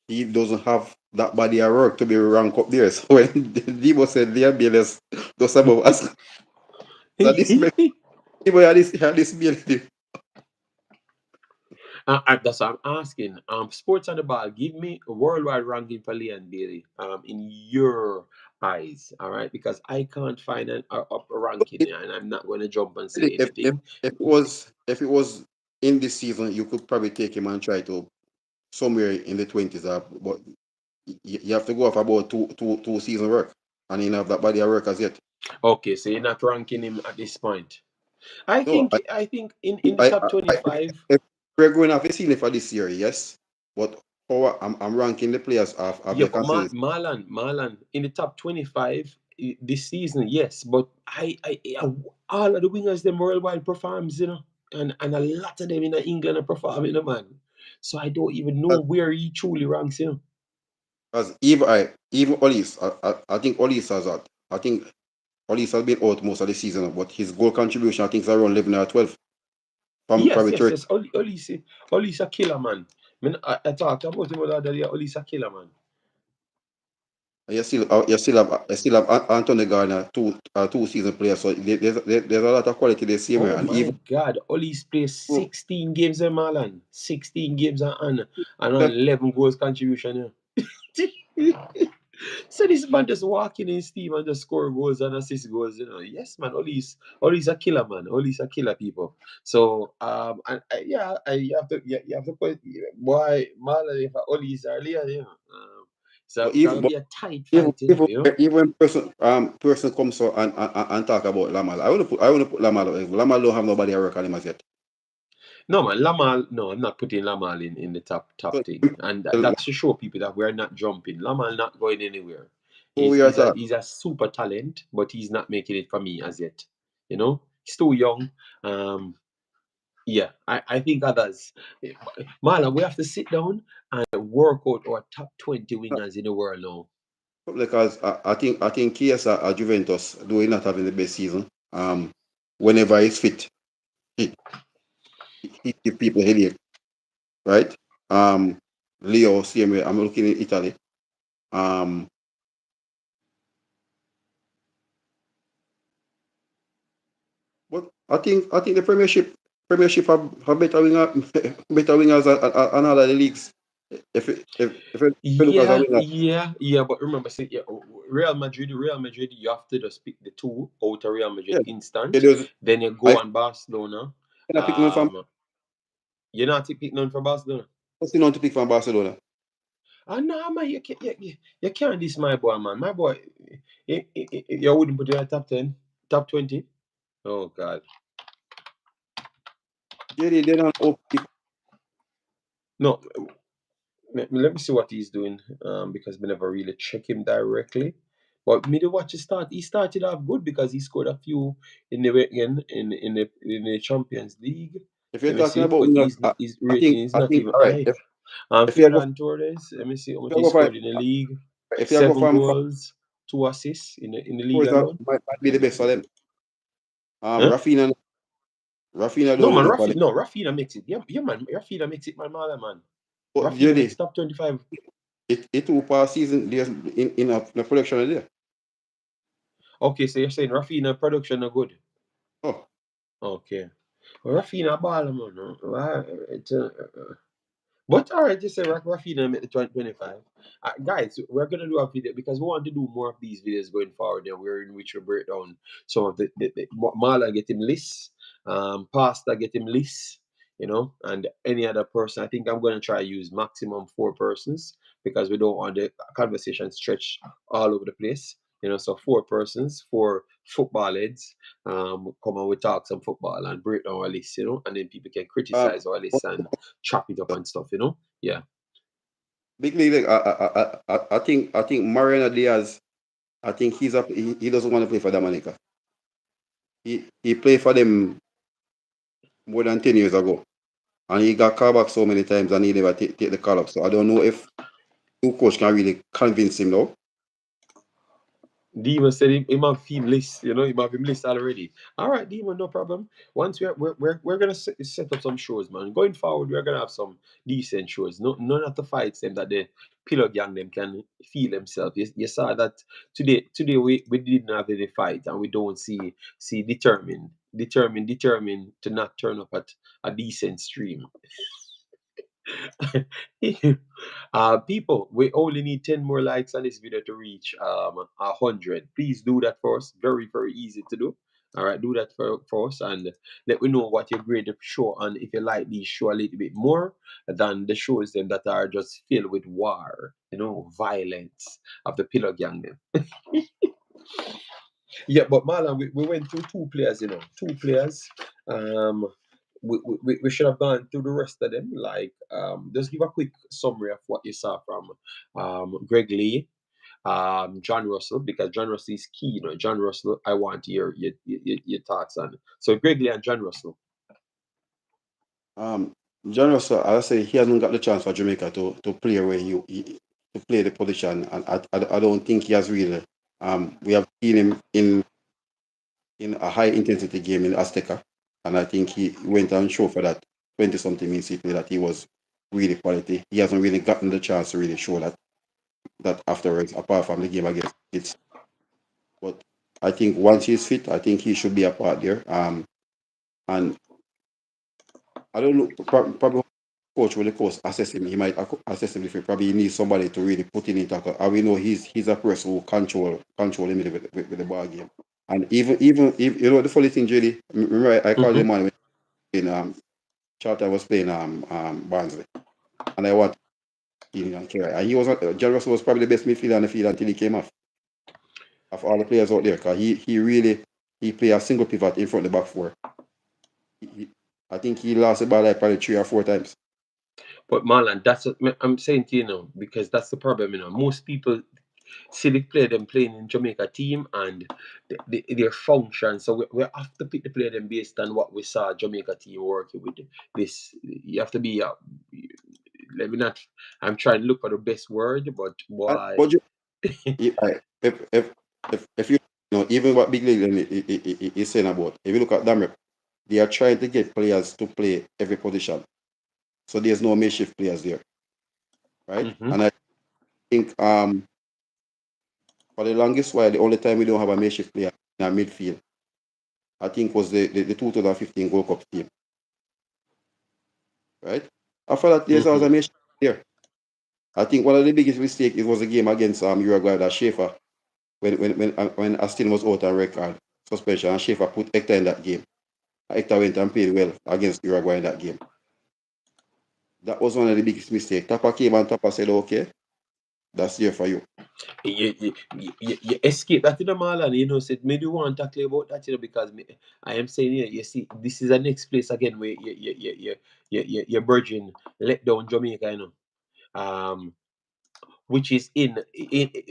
He doesn't have that body of work to be ranked up there. So when Debo said they are BLS, those above us, that this Debo had this ability. That's what I'm asking. Sports on the Ball, give me a worldwide ranking for Leon Bailey. In your eyes, all right? Because I can't find a ranking, and I'm not going to jump and say anything. If it was in this season, you could probably take him and try to somewhere in the 20s. But you have to go off about two season work, and you have that body of work as yet. Okay, so you're not ranking him at this point. I No, think I think in the top 25. if we're going off a ceiling for this year, yes. But how I'm ranking the players of Yeah, the but consistency. Marlon, in the top 25, this season, yes, but all of the wingers them worldwide performs, and a lot of them in England are performing, man. So I don't even know where he truly ranks, Because even Olis, I think Olis has that. I think Olis has been out most of the season, but his goal contribution I think is around 11 or 12 from Yes, a church. yes. Olis a killer, man. I talked about him the other day. Olis a killer, man. You still have Anthony Gardner, two season players. So there's a lot of quality they see, Oh man. And my even God, Olis plays 16 games in Marland. 16 games and on 11 goals contribution, So this man just walking in his team and just score goals and assist goals, Yes, man, Olis a killer, man. Olis a killer, people. So you have to put boy Marlon if Olis earlier, so but that'll be a tight fight, even person comes out and talk about Lamal. I want to put Lamal. Lamal don't have nobody I work on him as yet. No, man, Lamal. No, I'm not putting Lamal in the top So thing, and that's to show people that we're not jumping. Lamal not going anywhere. we are talking. He's a super talent, but he's not making it for me as yet. He's too young. Yeah, I think others. Marlon, we have to sit down and work out our top 20 wingers in the world now. Because I think Chiesa at Juventus, though he's not having the best season, whenever he's fit, he give people headache, right? Leo, same way. I'm looking in Italy. But I think the Premiership have better wingers than all of the leagues. If you look as a winger, Yeah. But remember, see, Real Madrid, you have to just pick the two out of Real Madrid yeah, instant. there's Then you I go on Barcelona. cannot pick none from You're not picking none for Barcelona. still on to pick from Barcelona. No, man, you can't diss my boy, man. My boy, you wouldn't put it in top 10, top 20. Oh God. Yeah, they don't No, let me see what he's doing. Because we never really check him directly. But me to watch his start. He started off good because he scored a few in the in the Champions League. if you're Let me talking see, about but wingers, his I rating think is I not think even all right. high. If you go Ferran Torres, let me see how if much you he go for scored in the league. if you go 7 from goals, 2 assists in the league Torres, that alone. might be the best for them. Huh? Rafinha No don't man, look good for them. Rafinha makes it. Yeah man, Rafinha makes it, man. But Rafinha Jody, makes top 25. it two past season there's in a production there. Okay, so you're saying Rafinha production are good. Oh, Okay. Well, Rafinha baller, man. But all right, just say Rafinha make the 25. Guys, we're gonna do a video because we want to do more of these videos going forward. And we're in which we break down some of the Marla get him lists, Pasta get him lists, and any other person. I think I'm gonna try use maximum 4 persons because we don't want the conversation stretch all over the place. So 4 persons, 4 football heads, come on, we talk some football and break down our list, and then people can criticize our list and chop it up and stuff. Yeah. big league. I think Mariano Diaz. I think he doesn't want to play for Dominica. He played for them more than 10 years ago, and he got called back so many times, and he never take the call up. So I don't know if new coach can really convince him now. Demon said him have him list, him have him list already. All right, Demon, no problem. Once we're gonna set up some shows, man. Going forward, we're gonna have some decent shows. No, none of the fights them that the pillar gang them can feel themselves. You saw that today we didn't have any fight, and we don't see determined to not turn up at a decent stream. People, we only need 10 more likes on this video to reach 100. Please do that for us. Very, very easy to do. All right, do that for us and let me know what you grade the show and if you like these show a little bit more than the shows them that are just filled with war, violence of the pillar gang them. Yeah, but Marlon, we went through 2 players, 2 players. We should have gone through the rest of them. Like, just give a quick summary of what you saw from Greg Lee. John Russell, because John Russell is key. You know, John Russell, I want your thoughts on it. So Greg Lee and John Russell. John Russell, I say he hasn't got the chance for Jamaica to play where to play the position, and I don't think he has really. We have seen him in a high intensity game in Azteca, and I think he went and showed for that 20-something minutes he played that he was really quality. He hasn't really gotten the chance to really show that afterwards, apart from the game against it. But I think once he's fit, I think he should be a part there. And I don't know, probably coach will, of course, assess him. He might assess him if he probably needs somebody to really put in tackle. And we know he's a person who control him with the ball game. And even if, you know the funny thing, JD, remember I called him man in Charter was playing Barnsley, and I want him and Kerry. And he was John Russell was probably the best midfielder on the field until he came off of all the players out there, because he really played a single pivot in front of the back four. I think he lost the ball like probably 3 or 4 times. But Marlon, that's what I'm saying to you now, because that's the problem. You know, most people see the player them playing in Jamaica team and their function. So we have to pick the player them based on what we saw Jamaica team working with. This you have to be. Let me not. I'm trying to look for the best word, but why? But if you know even what Big League is saying about, if you look at them, they are trying to get players to play every position. So there's no makeshift players there, right? And I think for the longest while, the only time we don't have a makeshift player in our midfield, I think was the 2015 Gold Cup team, right? After that, there's always a makeshift player. I think one of the biggest mistakes it was a game against Uruguay that Schaefer, when Aston was out on record suspension, and Schaefer put Hector in that game. Hector went and played well against Uruguay in that game. That was one of the biggest mistakes. Tapa came and Tapa said, okay, that's here for you. You escape that in the mall, and you know, said, maybe you want to talk about that, you know, because I am saying here, you see, this is the next place again where you're virgin let down Jamaica, you know. Which is in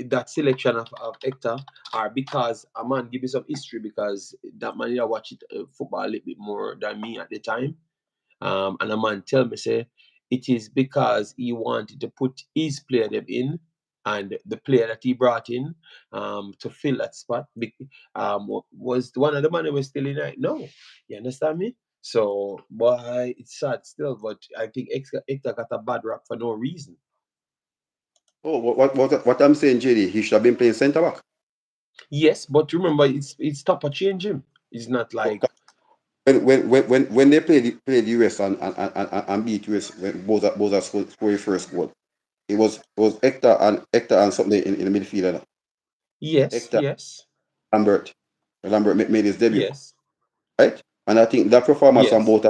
that selection of Hector, or because a man give me some history, because that man watch it football a little bit more than me at the time. And a man tell me say it is because he wanted to put his player them in, and the player that he brought in to fill that spot was one of the man who was still in it. No, you understand me? So, boy, it's sad still, but I think Hector got a bad rap for no reason. Oh, what I'm saying, JD, he should have been playing centre back. Yes, but remember, it's Tapa change him. It's not like when they played US and beat US, when both scored first goal, it was Hector and something in the midfield. yes, Hector yes, Lambert made his debut, yes, right? And I think that performance on yes. both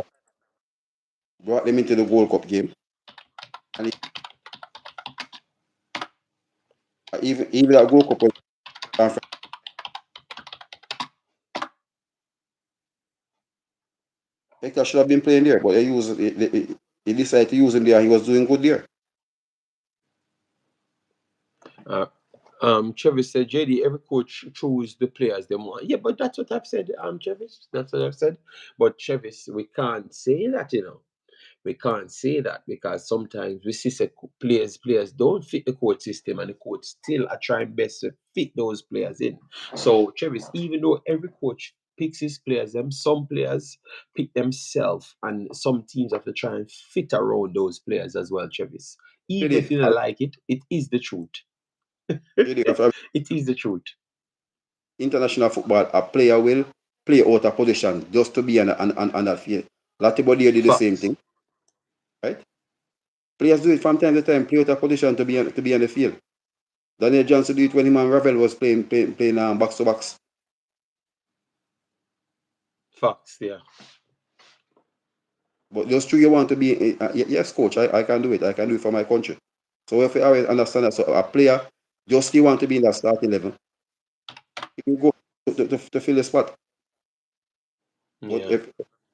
brought them into the World Cup game. And even that World Cup was Hector should have been playing there, but he decided to use him there, and he was doing good there. Travis said, JD, every coach choose the players they want. Yeah, but that's what I've said, Travis. That's what I've said. But Travis, we can't say that, you know. We can't say that, because sometimes we see players don't fit the coach system, and the coach still are trying best to fit those players in. So, Travis, even though every coach picks his players, some players pick themselves, and some teams have to try and fit around those players as well, Travis. Even if you don't like it, it is the truth. It is the truth. International football, a player will play out of position just to be on that field. Latibody did the same thing, right? Players do it from time to time, play out of position to be on the field. Daniel Johnson did it when him and Ravel was playing box to box. Facts, yeah. But just true, you want to be, yes, coach, I can do it. I can do it for my country. So if you always understand that, so a player just he want to be in that starting level, he can go to fill the spot. But Yeah. if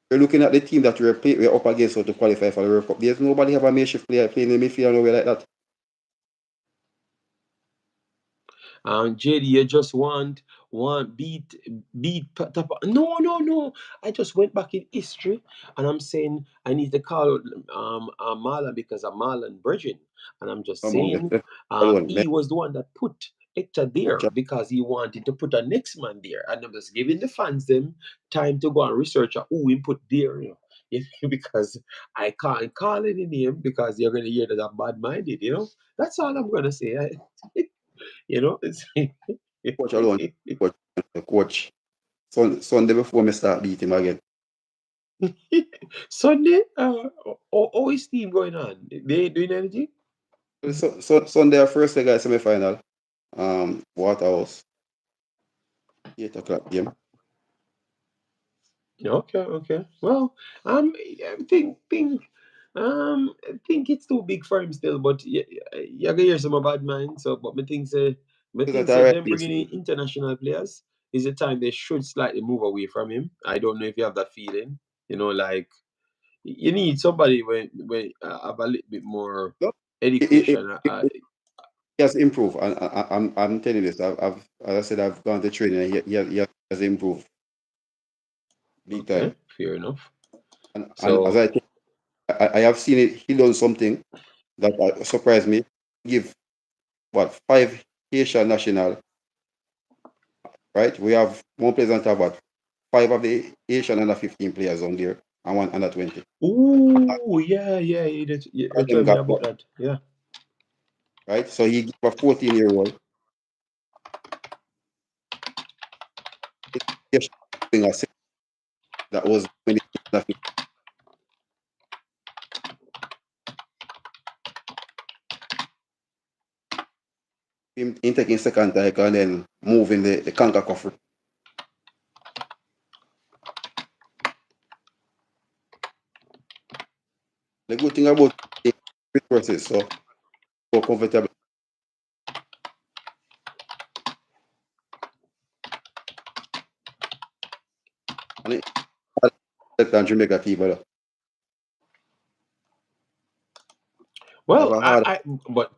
you're looking at the team that we're up against to qualify for the World Cup, there's nobody have a makeshift player playing in the midfield nowhere like that. JD, you just want beat Tapa. No, no, no. I just went back in history, and I'm saying I need to call Marlon because I'm Marlon Bridging, and I'm just Come on, saying alone. he was the one that put Hector there Coach, because he wanted to put a next man there, and I'm just giving the fans them time to go and research who he put there. Because I can't call any name because you're gonna hear that I'm bad minded. That's all I'm gonna say. It's coach alone. Coach. Sunday before me start beat him again. Sunday. How is team going on? They ain't doing anything. Sunday, first leg semi-final. Waterhouse. 8 o'clock game. Okay. Well, I think it's too big for him still, but you gonna hear some bad mind. So, but me Is that think all say right, them please? bringing in international players is the time they should slightly move away from him. I don't know if you have that feeling. Like you need somebody when have a little bit more No, education. he has improved. I'm telling you this. As I said, I've gone to training. And he has improved big Okay, time. fair enough. And as So, I have seen it, he done something that surprised me. Give what 5 Haitian national, right? We have one players that have what 5 of the Haitian under 15 players on there and one under 20. yeah, you All them told me got about that. Yeah. right. So he gave a 14-year-old thing that was when him taking second take and then moving the Concacaf. The good thing about the process, so comfortable. And it Jamaica people have Well, a hard. but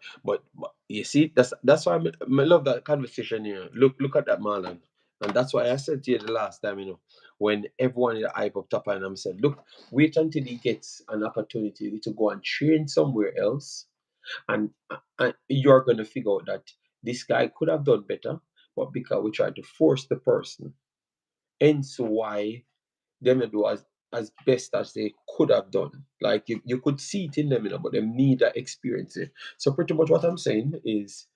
you see, that's why I love that conversation here. Look at that Marlon, and that's why I said to you the last time, when everyone in the hype up top and I'm saying, look, wait until he gets an opportunity to go and train somewhere else, and you're gonna figure out that this guy could have done better, but because we tried to force the person, hence why them do as best as they could have done. Like you could see it in them, but they need that experience. So pretty much what I'm saying is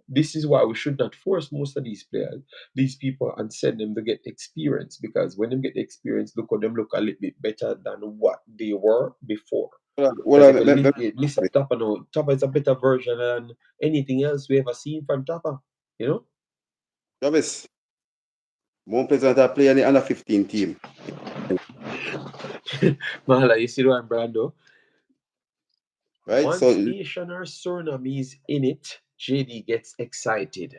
this is why we should not force most of these players, these people, and send them to get experience because when they get the experience, look at them look a little bit better than what they were before. Because if you listen Tapa now, Tapa is a better version than anything else we ever seen from Tapa, you know? Travis, one player that play in the under 15 team. Mala, you see what I'm Brando? Right? So Once Asian or Suriname is in it, JD gets excited.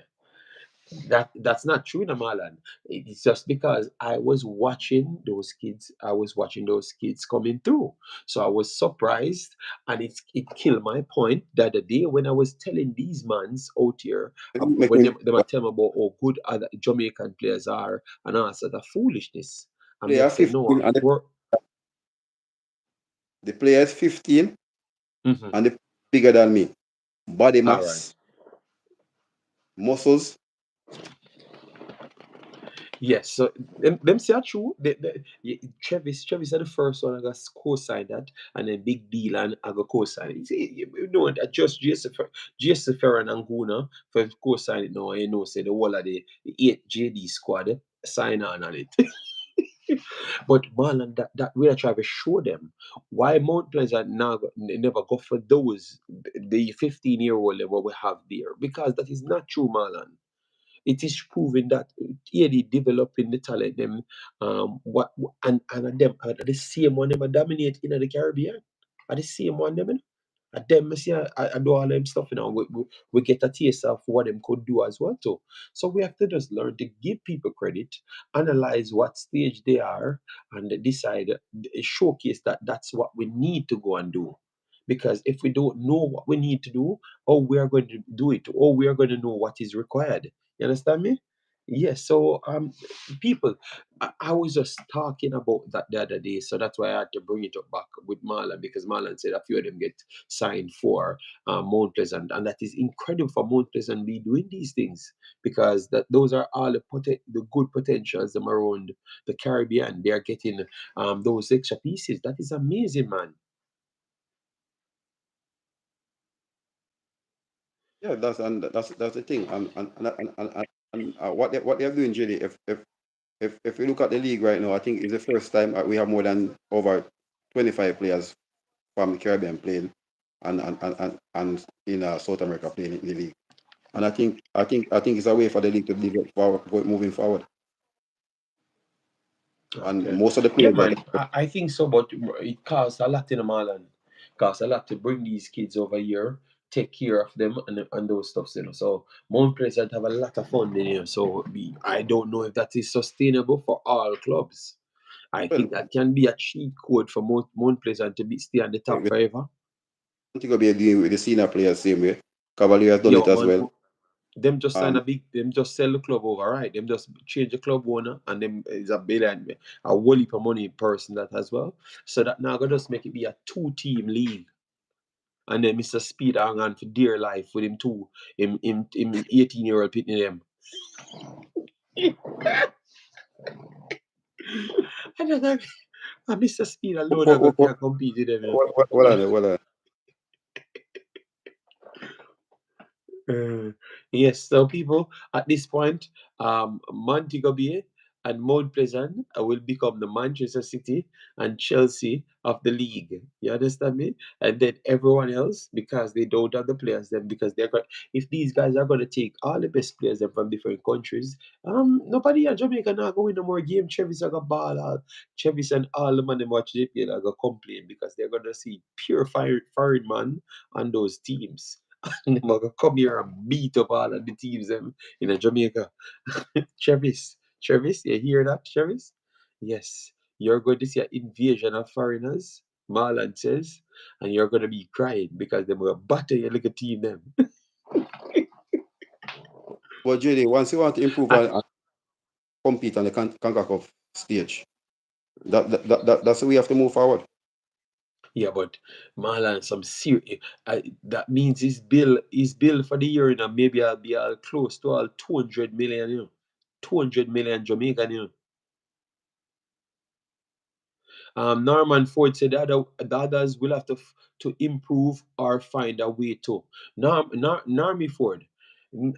That's not true, Namalan. It's just because I was watching those kids. I was watching those kids coming through, so I was surprised, and it killed my point that the day when I was telling these mans out here make when me they were telling me about how good other Jamaican players are and all sort of foolishness. I'm player just saying 15 no. and the player is 15 Mhm. and the bigger than me. Body All right. mass, muscles. Yes, so them say are true. Travis are the first one I got co-sign that, and then Big Deal and I got co-sign it. You know that just JS Ferran and Guna for co-sign it now. Say the whole of the 8 JD squad sign on it. But Marlon, that we are trying to show them why Mount Pleasant now never go for those the 15-year-old level we have there because that is not true, Marlon. It is proven that really developing the talent them and them are the same one them a dominate in the Caribbean. Are the same one them. And them see I do all them stuff, we get a taste of what them could do as well too. So we have to just learn to give people credit, analyze what stage they are, and decide showcase that that's what we need to go and do. Because if we don't know what we need to do, how we are going to do it, or we are going to know what is required. You understand me? Yes. So people, I was just talking about that the other day, so that's why I had to bring it up back with Marlon, because Marlon said a few of them get signed for Mount Pleasant, and that is incredible for Mount Pleasant be doing these things, because those are all the good potentials them around the Caribbean. They are getting those extra pieces. That is amazing, man. Yeah, that's the thing, and what they're doing, JD. If we look at the league right now, I think it's the first time we have more than over 25 players from the Caribbean playing, and in South America playing in the league. And I think it's a way for the league to develop forward, moving forward. And Okay. most of the Yeah, players that man. I think so, but it costs a lot in Marlon. Costs a lot to bring these kids over here, take care of them, and those stuffs, you know. So Mount Pleasant have a lot of funding here. So I don't know if that is sustainable for all clubs. I well, think that can be a cheat code for Mount Pleasant to stay on the top we forever. don't think we'll be doing with the senior players same way. Cavalier has done Yeah, it as man. well. Them just sign Um, them just sell the club over, right? Them just change the club owner, and them is a billion, a whole heap of money person that as well. So that now gonna just make it be a 2-team league. And then Mr. Speed hang on for dear life with him too. Him 18-year-old pitting them. And then and Mr. Speed alone I what, can't compete with them, you what are they? What are Yes, so people, at this point, Montego Bay and Mount Pleasant will become the Manchester City and Chelsea of the league. You understand me? And then everyone else, because they don't have the players, then because they're going, if these guys are going to take all the best players them from different countries, nobody in Jamaica not going no more game. Travis are gonna ball out. Travis and all the man them watch the play are gonna complain because they're gonna see pure firing man on those teams. Them a go come here and beat up all of the teams them in Jamaica. Travis, you hear that, Travis? Yes, you're going to see an invasion of foreigners, Marlon says, and you're going to be crying because they will batter your little team them. But JD, once you want to improve And, and compete on the Concacaf stage, that's the way you have to move forward. yeah, but Marlon, some serious. That means his bill for the year, you know, maybe I'll be close to all 200 million, you know, 200 million Jamaican, you know. Norman Ford said the others will have to improve or find a way to. Narmy Ford, in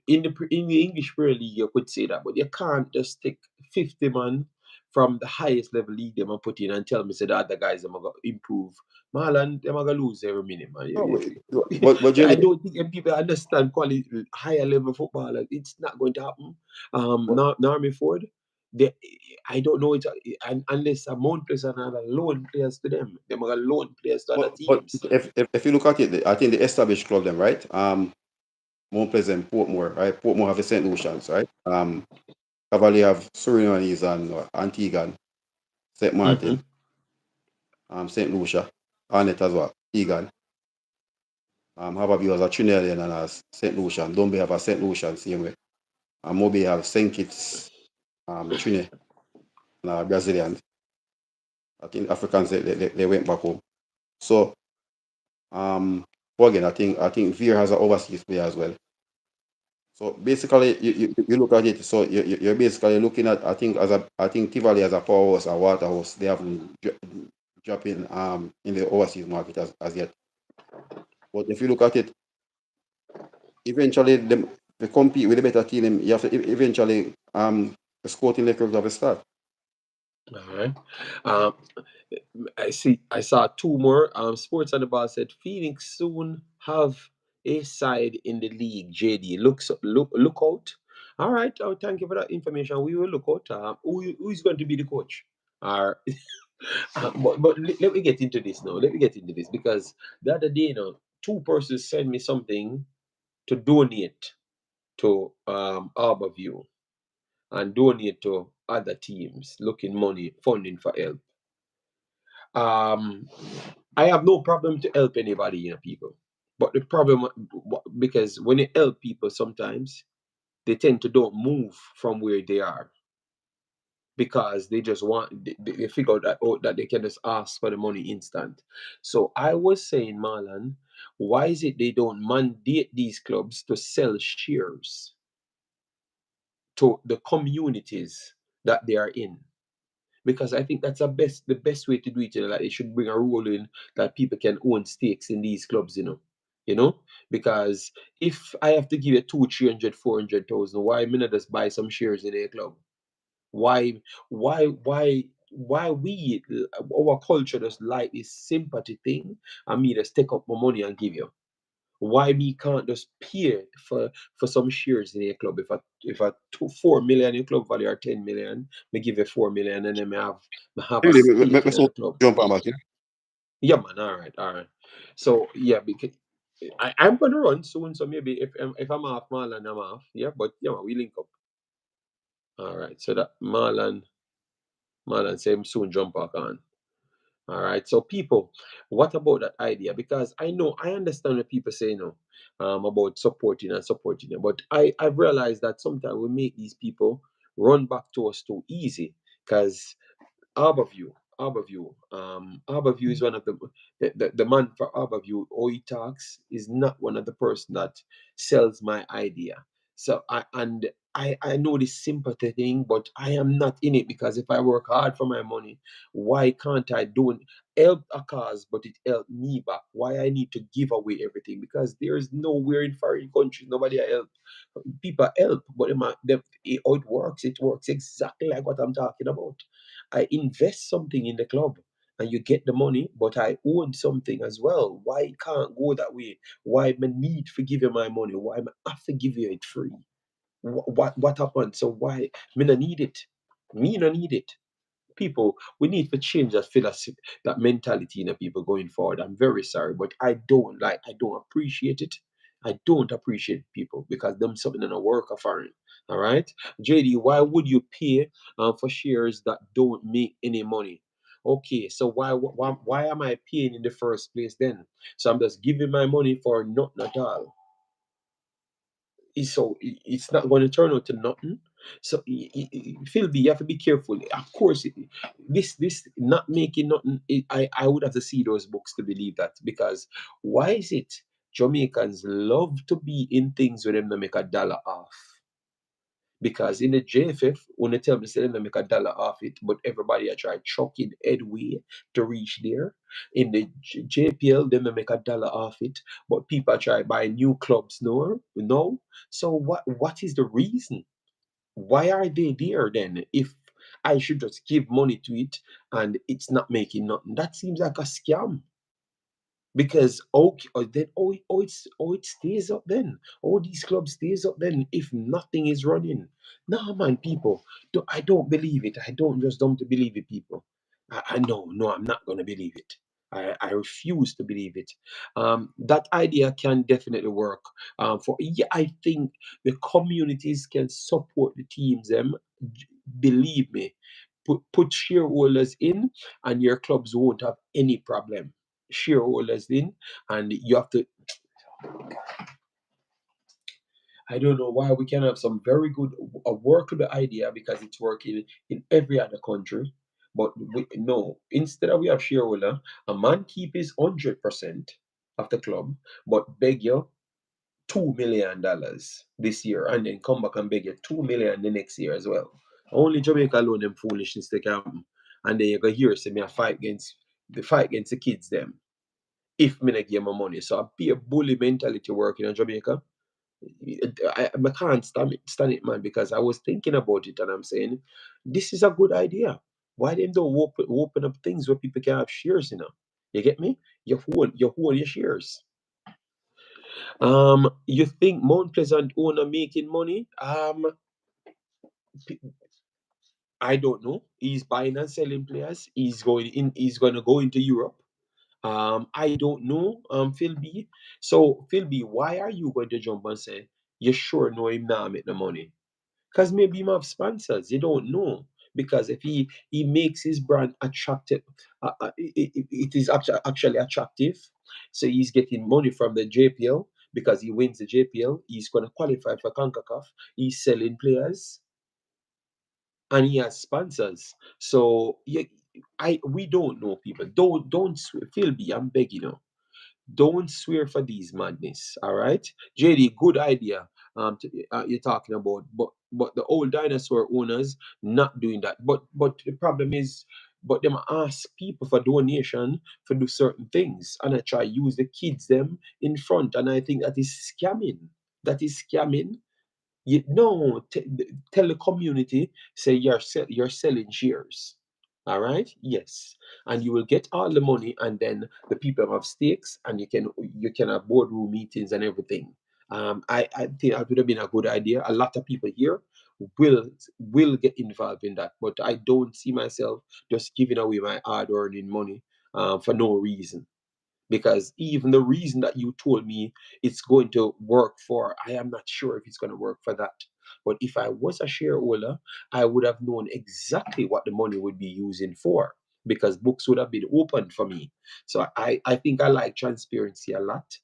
the English Premier League you could say that, but you can't just take 50 man from the highest level league them and put in and tell me say the other guys them are gonna improve. Marlon, them are gonna lose every minute, man. No, but I JD, don't think people understand quality higher level football. Like, it's not going to happen. Narmy Ford, they, I don't know it unless a Mount players and other loan players to them. Them are loan players to other but teams. if you look at it, I think the established club them, right? Mount Pleasant, Portmore, right? Portmore have the St. Lucians, right? Cavalier have Suriname and Antigua, St. Mm-hmm. Martin, St. Lucia, Arnett as well, Egan. Haverview has a Trinidadian and a St. Lucian. Dombe have a St. Lucian, same way. And Moby have St. Kitts, Trinidad, and Brazilian. I think Africans, they went back home. So, but again, I think Veer has an overseas player as well. So basically, you look at it. So you're basically looking at, I think Tivoli as a powerhouse, a waterhouse. They haven't dropping in the overseas market as yet. But if you look at it, eventually they compete with a better team. You have to eventually the scouting records have a start. All right. Um, I saw two more. Sports on the Ball said Phoenix soon have a side in the league. JD, look out. All right. Oh, thank you for that information. We will look out. Who is going to be the coach? Or but let me get into this now. Let me get into this because the other day, you know, two persons sent me something to donate to Harborview and donate to other teams looking money funding for help. I have no problem to help anybody, people. But the problem, because when you help people, sometimes they tend to don't move from where they are because they just want they figure that out that they can just ask for the money instant. So I was saying, Marlon, why is it they don't mandate these clubs to sell shares to the communities that they are in? Because I think that's the best way to do it. Like they should bring a rule in that people can own stakes in these clubs. Because if I have to give you 200, 300, 400,000, why me not just buy some shares in a club? Why, why we our culture just like this sympathy thing, and me just take up my money and give you? Why me can't just pay for some shares in a club? If I 4 million in club value or 10 million, me give you 4 million, and then me have a Really, stake in so the club. jump on back, yeah? Yeah, man. All right. So yeah, because I'm gonna run soon. So maybe if I'm off Marlon, I'm off. Yeah, but yeah, man, we link up. All right. So that Marlon say him soon jump back on. All right. So people, what about that idea? Because I understand what people say now, about supporting and supporting them, but I've realized that sometimes we make these people run back to us too easy. Because Arborview is one of the man for Arborview. He talks is not one of the person that sells my idea. So I know this sympathy thing, but I am not in it because if I work hard for my money, why can't I don't help a cause, but it help me back? Why I need to give away everything? Because there is nowhere in foreign countries nobody I help. People help, but how it works exactly like what I'm talking about. I invest something in the club and you get the money, but I own something as well. Why it can't go that way? Why me need to give you my money? Why me have to give you it free? What happened? So why me no need it? Me no need it. People, we need to change that philosophy, that mentality in the people going forward. I'm very sorry, but I don't appreciate it. I don't appreciate people because them something in a work of foreign. All right, JD, why would you pay for shares that don't make any money? Okay, so why am I paying in the first place then? So I'm just giving my money for nothing at all. So it's not going to turn out to nothing. So Philby, you have to be careful. Of course, this not making nothing. I would have to see those books to believe that, because why is it Jamaicans love to be in things where them to make a dollar off? Because in the JFF, when they tell me say them make a dollar off it, but everybody I try chucking headway to reach there. In the JPL, them make a dollar off it, but people try buy new clubs. No. So what is the reason? Why are they there then? If I should just give money to it and it's not making nothing, that seems like a scam. Because okay, then it stays up then. All these clubs stays up then if nothing is running. No man, people. I don't believe it. I don't believe it, people. I no, I'm not gonna believe it. I refuse to believe it. That idea can definitely work. Yeah, I think the communities can support the teams. Believe me, put shareholders in, and your clubs won't have any problem. Shareholders in, and you have to. I don't know why we can have some very good a workable idea because it's working in every other country. But no, instead of we have shareholder, a man keep his 100% of the club, but beg you $2 million this year, and then come back and beg you 2 million the next year as well. Only Jamaica alone them foolishness they can happen. And then you go here say me a fight against the kids them if me not give my money. So I be a bully mentality working in Jamaica. I can't stand it, man, because I was thinking about it and I'm saying, this is a good idea. Why them don't open up things where people can have shares, You get me? You hold your shares. You think Mount Pleasant owner making money? I don't know. He's buying and selling players. He's gonna go into Europe. I don't know, Phil B. So, Phil B, why are you going to jump and say you sure know him now make the money? Because maybe he have sponsors. You don't know. Because if he makes his brand attractive, it is actually attractive. So he's getting money from the JPL because he wins the JPL. He's going to qualify for Concacaf. He's selling players and he has sponsors. So yeah, we don't know, people. Don't Phil B, I'm begging you. Don't swear for these madness, all right? JD, good idea. You're talking about, but the old dinosaur owners not doing that. But the problem is, but them ask people for donation for do certain things, and I try use the kids them in front, and I think that is scamming. That is scamming. You no tell the community, say you're selling shares. All right, yes, and you will get all the money, and then the people have stakes, and you can have boardroom meetings and everything. I think that would have been a good idea. A lot of people here will will get involved in that, but I don't see myself just giving away my hard earning money for no reason, because even the reason that you told me it's going to work for, I am not sure if it's going to work for that. But if I was a shareholder, I would have known exactly what the money would be using for, because books would have been opened for me. So I think I like transparency a lot.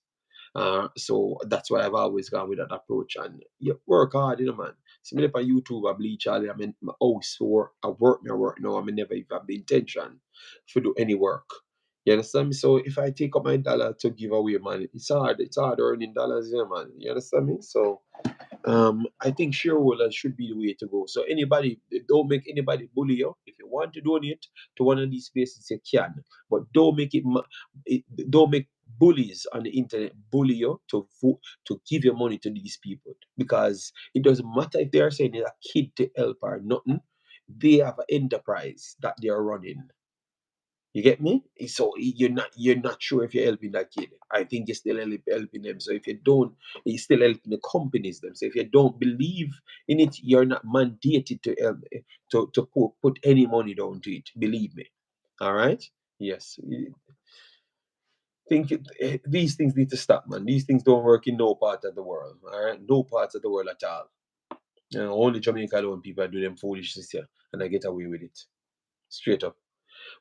So that's why I've always gone with that approach. And you work hard, man. See me up on YouTube, I bleach all I'm in my house for I work now. I never even have the intention to do any work. You understand me? So if I take up my dollar to give away, man, it's hard. It's hard earning dollars, yeah, man. You understand me? So I think shareholders should be the way to go. So anybody, don't make anybody bully you. If you want to donate to one of these places, you can, but don't make bullies on the internet bully you to vote, to give your money to these people, because it doesn't matter if they are saying it's a kid to help or nothing. They have an enterprise that they are running. You get me? So you're not sure if you're helping that kid. I think you're still helping them. So if you don't, you're still helping the companies them. So if you don't believe in it, you're not mandated to help, to put any money down to it. Believe me. All right. Yes. These things need to stop, man. These things don't work in no part of the world. All right, no parts of the world at all. Only Jamaica alone people do them foolishness here, and I get away with it straight up.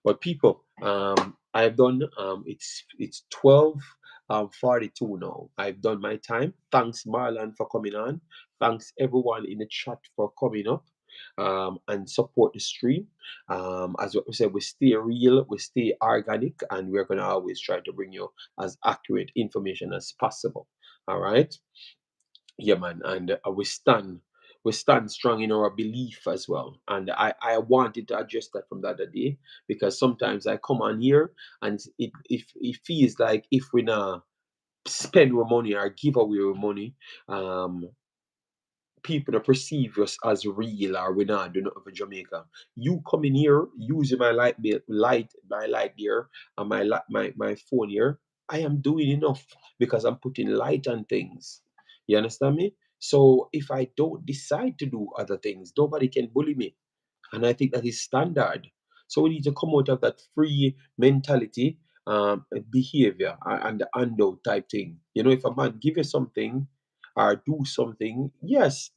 But people, I've done it's 12:42 now. I've done my time. Thanks Marlon for coming on. Thanks everyone in the chat for coming up and support the stream. As we said, we stay real, we stay organic, and we're gonna always try to bring you as accurate information as possible. All right. Yeah, man, and we stand strong in our belief as well. And I wanted to adjust that from the other day, because sometimes I come on here and it feels like if we not spend our money or give away our money, um people that perceive us as real, or we not do nothing for Jamaica. You come in here using my light there, and my phone here. I am doing enough because I'm putting light on things. You understand me? So if I don't decide to do other things, nobody can bully me. And I think that is standard. So we need to come out of that free mentality, behavior, and the handout type thing. If a man give you something or do something, yes,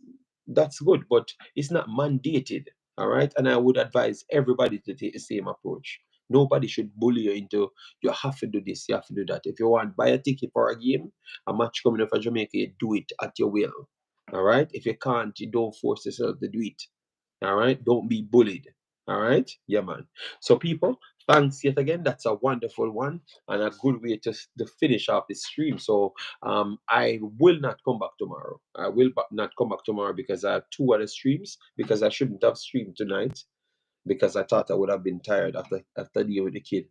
that's good, but it's not mandated. All right. And I would advise everybody to take the same approach. Nobody should bully you into you have to do this, you have to do that. If you want buy a ticket for a game, a match coming up for Jamaica, you do it at your will. All right. If you can't, you don't force yourself to do it. All right. Don't be bullied. All right. Yeah, man. So, people, thanks yet again. That's a wonderful one and a good way to finish off the stream. So, I will not come back tomorrow. I will not come back tomorrow because I have two other streams, because I shouldn't have streamed tonight, because I thought I would have been tired after dealing with the kid.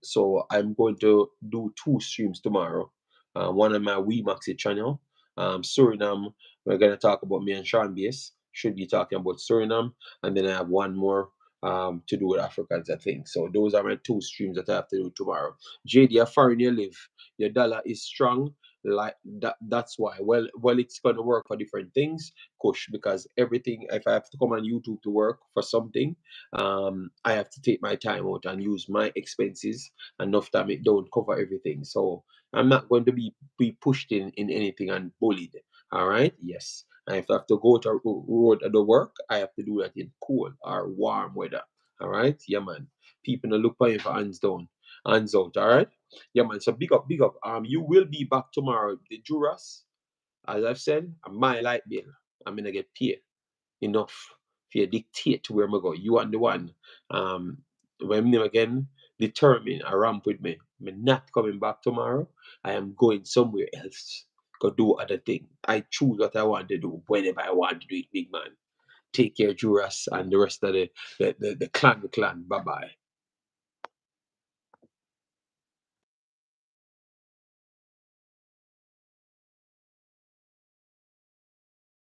So I'm going to do two streams tomorrow. One on my Wemaxit channel. Suriname, we're going to talk about me and Sean Base. Should be talking about Suriname. And then I have one more to do with Africans, I think. So those are my two streams that I have to do tomorrow. JD, how foreign you live? Your dollar is strong. Like that's why. Well, it's gonna work for different things, Kush, because everything, if I have to come on YouTube to work for something, I have to take my time out and use my expenses enough time it don't cover everything. So I'm not going to be pushed in anything and bullied. All right. Yes. And if I have to go to road to the work, I have to do that in cool or warm weather. All right, yeah, man. People no look for you for hands down, hands out. All right, yeah, man. So big up, big up. You will be back tomorrow. The Juras, as I've said, my light bill. I'm gonna get paid enough for you dictate to where I go. You are the one. When me again determine a ramp with me. I'm not coming back tomorrow. I am going somewhere else. Go do other thing. I choose what I want to do whenever I want to do it, big man. Take care, Juras, and the rest of the clan. Bye bye.